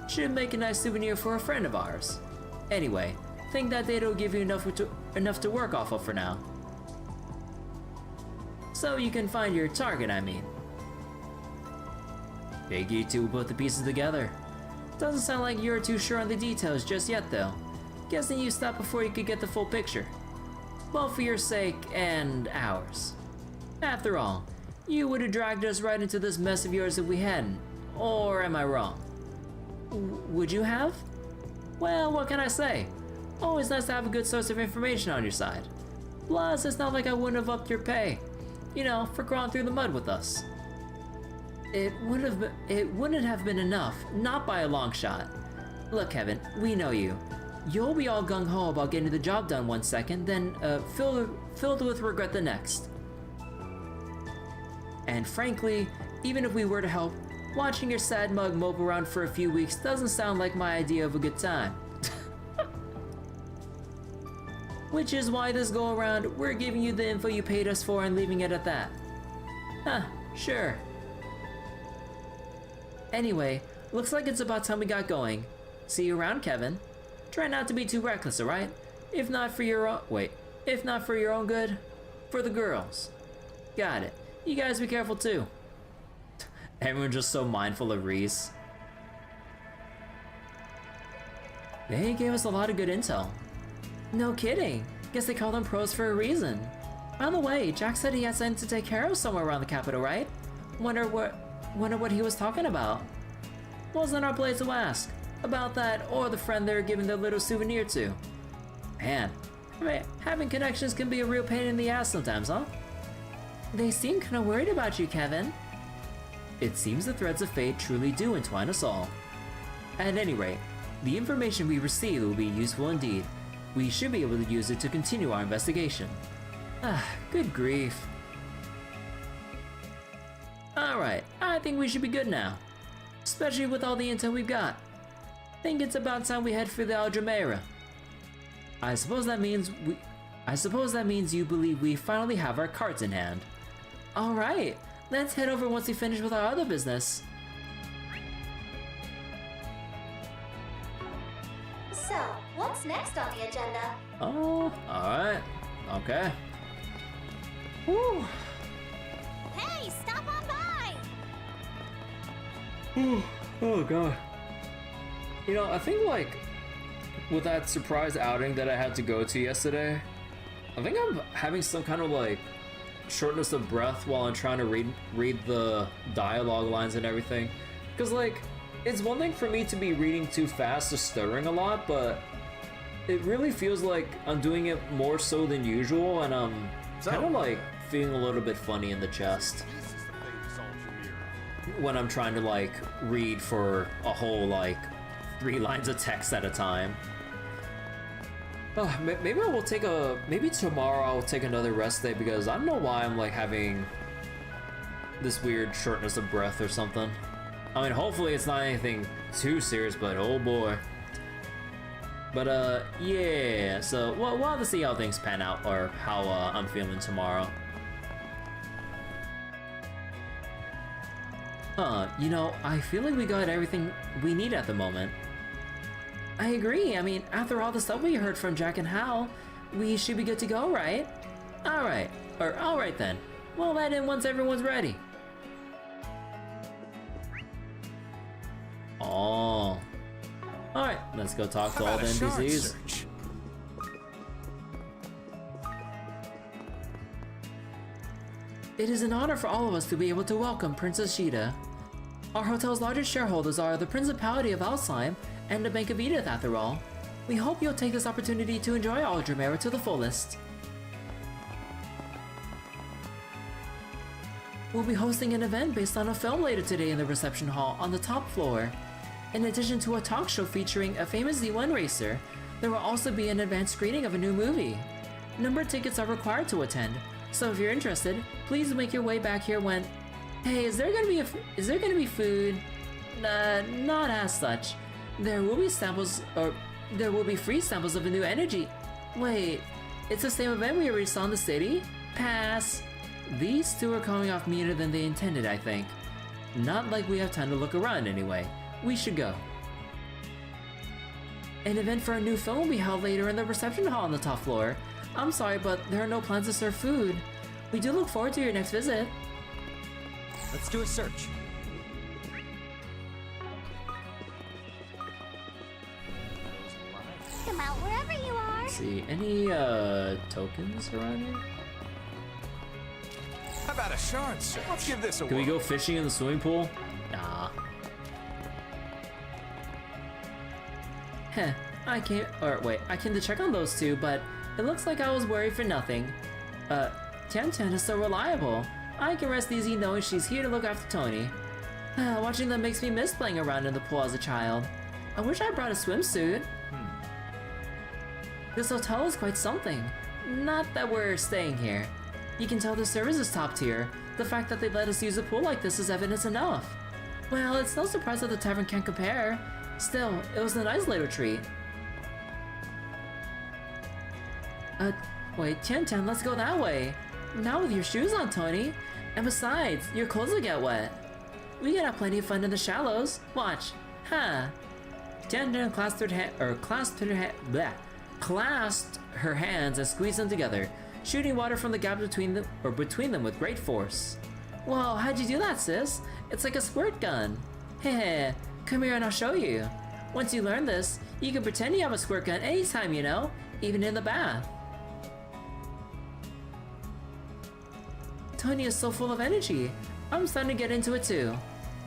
Should make a nice souvenir for a friend of ours. Anyway, think that data will give you enough to work off of for now. So you can find your target, I mean. Big you two put the pieces together. Doesn't sound like you're too sure on the details just yet though. Guessing you stopped before you could get the full picture. Both for your sake and ours. After all, you would have dragged us right into this mess of yours if we hadn't. Or am I wrong? Would you have? Well, what can I say? Always nice to have a good source of information on your side. Plus, it's not like I wouldn't have upped your pay. You know, for crawling through the mud with us. It wouldn't have been enough, not by a long shot. Look, Kevin, we know you. You'll be all gung-ho about getting the job done one second, then filled with regret the next. And frankly, even if we were to help, watching your sad mug mope around for a few weeks doesn't sound like my idea of a good time. Which is why this go around, we're giving you the info you paid us for and leaving it at that. Huh, sure. Anyway, looks like it's about time we got going. See you around, Kevin. Try not to be too reckless, alright? If not for your own good, for the girls. Got it. You guys be careful too. Everyone's just so mindful of Reese. They gave us a lot of good intel. No kidding. Guess they call them pros for a reason. By the way, Jack said he had something to take care of somewhere around the capital, right? Wonder what he was talking about. Wasn't our place to ask about that or the friend they were giving their little souvenir to. Man, having connections can be a real pain in the ass sometimes, huh? They seem kinda worried about you, Kevin. It seems the threads of fate truly do entwine us all. At any rate, the information we receive will be useful indeed. We should be able to use it to continue our investigation. Ah, good grief. Alright, I think we should be good now. Especially with all the intel we've got. Think it's about time we head for the Al-Jumeirah. I suppose that means you believe we finally have our cards in hand. Alright, let's head over once we finish with our other business. So, what's next on the agenda? Oh, alright. Okay. Woo. Hey, stop on by! Oh god. You know, I think like with that surprise outing that I had to go to yesterday, I think I'm having some kind of like shortness of breath while I'm trying to read the dialogue lines and everything. Cause like, it's one thing for me to be reading too fast or stuttering a lot, but it really feels like I'm doing it more so than usual, and I'm kind of like feeling a little bit funny in the chest. This is the famous Al-Jumeirah, when I'm trying to like read for a whole like 3 lines of text at a time. Maybe I will take maybe tomorrow I'll take another rest day because I don't know why I'm like having this weird shortness of breath or something. I mean, hopefully it's not anything too serious, but oh boy. But yeah, so we'll have to see how things pan out or how I'm feeling tomorrow. You know, I feel like we got everything we need at the moment. I agree. I mean, after all the stuff we heard from Jack and Hal, we should be good to go, right? Alright. Or alright then. We'll head in once everyone's ready. Oh. Alright, let's go talk to all the NPCs. It is an honor for all of us to be able to welcome Princess Zita. Our hotel's largest shareholders are the Principality of Alzheim and the Bank of Edith, after all. We hope you'll take this opportunity to enjoy Al-Jumeirah to the fullest. We'll be hosting an event based on a film later today in the reception hall on the top floor. In addition to a talk show featuring a famous Z1 racer, there will also be an advanced screening of a new movie. Numbered tickets are required to attend, so if you're interested, please make your way back here when... Hey, is there gonna be food? Not as such. There will be samples, or there will be free samples of a new energy. Wait, it's the same event we already saw in the city? Pass. These two are coming off meaner than they intended, I think. Not like we have time to look around anyway. We should go. An event for a new film will be held later in the reception hall on the top floor. I'm sorry, but there are no plans to serve food. We do look forward to your next visit. Let's do a search. Come out wherever you are. Let's see, any tokens around here? How about a shard search? Let's give this a Can we whirl. go fishing in the swimming pool? Nah. Heh, I came to check on those two, but it looks like I was worried for nothing. Tian is so reliable. I can rest easy knowing she's here to look after Tony. Watching them makes me miss playing around in the pool as a child. I wish I brought a swimsuit. This hotel is quite something. Not that we're staying here. You can tell the service is top tier. The fact that they let us use a pool like this is evidence enough. Well, it's no surprise that the tavern can't compare. Still, it was a nice little treat. Wait, Tian, let's go that way. Not with your shoes on, Tony. And besides, your clothes will get wet. We can have plenty of fun in the shallows. Watch. Huh. Tian clasped her hands and squeezed them together, shooting water from the gap between them with great force. Whoa, how'd you do that, sis? It's like a squirt gun. Heh, come here and I'll show you. Once you learn this, you can pretend you have a squirt gun anytime, you know, even in the bath. Tony is so full of energy. I'm starting to get into it too.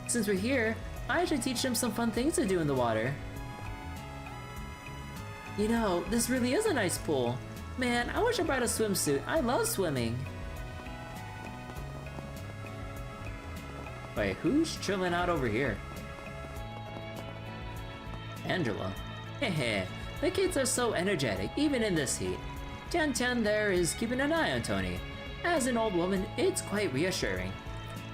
Since we're here, I should teach him some fun things to do in the water. You know, this really is a nice pool. Man, I wish I brought a swimsuit. I love swimming. Wait, who's chilling out over here? Angela. Hehe, the kids are so energetic, even in this heat. Tian there is keeping an eye on Tony. As an old woman, it's quite reassuring.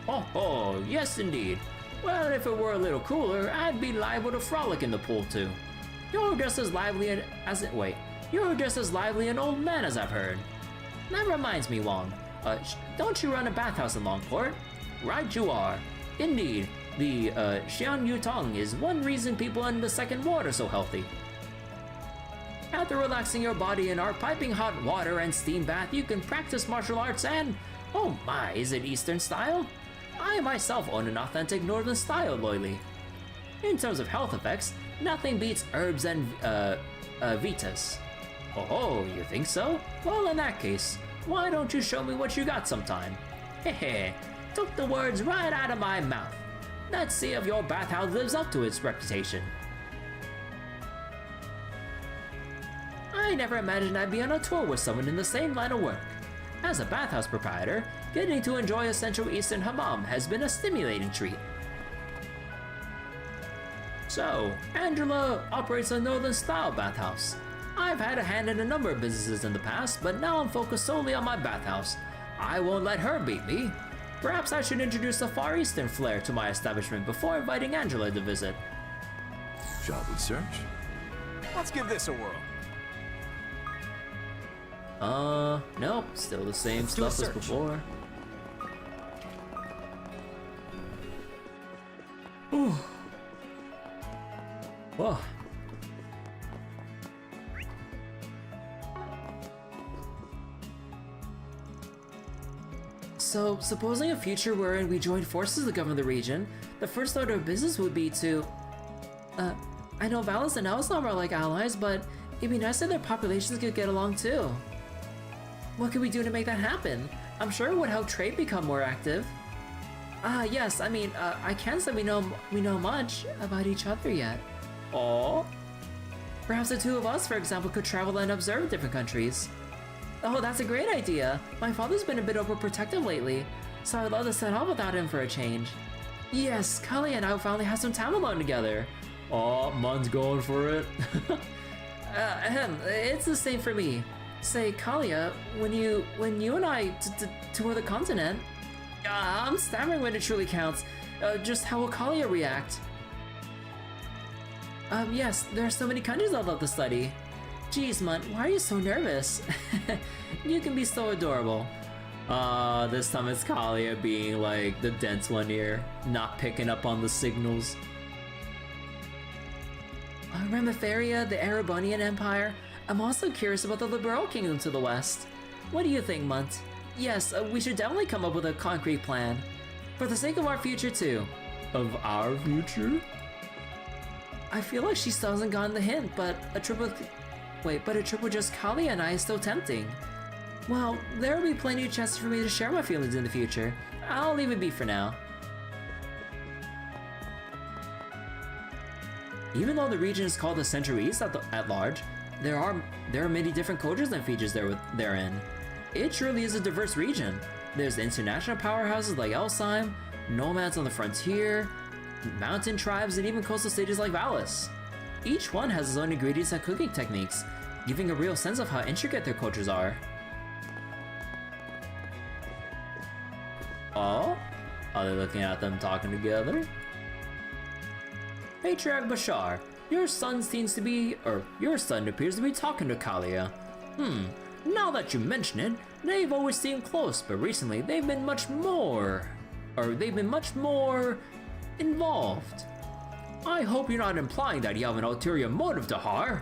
Oh, yes indeed. Well, if it were a little cooler, I'd be liable to frolic in the pool too. You're just as lively an old man as I've heard. That reminds me, Wong. Don't you run a bathhouse in Longport? Right you are. Indeed, the Xian Yu Tong is one reason people in the second ward are so healthy. After relaxing your body in our piping hot water and steam bath, you can practice martial arts and... Oh my, is it Eastern style? I myself own an authentic Northern style, loyally. In terms of health effects, nothing beats herbs and Vitas. Oh, you think so? Well, in that case, why don't you show me what you got sometime? Hehe, took the words right out of my mouth. Let's see if your bathhouse lives up to its reputation. I never imagined I'd be on a tour with someone in the same line of work. As a bathhouse proprietor, getting to enjoy a Central Eastern hammam has been a stimulating treat. So, Angela operates a northern-style bathhouse. I've had a hand in a number of businesses in the past, but now I'm focused solely on my bathhouse. I won't let her beat me. Perhaps I should introduce a Far Eastern flair to my establishment before inviting Angela to visit. Shall we search? Let's give this a whirl. Nope, still the same Let's do a stuff as search. before. Whew. Whoa. So, supposing a future wherein we join forces to govern the region, the first order of business would be to... I know Valis and Elslam are like allies, but it'd be nice if their populations could get along too. What can we do to make that happen? I'm sure it would help trade become more active. Yes, I mean, I can't say we know much about each other yet. Oh? Perhaps the two of us, for example, could travel and observe different countries. Oh, that's a great idea. My father's been a bit overprotective lately, so I'd love to set off without him for a change. Yes, Kali and I finally have some time alone together. Oh, Mun's going for it. It's the same for me. Say, Kalia, when you and I tour the continent, I'm stammering when it truly counts. Just how will Kalia react? Yes, there are so many countries I'd love to study. Geez, Munt, why are you so nervous? You can be so adorable. This time it's Kalia being like the dense one here, not picking up on the signals. Ramifaria, the Erebonian Empire. I'm also curious about the Liberal Kingdom to the west. What do you think, Munt? Yes, we should definitely come up with a concrete plan. For the sake of our future, too. Of our future? I feel like she still hasn't gotten the hint, but a trip with just Kali and I is still tempting. Well, there will be plenty of chances for me to share my feelings in the future. I'll leave it be for now. Even though the region is called the Central East at large, there are many different cultures and features therein. It truly is a diverse region. There's the international powerhouses like Elsheim, nomads on the frontier, mountain tribes, and even coastal stages like Valis. Each one has its own ingredients and cooking techniques, giving a real sense of how intricate their cultures are. Oh? Are they looking at them talking together? Patriarch Bashar, your son appears to be talking to Kalia. Now that you mention it, they've always seemed close, but recently they've been much more involved. I hope you're not implying that you have an ulterior motive, Dahar.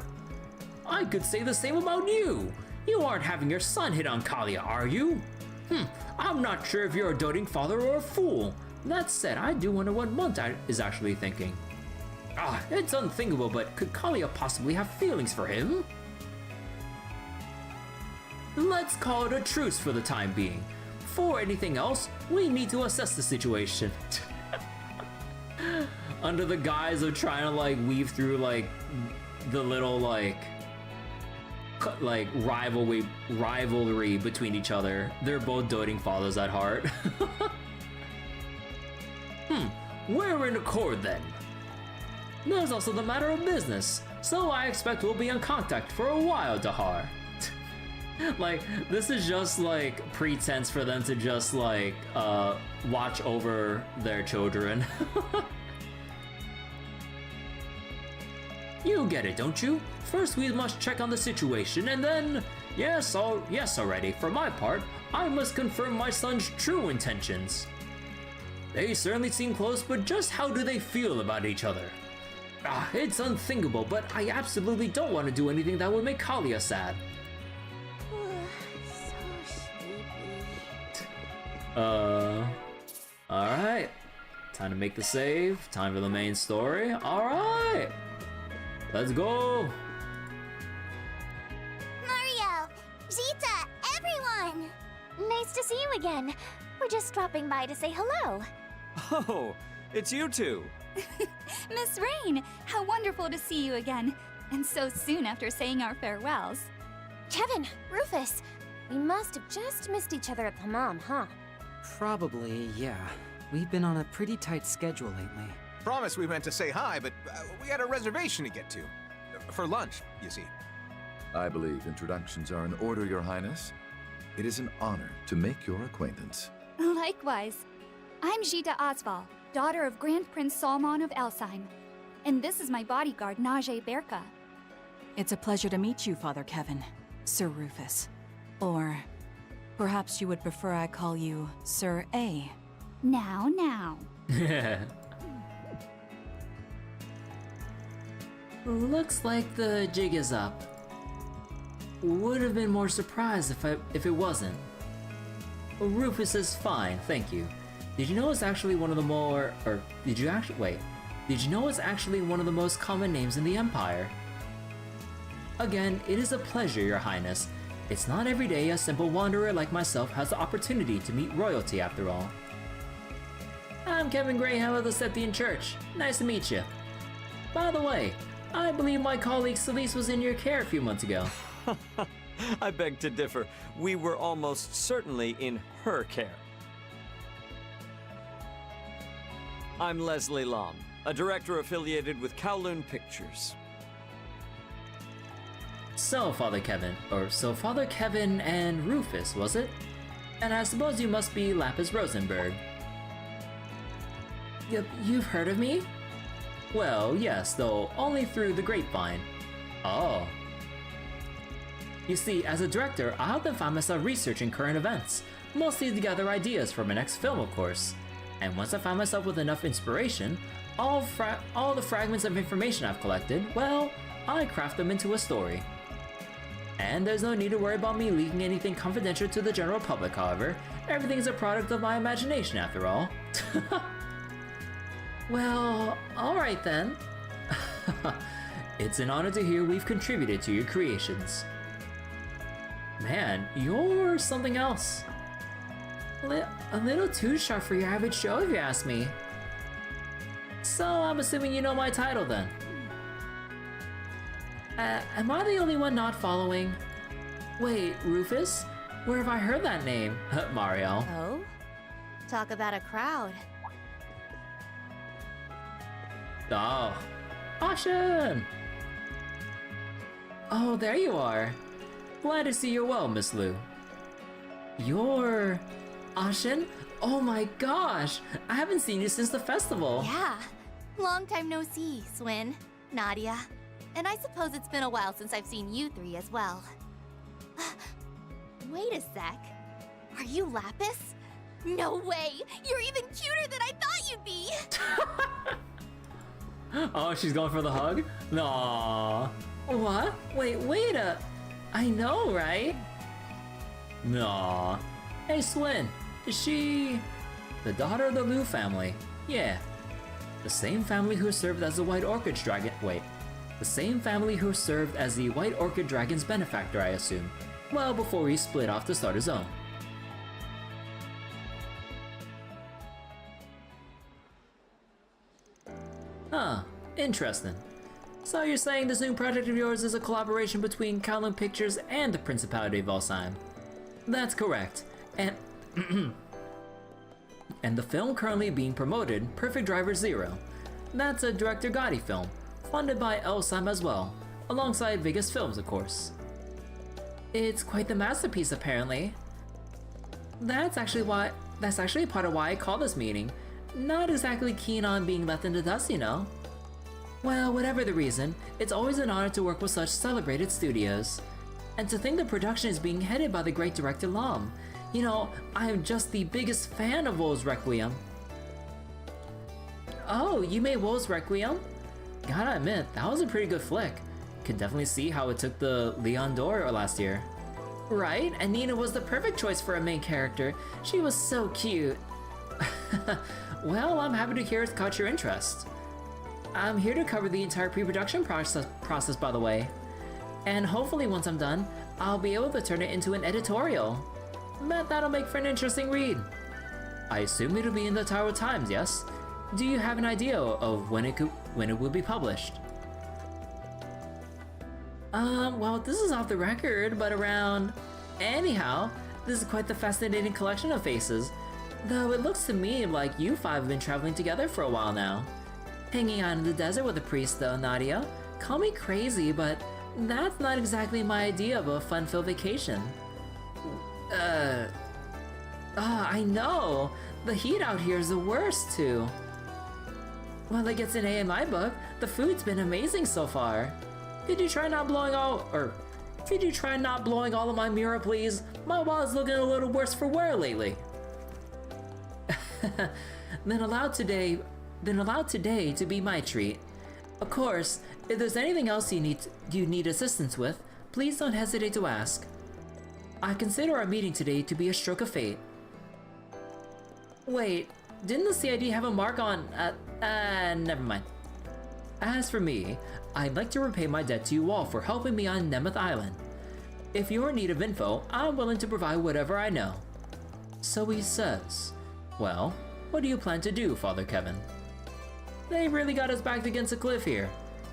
I could say the same about you. You aren't having your son hit on Kalia, are you? I'm not sure if you're a doting father or a fool. That said, I do wonder what Munt is actually thinking. It's unthinkable, but could Kalia possibly have feelings for him? Let's call it a truce for the time being. For anything else, we need to assess the situation. Under the guise of trying to weave through the little rivalry between each other. They're both doting fathers at heart. We're in accord then. There's also the matter of business, so I expect we'll be in contact for a while, Dahar. This is just pretense for them to just watch over their children. You get it, don't you? First we must check on the situation and then... Yes, already. For my part, I must confirm my son's true intentions. They certainly seem close, but just how do they feel about each other? It's unthinkable, but I absolutely don't want to do anything that would make Kalia sad. So sleepy. Alright. Time to make the save. Time for the main story. Alright. Let's go. Marielle, Zita, everyone! Nice to see you again. We're just dropping by to say hello. Oh, it's you two. Miss Rain, how wonderful to see you again. And so soon after saying our farewells. Kevin, Rufus, we must have just missed each other at the Hammam, huh? Probably, yeah. We've been on a pretty tight schedule lately. Promise we meant to say hi, but we had a reservation to get to. For lunch, you see. I believe introductions are in order, Your Highness. It is an honor to make your acquaintance. Likewise. I'm Zita Osval, daughter of Grand Prince Salman of Elsheim. And this is my bodyguard, Najee Berka. It's a pleasure to meet you, Father Kevin, Sir Rufus. Or perhaps you would prefer I call you Sir A. Now. Looks like the jig is up. Would have been more surprised if it wasn't. Rufus is fine, thank you. Did you know it's actually one of the more... or did you actually... wait. Did you know it's actually one of the most common names in the Empire? Again, it is a pleasure, Your Highness. It's not every day a simple wanderer like myself has the opportunity to meet royalty after all. I'm Kevin Graham of the Sethian Church. Nice to meet you. By the way, I believe my colleague Celeste was in your care a few months ago. I beg to differ. We were almost certainly in her care. I'm Leslie Lam, a director affiliated with Kowloon Pictures. So, Father Kevin and Rufus, was it? And I suppose you must be Lapis Rosenberg. You've heard of me? Well, yes, though only through the grapevine. Oh. You see, as a director, I often find myself researching current events, mostly to gather ideas for my next film, of course. And once I find myself with enough inspiration, all the fragments of information I've collected, well, I craft them into a story. And there's no need to worry about me leaking anything confidential to the general public, however. Everything's a product of my imagination, after all. Well, alright then. It's an honor to hear we've contributed to your creations. Man, you're something else. A little too sharp for your average show, if you ask me. So, I'm assuming you know my title then. Am I the only one not following? Wait, Rufus? Where have I heard that name? Marielle. Oh? Talk about a crowd. Oh. Ashen! Oh, there you are. Glad to see you're well, Miss Lu. You're... Ashen? Oh my gosh! I haven't seen you since the festival. Yeah. Long time no see, Swin, Nadia. And I suppose it's been a while since I've seen you three as well. Wait a sec. Are you Lapis? No way! You're even cuter than I thought you'd be! Oh, she's going for the hug? No. What? Wait I know, right? No. Hey, Swin. Is she... the daughter of the Lu family? Yeah. The same family who served as the White Orchid Dragon... wait. The same family who served as the White Orchid Dragon's benefactor, I assume. Well, before he split off to start his own. Huh, interesting. So you're saying this new project of yours is a collaboration between Kowloon Pictures and the Principality of Elsheim? That's correct. And and the film currently being promoted, Perfect Driver Zero. That's a Director Gotti film, funded by Elsheim as well, alongside Vegas Films, of course. It's quite the masterpiece, apparently. That's actually part of why I call this meeting. Not exactly keen on being left in the dust, you know. Well, whatever the reason, it's always an honor to work with such celebrated studios. And to think the production is being headed by the great director Lam. You know, I am just the biggest fan of Woe's Requiem. Oh, you made Woe's Requiem? Gotta admit, that was a pretty good flick. Could definitely see how it took the Leon d'Or last year. Right, and Nina was the perfect choice for a main character. She was so cute. Well, I'm happy to hear it's caught your interest. I'm here to cover the entire pre-production process, by the way. And hopefully once I'm done, I'll be able to turn it into an editorial. Bet that'll make for an interesting read. I assume it'll be in the Tower Times, yes? Do you have an idea of when it will be published? Well, this is off the record, but around... Anyhow, this is quite the fascinating collection of faces. Though it looks to me like you five have been traveling together for a while now. Hanging out in the desert with a priest though, Nadia. Call me crazy, but that's not exactly my idea of a fun-filled vacation. I know! The heat out here is the worst too. Well, it gets an A in my book. The food's been amazing so far. Could you try not blowing all of my mirror, please? My wall is looking a little worse for wear lately. Then allow today to be my treat. Of course, if there's anything else you need assistance with, please don't hesitate to ask. I consider our meeting today to be a stroke of fate. Wait, didn't the CID have a mark on, never mind. As for me, I'd like to repay my debt to you all for helping me on Nemeth Island. If you're in need of info, I'm willing to provide whatever I know. So he says. Well, what do you plan to do, Father Kevin? They really got us backed against a cliff here,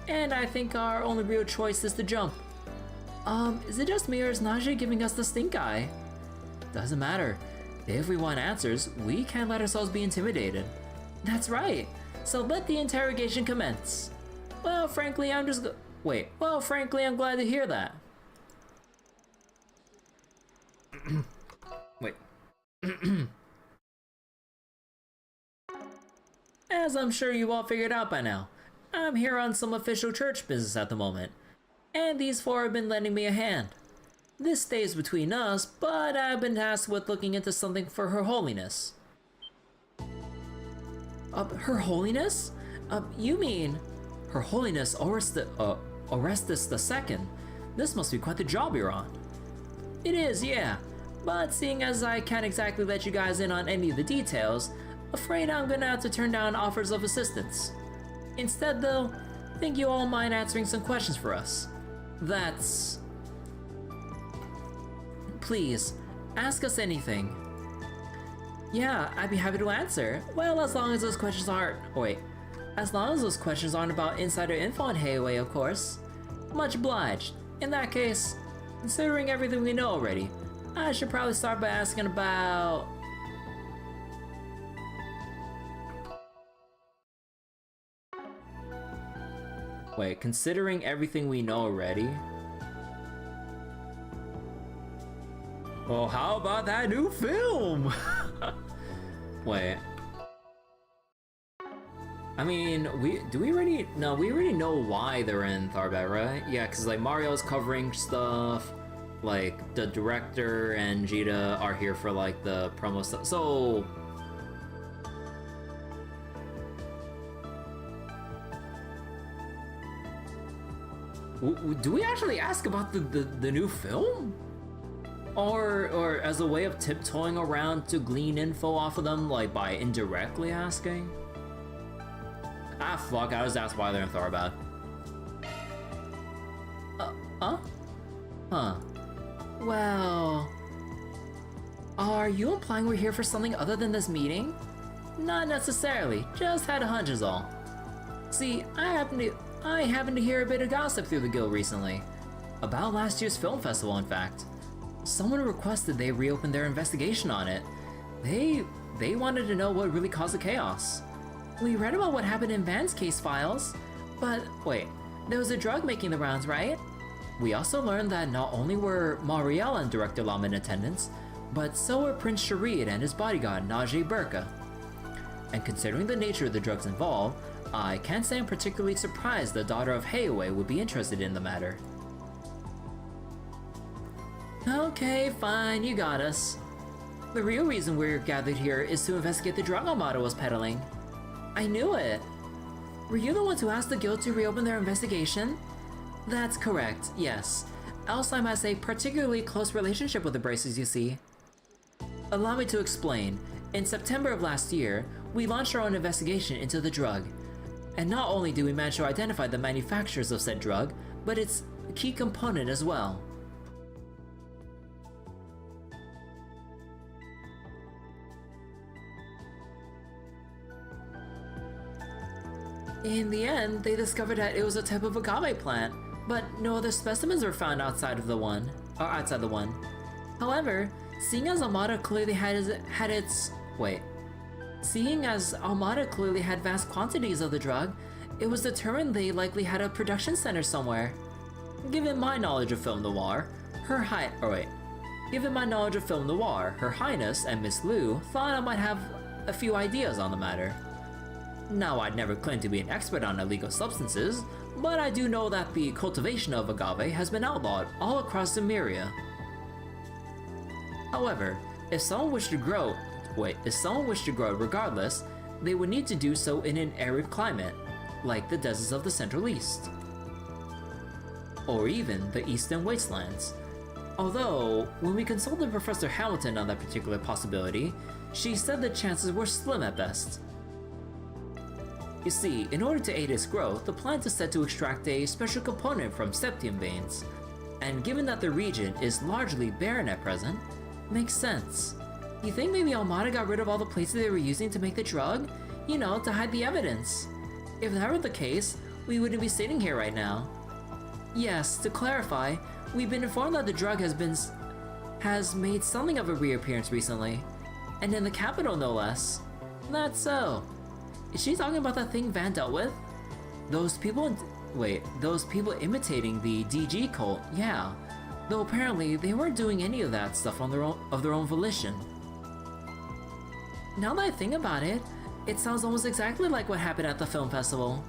and I think our only real choice is to jump. Is it just me or is Najee giving us the stink eye? Doesn't matter. If we want answers, we can't let ourselves be intimidated. That's right. So let the interrogation commence. Well, frankly, I'm glad to hear that. Wait. As I'm sure you all figured out by now, I'm here on some official church business at the moment, and these four have been lending me a hand. This stays between us, but I've been tasked with looking into something for Her Holiness. Her Holiness? You mean Her Holiness Orestes II? This must be quite the job you're on. It is, yeah, but seeing as I can't exactly let you guys in on any of the details, afraid I'm gonna have to turn down offers of assistance. Instead though, think you all mind answering some questions for us. That's... Please, ask us anything. Yeah, I'd be happy to answer. Well, as long as those questions aren't... As long as those questions aren't about insider info on Hayway, of course. Much obliged. In that case, considering everything we know already, I should probably start by asking about... considering everything we know already? Well, how about that new film? Wait. I mean, we already know why they're in Tharbad, right? Yeah, because like Marielle's covering stuff, like the director and Zita are here for like the promo stuff. So do we actually ask about the new film? Or as a way of tiptoeing around to glean info off of them, like by indirectly asking? Ah, fuck, I was asked why they're in Tharbad. Huh? Well... Are you implying we're here for something other than this meeting? Not necessarily, just had a hunch is all. See, I happened to hear a bit of gossip through the guild recently. About last year's film festival, in fact. Someone requested they reopen their investigation on it. They wanted to know what really caused the chaos. We read about what happened in Van's case files, but wait, there was a drug making the rounds, right? We also learned that not only were Marielle and Director Lam in attendance, but so were Prince Sharid and his bodyguard Najee Burka. And considering the nature of the drugs involved, I can't say I'm particularly surprised the daughter of Hayway would be interested in the matter. Okay, fine, you got us. The real reason we're gathered here is to investigate the drug Armada was peddling. I knew it! Were you the ones who asked the guild to reopen their investigation? That's correct, yes. Alzheimer has a particularly close relationship with the braces, you see. Allow me to explain. In September of last year, we launched our own investigation into the drug. And not only did we manage to identify the manufacturers of said drug, but its key component as well. In the end, they discovered that it was a type of agave plant, but no other specimens were found outside the one. However, seeing as Armada clearly had vast quantities of the drug, it was determined they likely had a production center somewhere. Given my knowledge of film noir, Given my knowledge of film noir, Her Highness and Miss Liu thought I might have a few ideas on the matter. Now, I'd never claim to be an expert on illegal substances, but I do know that the cultivation of agave has been outlawed all across Jumeirah. However, if someone wished to grow regardless, they would need to do so in an arid climate, like the deserts of the Central East. Or even the Eastern Wastelands. Although, when we consulted Professor Hamilton on that particular possibility, she said the chances were slim at best. You see, in order to aid its growth, the plant is said to extract a special component from septium veins, and given that the region is largely barren at present, makes sense. You think maybe Almada got rid of all the places they were using to make the drug? You know, to hide the evidence. If that were the case, we wouldn't be sitting here right now. Yes, to clarify, we've been informed that the drug has made something of a reappearance recently, and in the capital no less. That's so. Is she talking about that thing Van dealt with? Those people imitating the DG cult, yeah. Though apparently they weren't doing any of that stuff on their own volition. Now that I think about it, it sounds almost exactly like what happened at the film festival.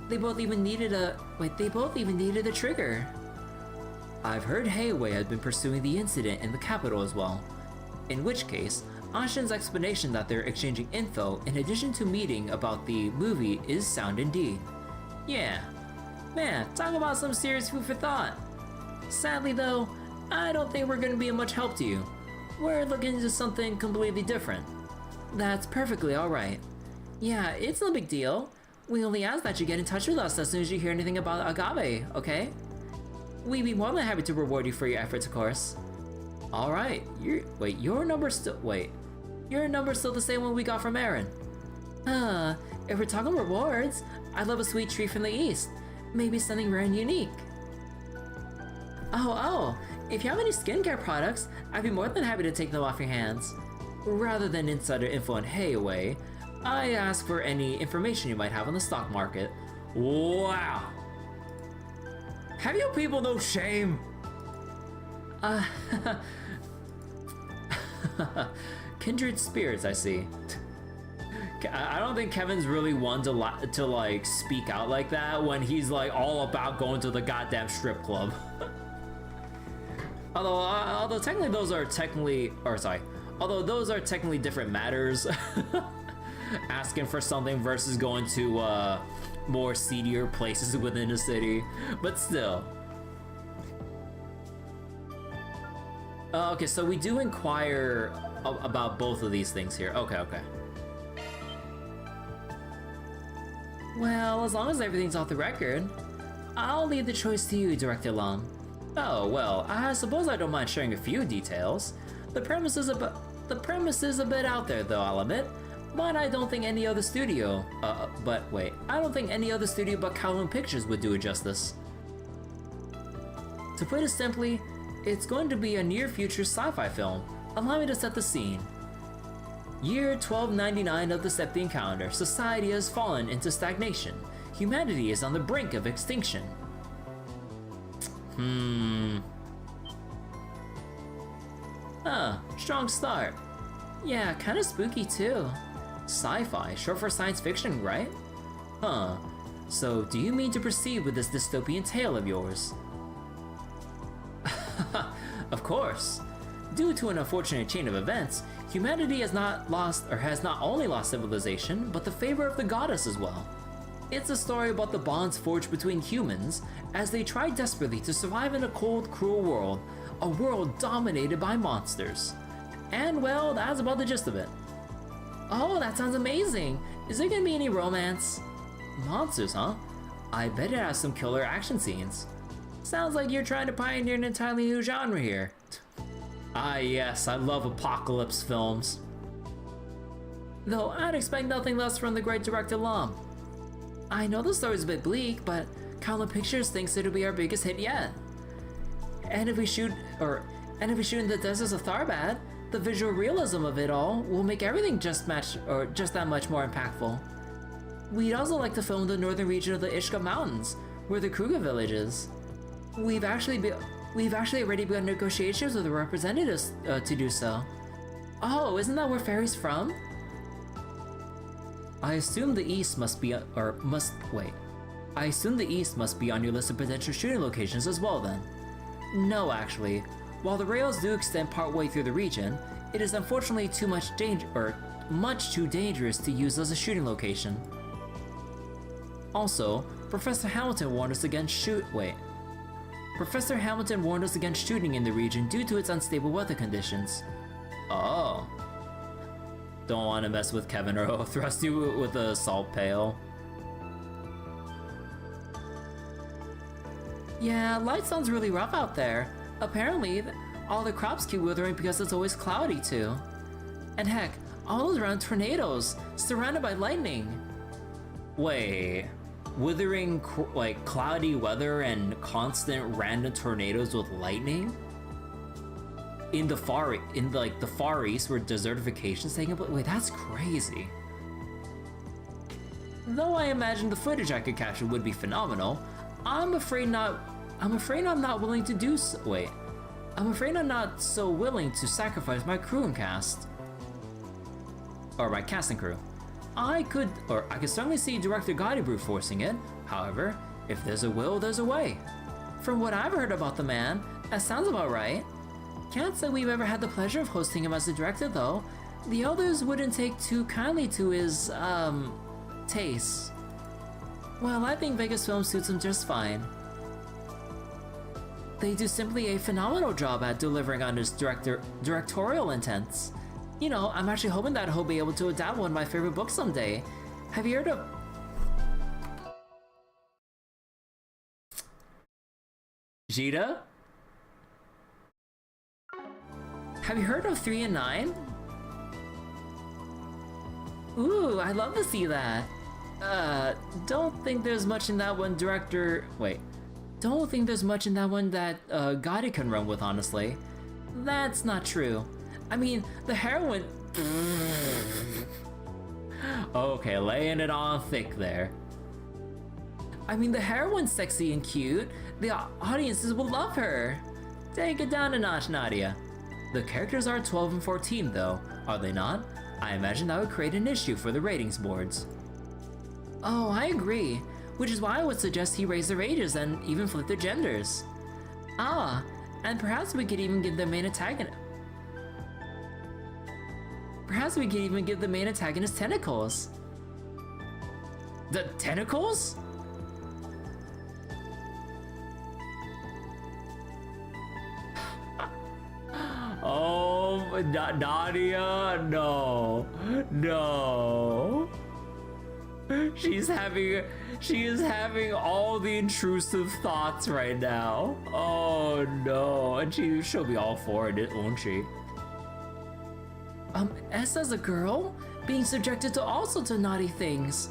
They both even needed a trigger. I've heard Hayway had been pursuing the incident in the capital as well. In which case, Anshin's explanation that they're exchanging info in addition to meeting about the movie is sound indeed. Yeah. Man, talk about some serious food for thought. Sadly though, I don't think we're gonna be of much help to you. We're looking into something completely different. That's perfectly alright. Yeah, it's no big deal. We only ask that you get in touch with us as soon as you hear anything about agave, okay? We'd be more than happy to reward you for your efforts, of course. Alright, your number's still the same one we got from Aaron. If we're talking rewards, I'd love a sweet treat from the east. Maybe something rare and unique. Oh, if you have any skincare products, I'd be more than happy to take them off your hands. Rather than insider info and Hayway, I ask for any information you might have on the stock market. Wow! Have you people no shame? Kindred spirits, I see. I don't think Kevin's really one to like speak out like that when he's like all about going to the goddamn strip club. Although technically those are technically different matters. Asking for something versus going to more seedier places within the city, but still. Okay, so we do inquire about both of these things here. Okay. Well, as long as everything's off the record, I'll leave the choice to you, Director Lam. Oh, well, I suppose I don't mind sharing a few details. The premise is a bit out there, though, I'll admit. But I don't think any other studio, I don't think any other studio but Kowloon Pictures would do it justice. To put it simply, it's going to be a near-future sci-fi film. Allow me to set the scene. Year 1299 of the Septian calendar, society has fallen into stagnation. Humanity is on the brink of extinction. Strong start. Yeah, kinda spooky too. Sci-fi, short for science fiction, right? So do you mean to proceed with this dystopian tale of yours? Of course. Due to an unfortunate chain of events, humanity has not only lost civilization, but the favor of the goddess as well. It's a story about the bonds forged between humans as they try desperately to survive in a cold, cruel world, a world dominated by monsters. And well, that's about the gist of it. Oh, that sounds amazing! Is there gonna be any romance? Monsters, huh? I bet it has some killer action scenes. Sounds like you're trying to pioneer an entirely new genre here. Ah yes, I love apocalypse films. Though I'd expect nothing less from the great director Lam. I know the story's a bit bleak, but Kowloon Pictures thinks it'll be our biggest hit yet. And if we shoot in the deserts of Tharbad, the visual realism of it all will make everything just that much more impactful. We'd also like to film the northern region of the Ishka Mountains, where the Kruger village is. We've actually already begun negotiations with the representatives to do so. Oh, isn't that where Fairy's from? I assume the east must be, I assume the east must be on your list of potential shooting locations as well then. No, actually. While the rails do extend partway through the region, it is unfortunately much too dangerous to use as a shooting location. Also, Professor Hamilton warned us against shooting in the region due to its unstable weather conditions. Oh. Don't want to mess with Kevin or he'll thrust you with a salt pail. Yeah, life sounds really rough out there. Apparently, all the crops keep withering because it's always cloudy too. And heck, all those around tornadoes, surrounded by lightning. Wait, withering like cloudy weather and constant random tornadoes with lightning? In the far east where desertification's taking place? Wait, that's crazy. Though I imagine the footage I could capture would be phenomenal, I'm afraid I'm not willing to do so. Wait, I'm afraid I'm not so willing to sacrifice my crew and cast. Or my cast and crew. I could certainly see Director Gotti brute forcing it. However, if there's a will, there's a way. From what I've heard about the man, that sounds about right. Can't say we've ever had the pleasure of hosting him as a director though. The others wouldn't take too kindly to his, tastes. Well, I think Vegas Film suits him just fine. They do simply a phenomenal job at delivering on his directorial intents. You know, I'm actually hoping that he'll be able to adapt one of my favorite books someday. Have you heard of... Zita? Have you heard of 3 and 9? Ooh, I'd love to see that. Don't think there's much in that one Don't think there's much in that one that Gotti can run with, honestly. That's not true. I mean, the heroine... Okay, laying it on thick there. I mean, the heroine's sexy and cute. The audiences will love her. Take it down a notch, Nadia. The characters are 12 and 14 though, are they not? I imagine that would create an issue for the ratings boards. Oh, I agree. Which is why I would suggest he raise their ages and even flip their genders. Ah, and perhaps we could even give the main antagonist... Perhaps we could even give the main antagonist tentacles. The tentacles? Oh, Nadia, no, no. She is having all the intrusive thoughts right now. Oh no, and she'll be all for it, won't she? S as a girl, being subjected to all sorts of naughty things.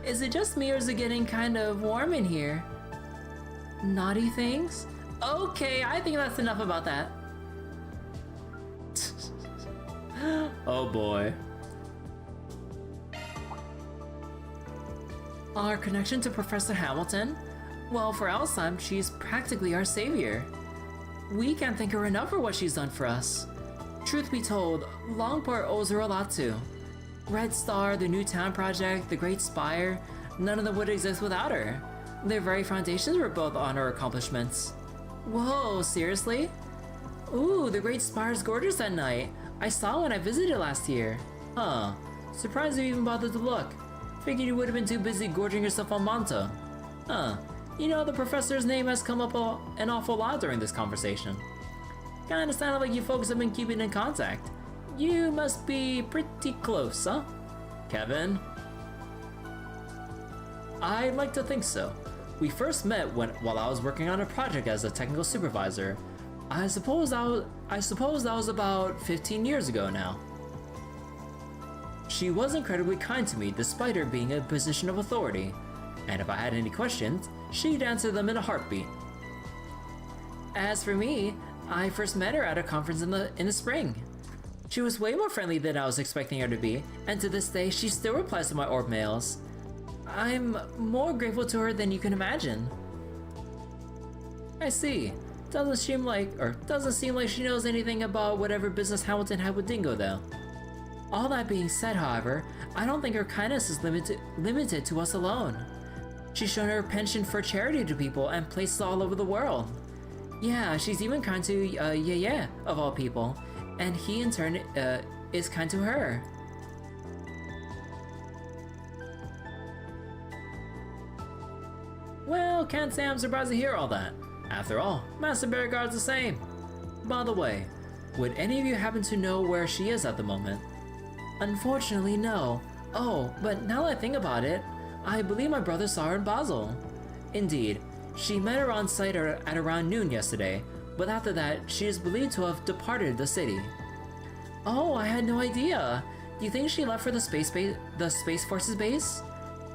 Is it just me or is it getting kind of warm in here? Naughty things? Okay, I think that's enough about that. Oh boy. Our connection to Professor Hamilton? Well, for Alzheimer's, she's practically our savior. We can't thank her enough for what she's done for us. Truth be told, Longport owes her a lot too. Red Star, the New Town Project, the Great Spire, none of them would exist without her. Their very foundations were built on her accomplishments. Whoa, seriously? Ooh, the Great Spire's gorgeous at night. I saw when I visited last year. Huh, surprised you even bothered to look. Figured you would have been too busy gorging yourself on Manta. Huh, you know the professor's name has come up an awful lot during this conversation. Kinda sounded like you folks have been keeping in contact. You must be pretty close, huh? Kevin? I'd like to think so. We first met while I was working on a project as a technical supervisor. I suppose that was about 15 years ago now. She was incredibly kind to me despite her being in a position of authority, and if I had any questions, she'd answer them in a heartbeat. As for me, I first met her at a conference in the spring. She was way more friendly than I was expecting her to be, and to this day, she still replies to my orb mails. I'm more grateful to her than you can imagine. I see. Doesn't seem like she knows anything about whatever business Hamilton had with Dingo, though. All that being said, however, I don't think her kindness is limited to us alone. She's shown her penchant for charity to people and places all over the world. Yeah, she's even kind to yeah, of all people, and he in turn is kind to her. Well, can't say I'm surprised to hear all that. After all, Master Beauregard's the same. By the way, would any of you happen to know where she is at the moment? Unfortunately, no. Oh, but now that I think about it, I believe my brother saw her in Basel. Indeed, she met her on site at around noon yesterday, but after that, she is believed to have departed the city. Oh, I had no idea. Do you think she left for the Space Force's base?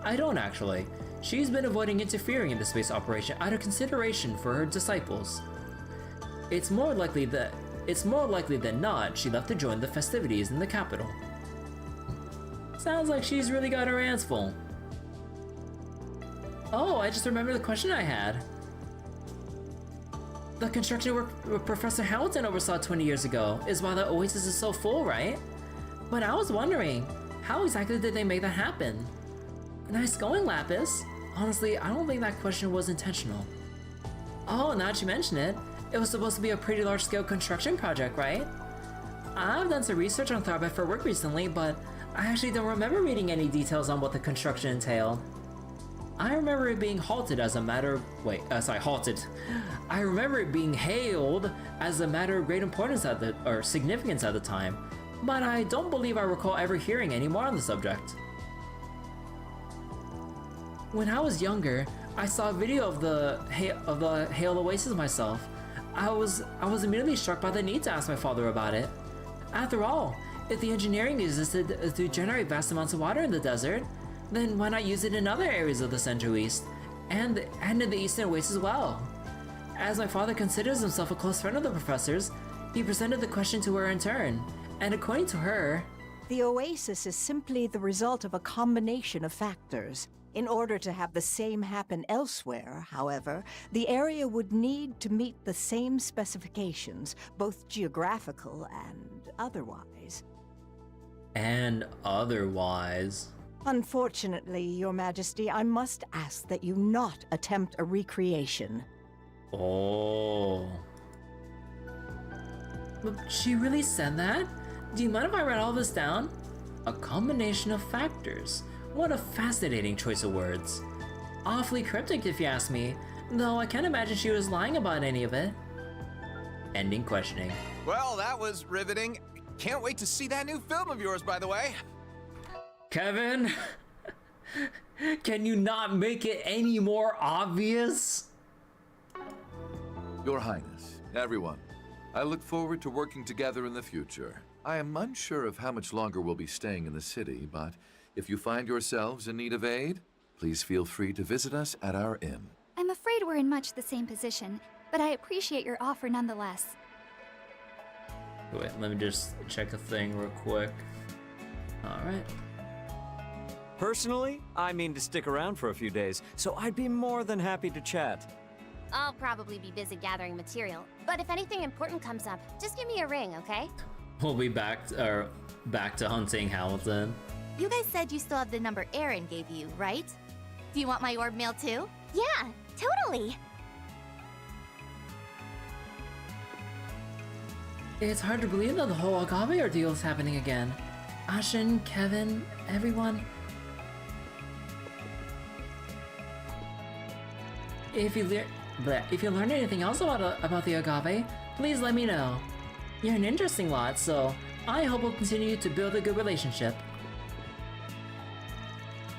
I don't actually. She's been avoiding interfering in the space operation out of consideration for her disciples. It's more likely than not she left to join the festivities in the capital. Sounds like she's really got her hands full. Oh, I just remembered the question I had. The construction work Professor Hamilton oversaw 20 years ago is why the Oasis is so full, right? But I was wondering, how exactly did they make that happen? Nice going, Lapis. Honestly, I don't think that question was intentional. Oh, now that you mention it, it was supposed to be a pretty large-scale construction project, right? I've done some research on Tharbad for work recently, but I actually don't remember reading any details on what the construction entailed. I remember it being halted as a matter of... halted. I remember it being hailed as a matter of great importance or significance at the time, but I don't believe I recall ever hearing any more on the subject. When I was younger, I saw a video of the Hail Oasis myself. I was immediately struck by the need to ask my father about it. After all, if the engineering existed to generate vast amounts of water in the desert, then why not use it in other areas of the Central East, and in the Eastern Oasis as well? As my father considers himself a close friend of the professor's, he presented the question to her in turn, and according to her... The Oasis is simply the result of a combination of factors. In order to have the same happen elsewhere, however, the area would need to meet the same specifications, both geographical and otherwise. And otherwise... Unfortunately, Your Majesty, I must ask that you not attempt a recreation. Oh... But she really said that? Do you mind if I write all this down? A combination of factors. What a fascinating choice of words. Awfully cryptic if you ask me, though I can't imagine she was lying about any of it. Ending questioning. Well, that was riveting. Can't wait to see that new film of yours, by the way. Kevin? Can you not make it any more obvious? Your Highness, everyone, I look forward to working together in the future. I am unsure of how much longer we'll be staying in the city, but if you find yourselves in need of aid, please feel free to visit us at our inn. I'm afraid we're in much the same position, but I appreciate your offer nonetheless. Wait, let me just check a thing real quick. Alright. Personally, I mean to stick around for a few days, so I'd be more than happy to chat. I'll probably be busy gathering material, but if anything important comes up, just give me a ring, okay? We'll be back to hunting Hamilton. You guys said you still have the number Aaron gave you, right? Do you want my orb mail too? Yeah, totally. It's hard to believe that the whole Agave ordeal is happening again. Ashen, Kevin, everyone. If you learn anything else about the Agave, please let me know. You're an interesting lot, so I hope we'll continue to build a good relationship.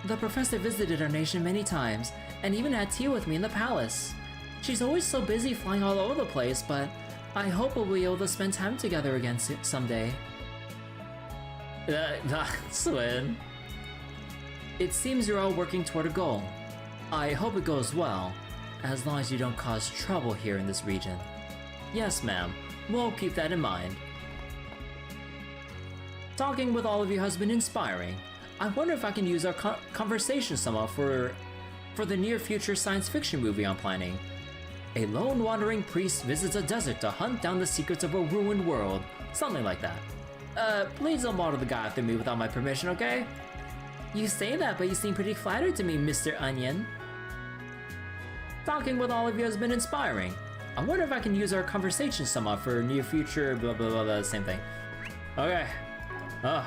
The professor visited our nation many times, and even had tea with me in the palace. She's always so busy flying all over the place, but I hope we'll be able to spend time together again someday. Swin. It seems you're all working toward a goal. I hope it goes well, as long as you don't cause trouble here in this region. Yes, ma'am. We'll keep that in mind. Talking with all of you has been inspiring. I wonder if I can use our conversation somehow for the near future science fiction movie I'm planning. A lone wandering priest visits a desert to hunt down the secrets of a ruined world. Something like that. Please don't bother the guy after me without my permission, okay? You say that, but you seem pretty flattered to me, Mr. Onion. Talking with all of you has been inspiring. I wonder if I can use our conversation somehow for near future blah blah blah, same thing. Okay.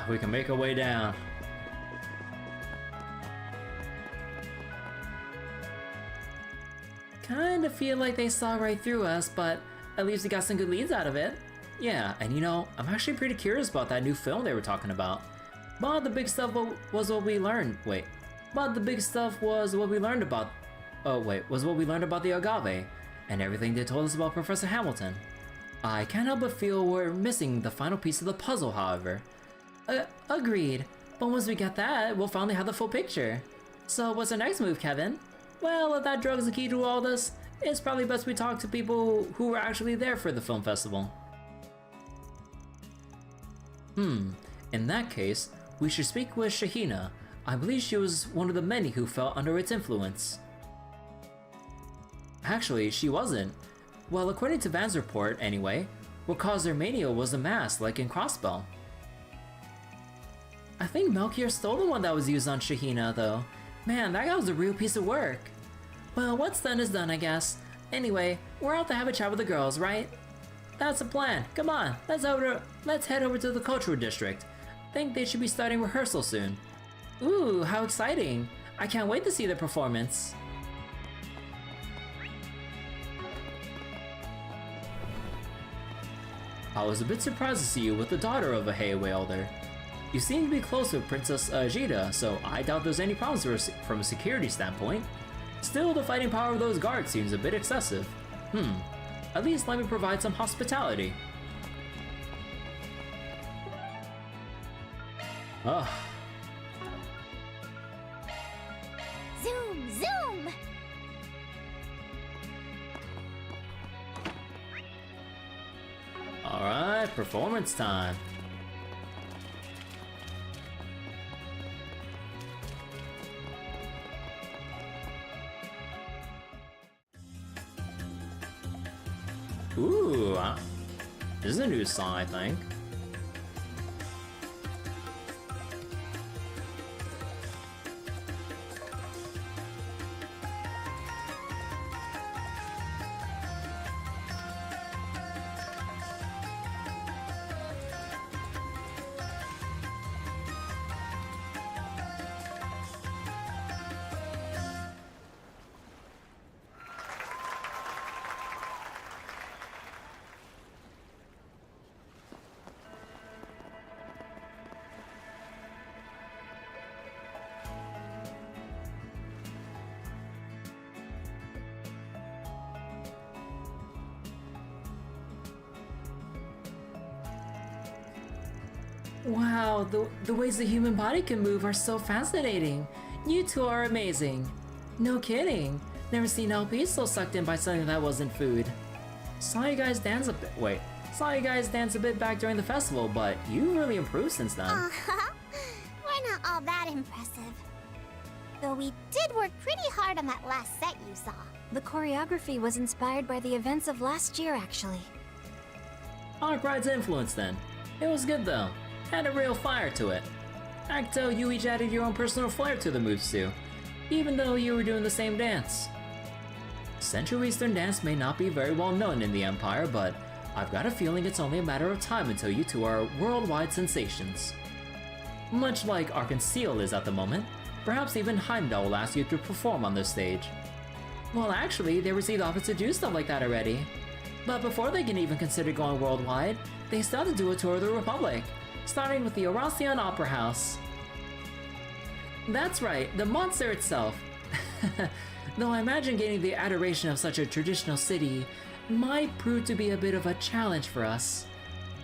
We can make our way down. Kinda feel like they saw right through us, but at least we got some good leads out of it. Yeah, and you know, I'm actually pretty curious about that new film they were talking about. But the big stuff was what we learned. But the big stuff was what we learned about. Was what we learned about the Agave, and everything they told us about Professor Hamilton. I can't help but feel we're missing the final piece of the puzzle, however. Agreed. But once we get that, we'll finally have the full picture. So what's our next move, Kevin? Well, if that drug's the key to all this, it's probably best we talk to people who were actually there for the film festival. In that case, we should speak with Shahina. I believe she was one of the many who fell under its influence. Actually, she wasn't. Well, according to Van's report, anyway, what caused her mania was a mask, like in Crossbell. I think Melchior stole the one that was used on Shahina, though. Man, that guy was a real piece of work. Well, what's done is done, I guess. Anyway, we're out to have a chat with the girls, right? That's the plan. Come on, let's head over to the cultural district. Think they should be starting rehearsal soon. Ooh, how exciting. I can't wait to see the performance. I was a bit surprised to see you with the daughter of a Heiwei elder. You seem to be close with Princess Zita, so I doubt there's any problems from a security standpoint. Still, the fighting power of those guards seems a bit excessive. At least let me provide some hospitality. Ugh. Zoom, zoom! Alright, performance time. Ooh, this is a new song, I think. Wow, the ways the human body can move are so fascinating. You two are amazing. No kidding. Never seen LP so sucked in by something that wasn't food. Saw you guys dance a bit back during the festival, but you really improved since then. We're not all that impressive. Though we did work pretty hard on that last set you saw. The choreography was inspired by the events of last year, actually. Arkwright's influence then. It was good though. Had a real fire to it. I can tell you each added your own personal flair to the moves too, even though you were doing the same dance. Central Eastern dance may not be very well known in the Empire, but I've got a feeling it's only a matter of time until you two are worldwide sensations. Much like Arkansas is at the moment, perhaps even Heimdall will ask you to perform on this stage. Well, actually, they received offers to do stuff like that already. But before they can even consider going worldwide, they still have to do a tour of the Republic, starting with the Oracion Opera House. That's right, the monster itself. Though I imagine gaining the adoration of such a traditional city might prove to be a bit of a challenge for us.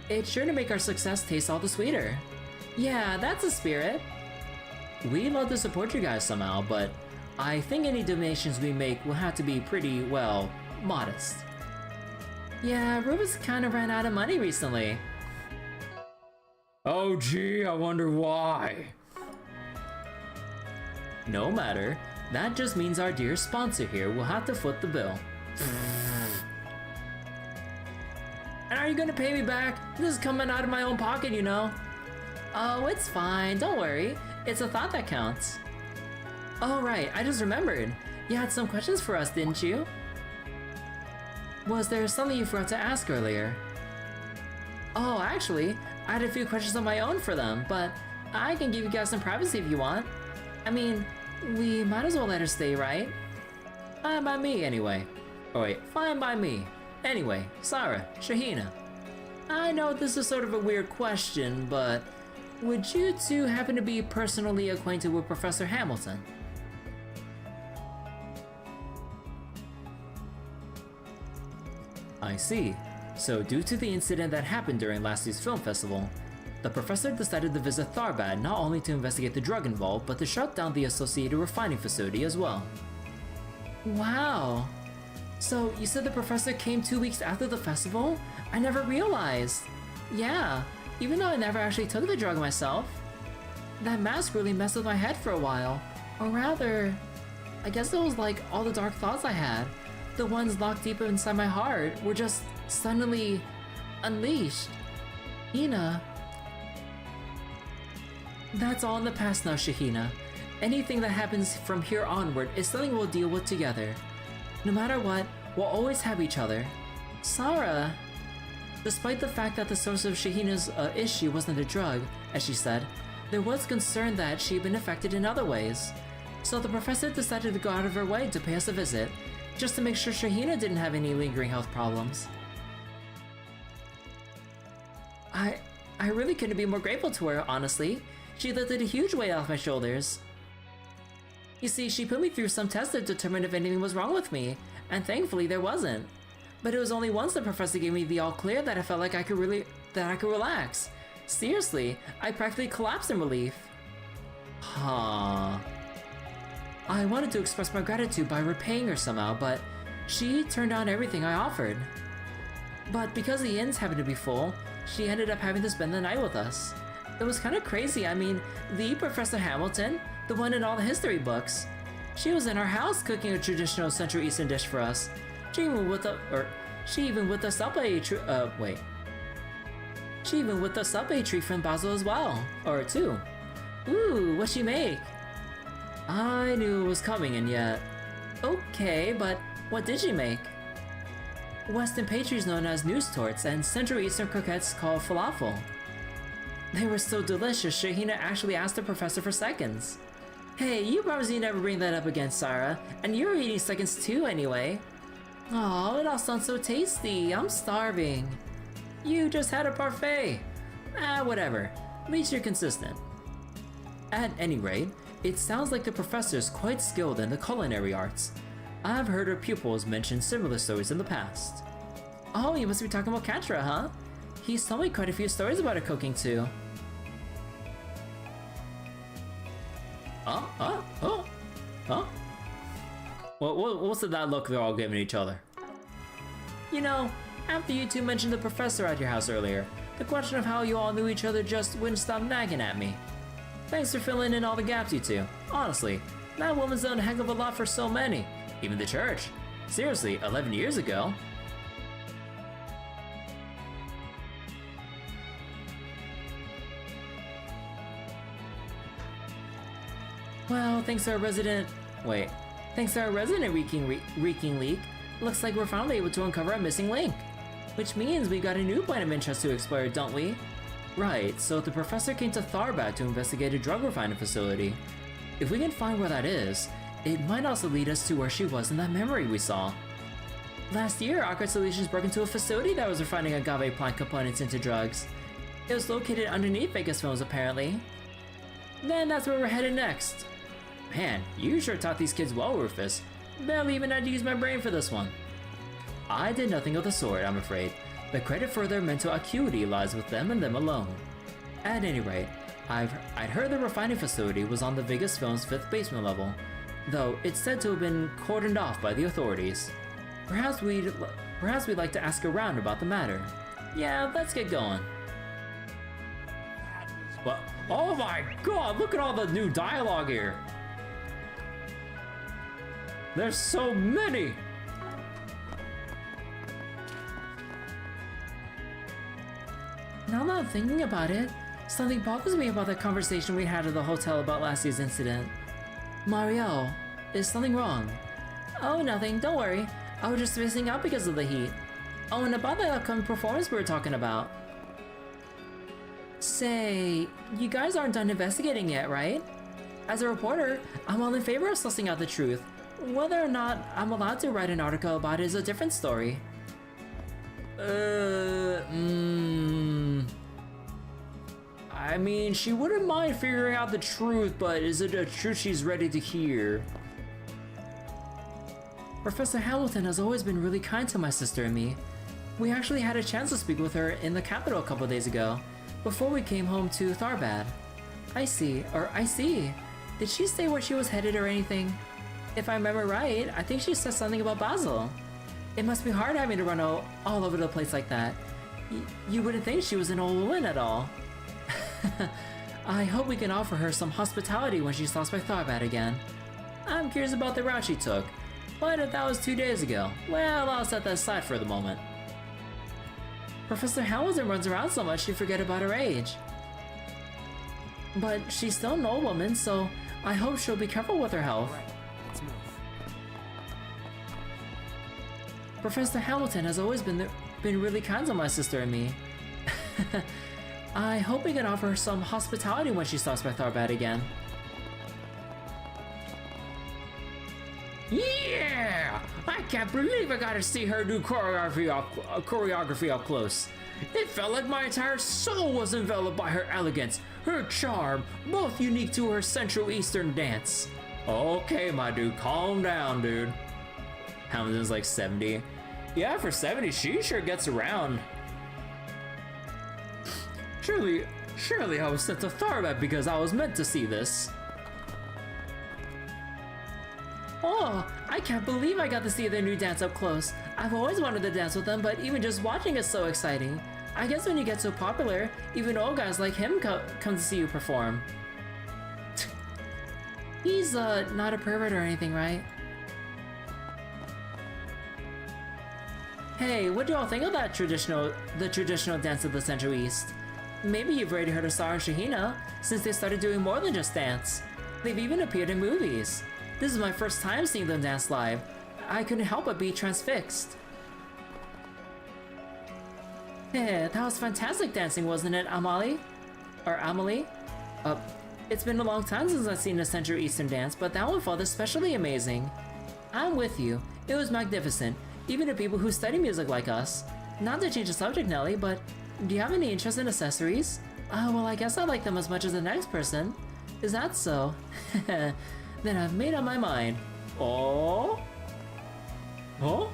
It's sure to make our success taste all the sweeter. Yeah, that's the spirit. We'd love to support you guys somehow, but I think any donations we make will have to be pretty, well, modest. Yeah, Rufus kinda ran out of money recently. Oh gee, I wonder why. No matter, that just means our dear sponsor here will have to foot the bill. And are you gonna pay me back? This is coming out of my own pocket, you know. Oh, it's fine, don't worry. It's a thought that counts. Oh right, I just remembered. You had some questions for us, didn't you? Was there something you forgot to ask earlier? Oh, actually, I had a few questions of my own for them, but I can give you guys some privacy if you want. I mean, we might as well let her stay, right? Fine by me, anyway. Oh wait, fine by me. Anyway, Sarah, Shahina. I know this is sort of a weird question, but would you two happen to be personally acquainted with Professor Hamilton? I see. So due to the incident that happened during last year's film festival, the professor decided to visit Tharbad not only to investigate the drug involved, but to shut down the associated refining facility as well. Wow! So you said the professor came 2 weeks after the festival? I never realized! Yeah, even though I never actually took the drug myself. That mask really messed with my head for a while. Or rather, I guess it was like all the dark thoughts I had, the ones locked deep inside my heart, were just suddenly unleashed. Ina. That's all in the past now, Shahina. Anything that happens from here onward is something we'll deal with together. No matter what, we'll always have each other. Sarah! Despite the fact that the source of Shahina's issue wasn't a drug, as she said, there was concern that she had been affected in other ways. So the professor decided to go out of her way to pay us a visit, just to make sure Shahina didn't have any lingering health problems. I really couldn't be more grateful to her, honestly. She lifted a huge weight off my shoulders. You see, she put me through some tests to determine if anything was wrong with me, and thankfully there wasn't. But it was only once the professor gave me the all clear that I felt like I could relax. Seriously, I practically collapsed in relief. Huh. I wanted to express my gratitude by repaying her somehow, but she turned down everything I offered. But because the inns happened to be full, she ended up having to spend the night with us. It was kind of crazy. I mean, the Professor Hamilton, the one in all the history books, she was in our house cooking a traditional Central Eastern dish for us. She even whipped us up a treat from Basel as well, or two. Ooh, what'd she make? I knew it was coming, and yet... Okay, but what did she make? Western pastries known as news torts and Central Eastern croquettes called falafel. They were so delicious, Shahina actually asked the professor for seconds. Hey, you promised you'd never bring that up again, Sarah, and you were eating seconds too anyway. Aw, it all sounds so tasty, I'm starving. You just had a parfait. Whatever, at least you're consistent. At any rate, it sounds like the professor's quite skilled in the culinary arts. I've heard her pupils mention similar stories in the past. Oh, you must be talking about Katra, huh? He's told me quite a few stories about her cooking too. Huh? What's that look they're all giving each other? You know, after you two mentioned the professor at your house earlier, the question of how you all knew each other just wouldn't stop nagging at me. Thanks for filling in all the gaps, you two. Honestly, that woman's done a heck of a lot for so many. Even the church. Seriously, 11 years ago. Well, thanks to our resident Reeking Leak, looks like we're finally able to uncover a missing link. Which means we've got a new point of interest to explore, don't we? Right, so the professor came to Tharbad to investigate a drug refining facility. If we can find where that is, it might also lead us to where she was in that memory we saw. Last year, Awkward Solutions broke into a facility that was refining agave plant components into drugs. It was located underneath Vegas Films, apparently. Then that's where we're headed next. Man, you sure taught these kids well, Rufus. Barely even had to use my brain for this one. I did nothing of the sort, I'm afraid. The credit for their mental acuity lies with them and them alone. At any rate, I'd heard the refining facility was on the Vegas Films 5th basement level, though it's said to have been cordoned off by the authorities. Perhaps we'd like to ask around about the matter. Yeah, let's get going. What? Oh my god, look at all the new dialogue here. There's so many. Now that I'm thinking about it, something bothers me about the conversation we had at the hotel about last year's incident. Marielle, is something wrong? Oh, nothing, don't worry. I was just missing out because of the heat. Oh, and about the upcoming performance we were talking about. Say, you guys aren't done investigating yet, right? As a reporter, I'm all in favor of sussing out the truth. Whether or not I'm allowed to write an article about it is a different story. I mean, she wouldn't mind figuring out the truth, but is it a truth she's ready to hear? Professor Hamilton has always been really kind to my sister and me. We actually had a chance to speak with her in the capital a couple days ago, before we came home to Tharbad. I see. Did she say where she was headed or anything? If I remember right, I think she said something about Basel. It must be hard having to run all over the place like that. You wouldn't think she was an old woman at all. I hope we can offer her some hospitality when she stops by Tharbad again. I'm curious about the route she took, but if that was 2 days ago, well, I'll set that aside for the moment. Professor Hamilton runs around so much she'd forget about her age. But she's still an old woman, so I hope she'll be careful with her health. Right. Let's move. Professor Hamilton has always been really kind to my sister and me. I hope we can offer her some hospitality when she stops by Tharbad again. Yeah! I can't believe I got to see her do choreography up close. It felt like my entire soul was enveloped by her elegance, her charm, both unique to her Central Eastern dance. Okay, my dude, calm down, dude. Hamilton's like 70. Yeah, for 70, she sure gets around. Surely I was sent to Tharbad because I was meant to see this. Oh, I can't believe I got to see their new dance up close. I've always wanted to dance with them, but even just watching is so exciting. I guess when you get so popular, even old guys like him come to see you perform. He's not a pervert or anything, right? Hey, what do y'all think of that traditional dance of the Central East? Maybe you've already heard of Sarah and Shahina, since they started doing more than just dance. They've even appeared in movies. This is my first time seeing them dance live. I couldn't help but be transfixed. Hey, that was fantastic dancing, wasn't it, Amelie? Or Amelie? It's been a long time since I've seen a Central Eastern dance, but that one felt especially amazing. I'm with you. It was magnificent, even to people who study music like us. Not to change the subject, Nelly, but do you have any interest in accessories? Well, I guess I like them as much as the next person. Is that so? Then I've made up my mind. Oh? Oh?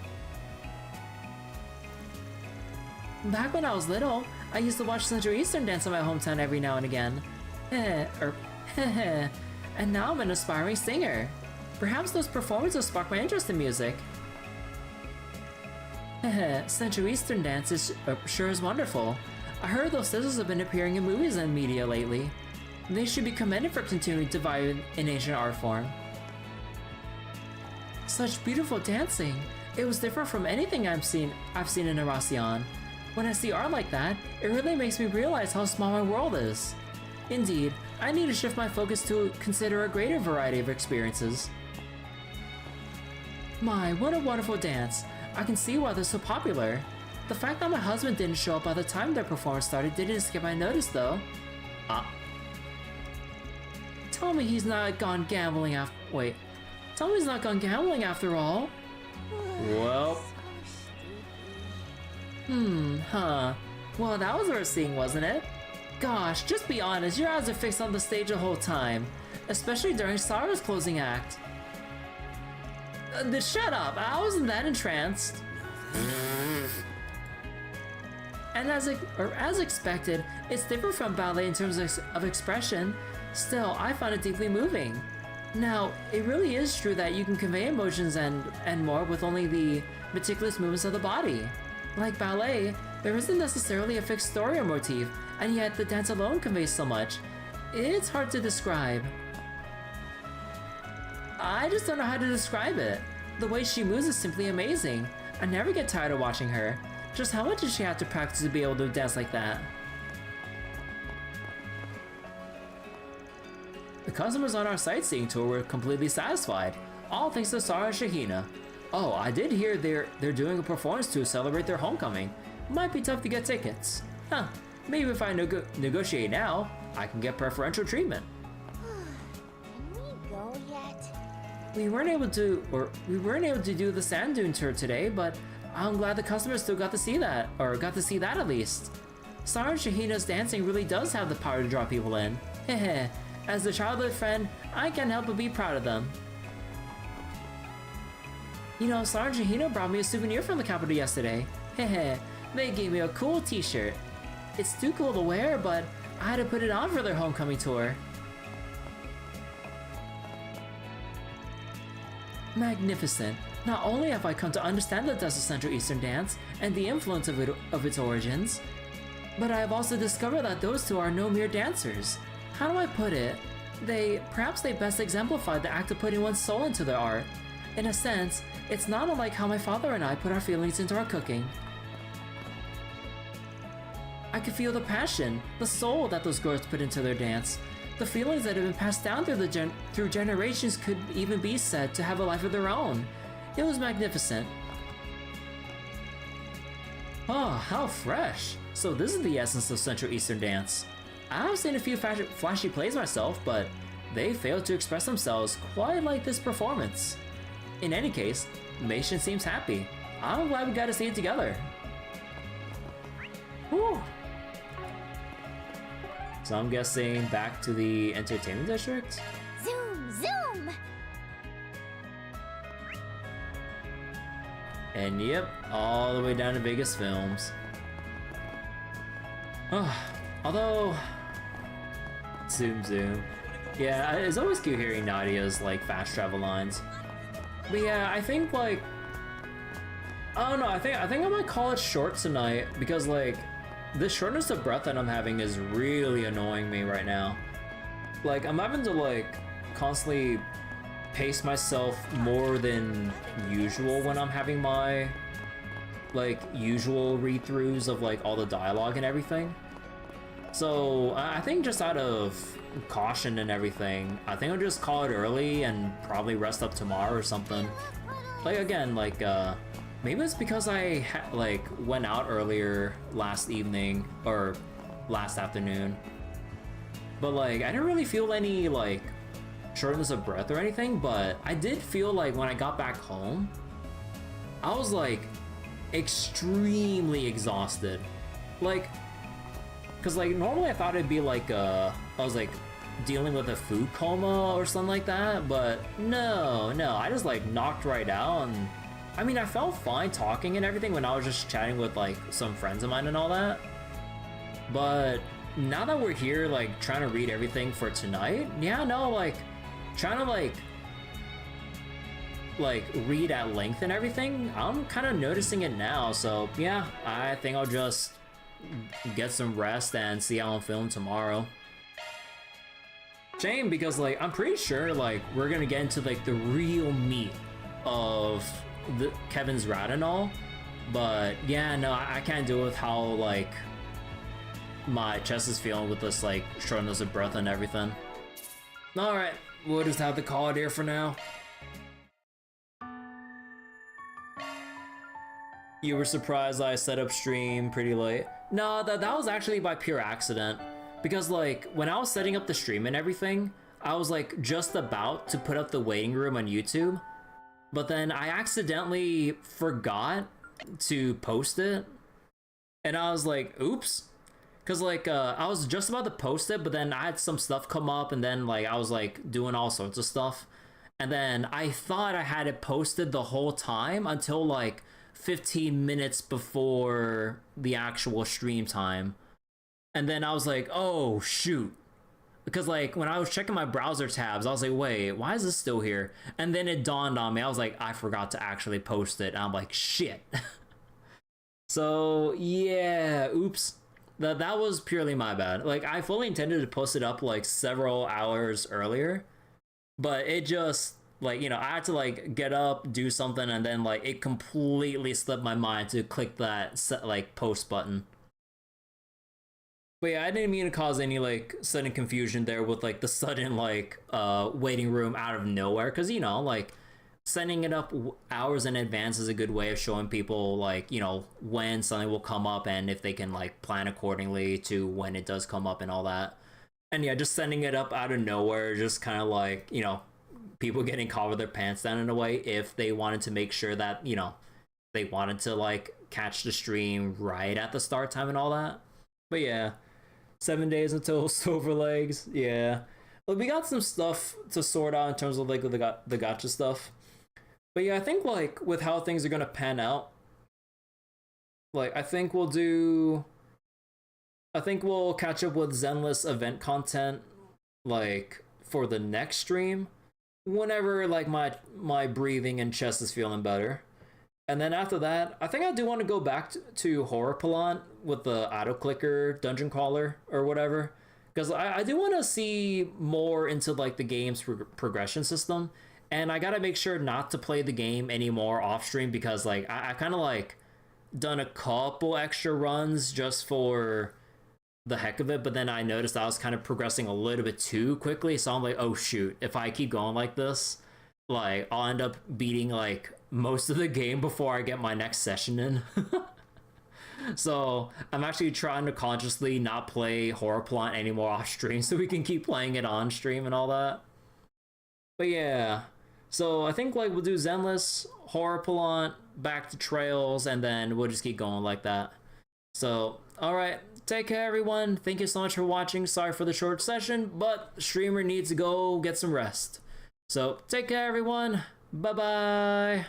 Back when I was little, I used to watch Central Eastern dance in my hometown every now and again. And now I'm an aspiring singer. Perhaps those performances sparked my interest in music. Central Eastern dance is sure is wonderful. I heard those sisters have been appearing in movies and media lately. They should be commended for continuing to value an ancient art form. Such beautiful dancing. It was different from anything I've seen in Erasion. When I see art like that, it really makes me realize how small my world is. Indeed, I need to shift my focus to consider a greater variety of experiences. My, what a wonderful dance. I can see why they're so popular. The fact that my husband didn't show up by the time their performance started didn't escape my notice though. Tell me he's not gone gambling after- wait. Tell me he's not gone gambling after all. Well. Well, that was worth seeing, wasn't it? Gosh, just be honest, your eyes are fixed on the stage the whole time. Especially during Sarah's closing act. Shut up, I wasn't that entranced. And as expected, it's different from ballet in terms of expression. Still, I found it deeply moving. Now, it really is true that you can convey emotions and more with only the meticulous movements of the body. Like ballet, There isn't necessarily a fixed story or motif, and yet the dance alone conveys so much. It's hard to describe. I just don't know how to describe it. The way she moves is simply amazing. I never get tired of watching her. Just how much does she have to practice to be able to dance like that? The customers on our sightseeing tour were completely satisfied, all thanks to Sarah and Shahina. Oh, I did hear they're doing a performance to celebrate their homecoming. Might be tough to get tickets. Huh, maybe if I negotiate now, I can get preferential treatment. Can we go yet? We weren't able to do the sand dune tour today, but I'm glad the customers still got to see that, or got to see that at least. Sarah and Shahina's dancing really does have the power to draw people in. Heh. As a childhood friend, I can't help but be proud of them. You know, Sarah and Shahina brought me a souvenir from the capital yesterday. Heh. They gave me a cool t-shirt. It's too cool to wear, but I had to put it on for their homecoming tour. Magnificent. Not only have I come to understand the Desert Central Eastern dance and the influence of its origins, but I have also discovered that those two are no mere dancers. How do I put it? Perhaps they best exemplify the act of putting one's soul into their art. In a sense, it's not unlike how my father and I put our feelings into our cooking. I could feel the passion, the soul that those girls put into their dance. The feelings that have been passed down through generations could even be said to have a life of their own. It was magnificent. Oh, how fresh! So this is the essence of Central Eastern dance. I've seen a few flashy plays myself, but they failed to express themselves quite like this performance. In any case, Mason seems happy. I'm glad we got to see it together. Whew. So I'm guessing back to the entertainment district? Zoom, zoom! And yep, all the way down to Vegas Films. Although... Zoom zoom. Yeah, it's always cute hearing Nadia's like fast travel lines. But yeah, I think like... I don't know, I think I might call it short tonight because like the shortness of breath that I'm having is really annoying me right now. Like I'm having to like constantly pace myself more than usual when I'm having my like usual read-throughs of like all the dialogue and everything. So I think just out of caution and everything, I think I'll just call it early and probably rest up tomorrow or something. Like again, like maybe it's because I like went out earlier last evening or last afternoon, but like I didn't really feel any like shortness of breath or anything, but I did feel like when I got back home, I was like extremely exhausted. Like, cause like normally I thought it'd be like I was like dealing with a food coma or something like that, but no, I just like knocked right out. And I mean, I felt fine talking and everything when I was just chatting with like some friends of mine and all that, but now that we're here like trying to read everything for tonight, yeah, no, like trying to like read at length and everything, I'm kind of noticing it now. So yeah, I think I'll just get some rest and see how I'm feeling tomorrow. Shame, because like I'm pretty sure like we're gonna get into like the real meat of the Kevin's rat and all, but yeah, no, I can't deal with how like my chest is feeling with this like shortness of breath and everything. All right, we'll just have to call it here for now. You were surprised I set up stream pretty late? No, that was actually by pure accident. Because like, when I was setting up the stream and everything, I was like just about to put up the waiting room on YouTube. But then I accidentally forgot to post it. And I was like, oops. Cause like, I was just about to post it, but then I had some stuff come up and then like, I was like doing all sorts of stuff. And then I thought I had it posted the whole time until like 15 minutes before the actual stream time. And then I was like, oh shoot, because like when I was checking my browser tabs, I was like, wait, why is this still here? And then it dawned on me, I was like, I forgot to actually post it, and I'm like, shit. So yeah, oops. That was purely my bad. Like, I fully intended to post it up like several hours earlier, but it just, like, you know, I had to like get up, do something, and then like it completely slipped my mind to click that like post button. But yeah, I didn't mean to cause any like sudden confusion there with like the sudden like waiting room out of nowhere, because, you know, like setting it up hours in advance is a good way of showing people, like, you know, when something will come up and if they can like plan accordingly to when it does come up and all that. And yeah, just sending it up out of nowhere, just kind of like, you know, people getting caught with their pants down in a way, if they wanted to make sure that, you know, they wanted to like catch the stream right at the start time and all that. But yeah, 7 days until Silver Legs. Yeah, well, we got some stuff to sort out in terms of like the gacha stuff. But yeah, I think like with how things are gonna pan out, like I think we'll catch up with Zenless event content like for the next stream, whenever like my breathing and chest is feeling better. And then after that, I think I do want to go back to Horror Palant with the auto clicker dungeon crawler or whatever, because I do want to see more into like the game's progression system. And I gotta make sure not to play the game anymore off stream, because like I kind of like done a couple extra runs just for the heck of it, but then I noticed I was kind of progressing a little bit too quickly, so I'm like, oh shoot, if I keep going like this, like I'll end up beating like most of the game before I get my next session in. So I'm actually trying to consciously not play Horror Plant anymore off stream so we can keep playing it on stream and all that. But yeah, so I think like we'll do Zenless, Horror Plant, back to Trails, and then we'll just keep going like that. So alright, take care everyone, thank you so much for watching. Sorry for the short session, but streamer needs to go get some rest. So take care everyone, bye bye.